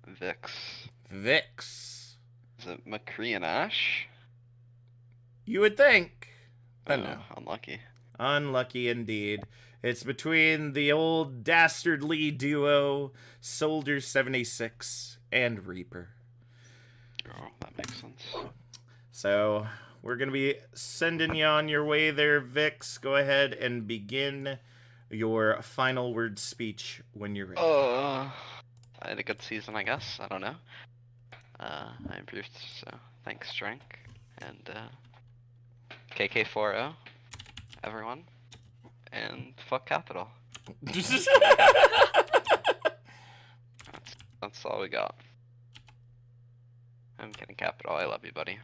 Vix. Vix. Is it McCree and Ash? You would think. But no. Unlucky. Unlucky indeed. It's between the old dastardly duo, Soldier 76 and Reaper. Oh, that makes sense. So, we're going to be sending you on your way there, Vix. Go ahead and begin your final word speech when you're ready. I had a good season, I guess. I don't know. I improved, so thanks, Drink. And, KK40, everyone. And fuck Capital. That's all we got. I'm kidding, Capital. I love you, buddy.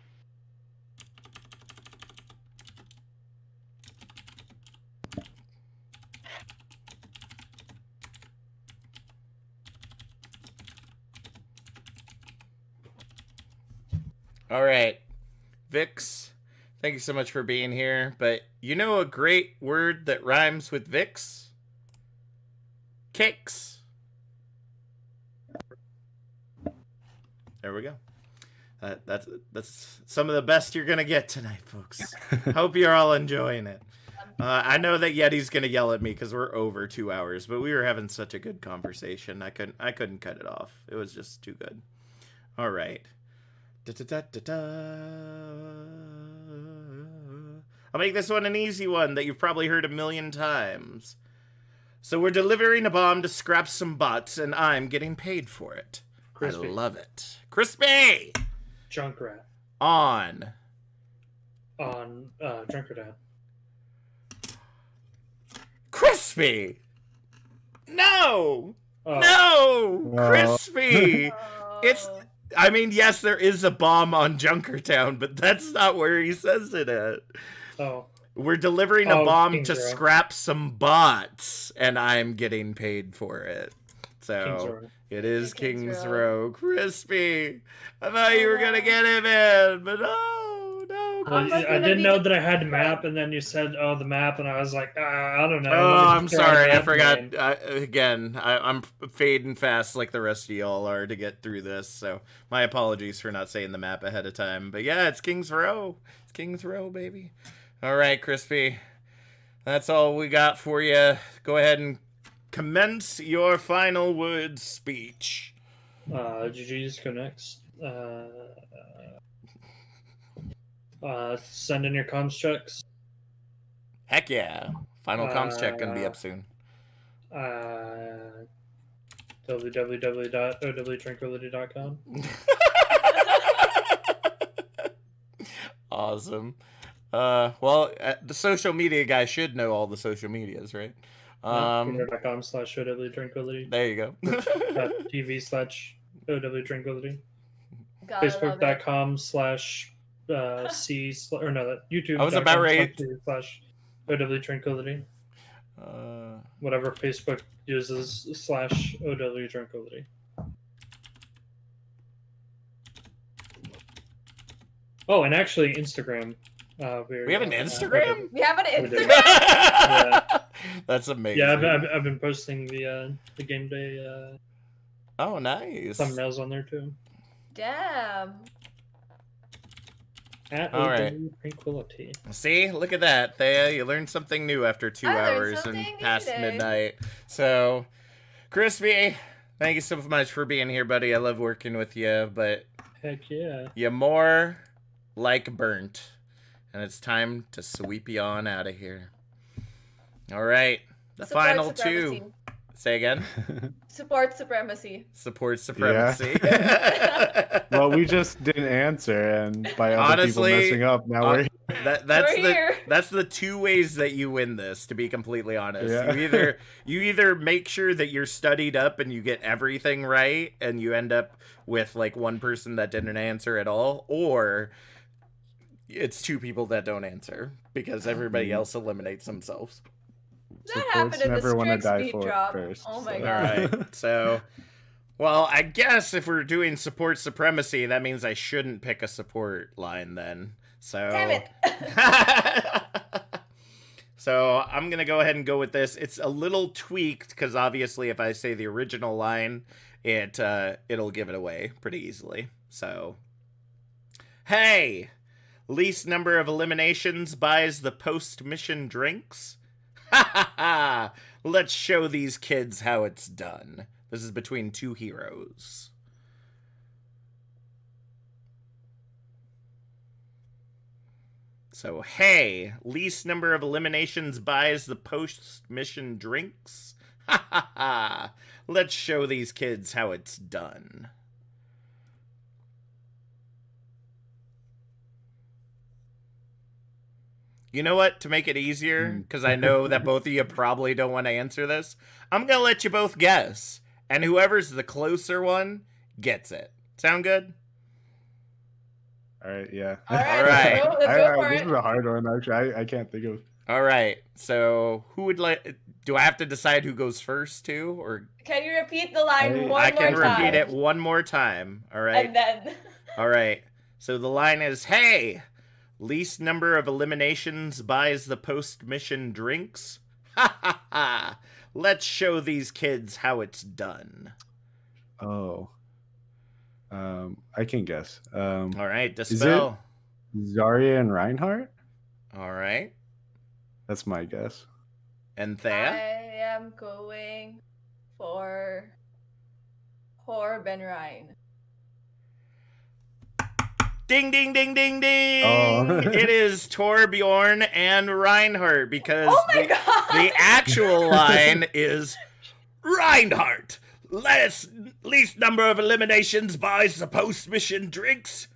All right, Vix, thank you so much for being here. But you know a great word that rhymes with Vix? Cakes. There we go. That's some of the best you're gonna get tonight, folks. Hope you're all enjoying it. I know that Yeti's gonna yell at me because we're over 2 hours, but we were having such a good conversation. I couldn't cut it off. It was just too good. All right. I'll make this one an easy one that you've probably heard a million times. So we're delivering a bomb to scrap some bots, and I'm getting paid for it. Crispy. I love it. Crispy! Junkrat. On Junkrat. Crispy! No! Oh. No! Oh. Crispy! It's... I mean, yes, there is a bomb on Junkertown, but that's not where he says it at. Oh. We're delivering a bomb Kings to Row. scrap some bots, and I'm getting paid for it. Kings So Row. it is Kings Kings Row. Row. Crispy! I thought you were gonna get him in, but no, no. Well, Crispy. I didn't know that I had map, and then you said, "Oh, the map," and I was like, I don't know. Oh, Let me I'm just try sorry. I map forgot. name. I'm fading fast like the rest of y'all are to get through this. So my apologies for not saying the map ahead of time. But yeah, it's Kings Row. It's Kings Row, baby. All right, Crispy. That's all we got for you. Go ahead and commence your final words speech. GG's go next. Send in your comms checks. Heck yeah. Final comms check gonna be up soon. www.owtranquility.com. Awesome. Well, the social media guy should know all the social medias, right? Twitter.com/owtranquility. There you go. TV/owtranquility. Gotta love it. YouTube. I was about right. /owtranquility. Whatever Facebook uses /owtranquility. Oh, and actually Instagram. We have an Instagram? We have an We do. Instagram? Yeah. That's amazing. Yeah, I've been posting the game day Oh, nice. thumbnails on there too. Damn. At All right. Tranquility. See, look at that, Thea. You learned something new after 2 I learned hours and something new past today. midnight. So, Crispy, thank you so much for being here, buddy. I love working with you, but Heck yeah. you're more like burnt. And it's time to sweep you on out of here. All right. The Support final supremacy. two. Say again. Support supremacy. Support supremacy. Well, we just didn't answer, and by other Honestly, people messing up, now we're We're here. that's the two ways that you win this, to be completely honest. Yeah. You either make sure that you're studied up and you get everything right and you end up with like one person that didn't answer at all, or it's two people that don't answer because everybody else eliminates themselves. That happened in the never wanna Strix die for it BeatDrop. first, Oh my so. All god. right. So, well, I guess if we're doing support supremacy, that means I shouldn't pick a support line then. So, Damn it. So I'm going to go ahead and go with this. It's a little tweaked because obviously if I say the original line, it'll give it away pretty easily. So, hey, least number of eliminations buys the post-mission drinks. Ha ha ha! Let's show these kids how it's done. This is between two heroes. So, hey, least number of eliminations buys the post-mission drinks. Ha ha ha! Let's show these kids how it's done. You know what? To make it easier, because I know that both of you probably don't want to answer this, I'm going to let you both guess. And whoever's the closer one gets it. Sound good? all right. Yeah. All right. All right. Let's go for This it. is a hard one. Actually, I can't think of. All right. So, who would like... Do I have to decide who goes first, too? Or Can you repeat the line I- one I more can time? repeat it one more time. All right. And then... All right. So the line is, hey, least number of eliminations buys the post-mission drinks. Ha ha ha. Let's show these kids how it's done. Oh. I can guess. All right. Is Dispel. it Zarya and Reinhardt? All right. That's my guess. And Thea? I am going for Horb and Ryan. Ding, ding, ding, ding, ding. Oh. It is Torbjorn and Reinhardt because Oh my god! the actual line is Reinhardt. least number of eliminations buys the post-mission drinks.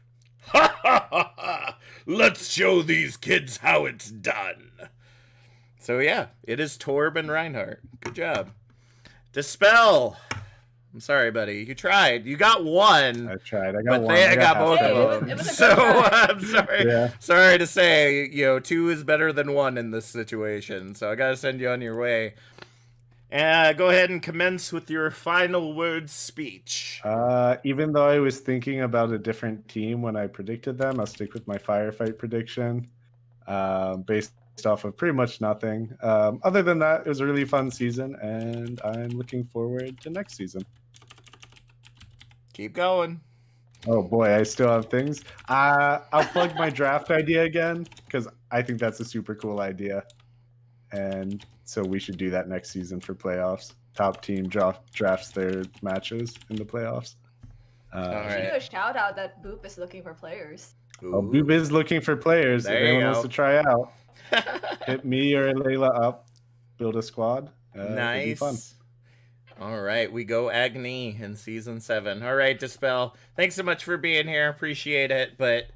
Ha ha ha ha! Let's show these kids how it's done. So yeah, it is Torb and Reinhardt. Good job. Dispel. I'm sorry, buddy. You tried. You got one. I tried. I got but one. I got both Hey, of them. it was a So good try. I'm sorry. Yeah. Sorry to say, 2 is better than 1 in this situation. So I gotta send you on your way. Go ahead and commence with your final words speech. Even though I was thinking about a different team when I predicted them, I'll stick with my firefight prediction. Based off of pretty much nothing. Other than that, it was a really fun season, and I'm looking forward to next season. Keep going. Oh boy, I still have things. I'll plug my draft idea again, because I think that's a super cool idea. And so we should do that next season for playoffs. Top team drafts their matches in the playoffs. All We should do right. a shout out that Boop is looking for players. Oh, Boob is looking for players. There If you anyone go. wants to try out, hit me or Layla up. Build a squad. It'd be fun. Nice. All right, we go Agni in season 7. All right, Dispel. Thanks so much for being here. Appreciate it. But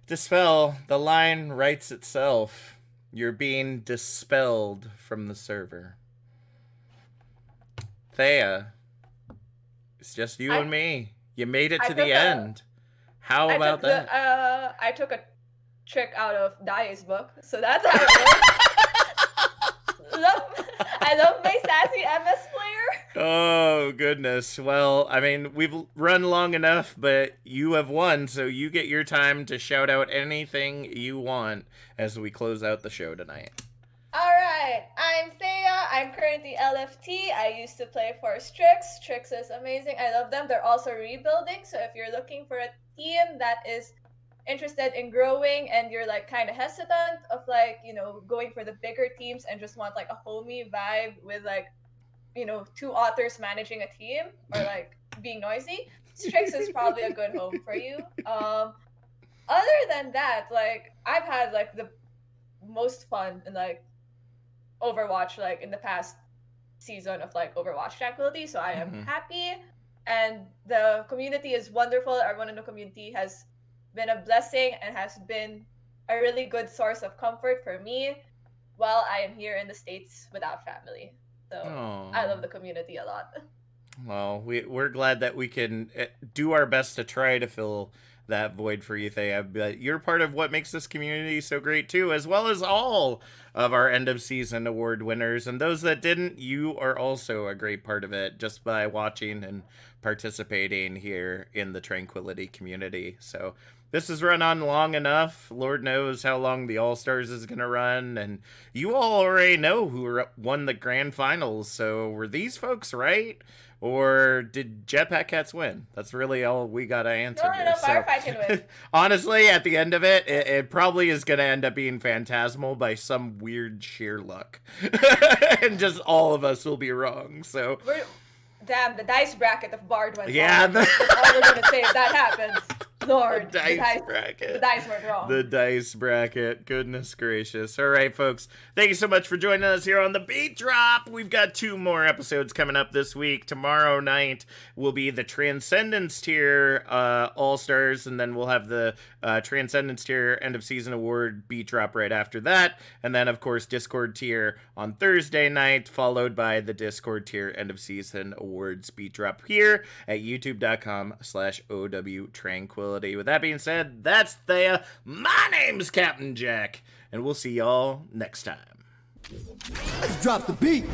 Dispel, the line writes itself. You're being dispelled from the server. Thea, it's just you and me. You made it to the end. How about that? I took a trick out of Dai's book, so that's how it works. I love my sassy MS player. Oh, goodness. Well, I mean, we've run long enough, but you have won, so you get your time to shout out anything you want as we close out the show tonight. Alright, I'm Thea. I'm currently LFT. I used to play for Strix. Strix is amazing. I love them. They're also rebuilding, so if you're looking for a team that is interested in growing and you're like kind of hesitant of going for the bigger teams and just want like a homey vibe with two authors managing a team or like being noisy, Strix is probably a good home for you. Other than that, like I've had like the most fun in like Overwatch like in the past season of like Overwatch Tranquility, so I am happy, and the community is wonderful. Everyone in the community has been a blessing and has been a really good source of comfort for me while I am here in the States without family. So I love the community a lot. Well, we're glad that we can do our best to try to fill that void for you, Thea. But you're part of what makes this community so great too, as well as all of our end of season award winners. And those that didn't, you are also a great part of it just by watching and participating here in the Tranquility community. So this has run on long enough. Lord knows how long the All-Stars is going to run. And you all already know who won the grand finals. So were these folks right? Or did Jetpack Cats win? That's really all we got to answer. No, Firefight can win. Honestly, at the end of it, it probably is going to end up being Phantasmal by some weird sheer luck. And just all of us will be wrong. So Damn, the dice bracket of Bard went yeah, wrong. That's all we're going to say if that happens. Lord, the dice bracket. The dice went wrong. The dice bracket. Goodness gracious. All right, folks. Thank you so much for joining us here on the BeatDrop. We've got 2 more episodes coming up this week. Tomorrow night will be the Transcendence Tier All-Stars, and then we'll have the Transcendence Tier End of Season Award BeatDrop right after that. And then, of course, Discord Tier on Thursday night, followed by the Discord Tier End of Season Awards BeatDrop here at youtube.com/OW Tranquility. With that being said, that's Thea. My name's Captain Jack, and we'll see y'all next time. Let's drop the beat.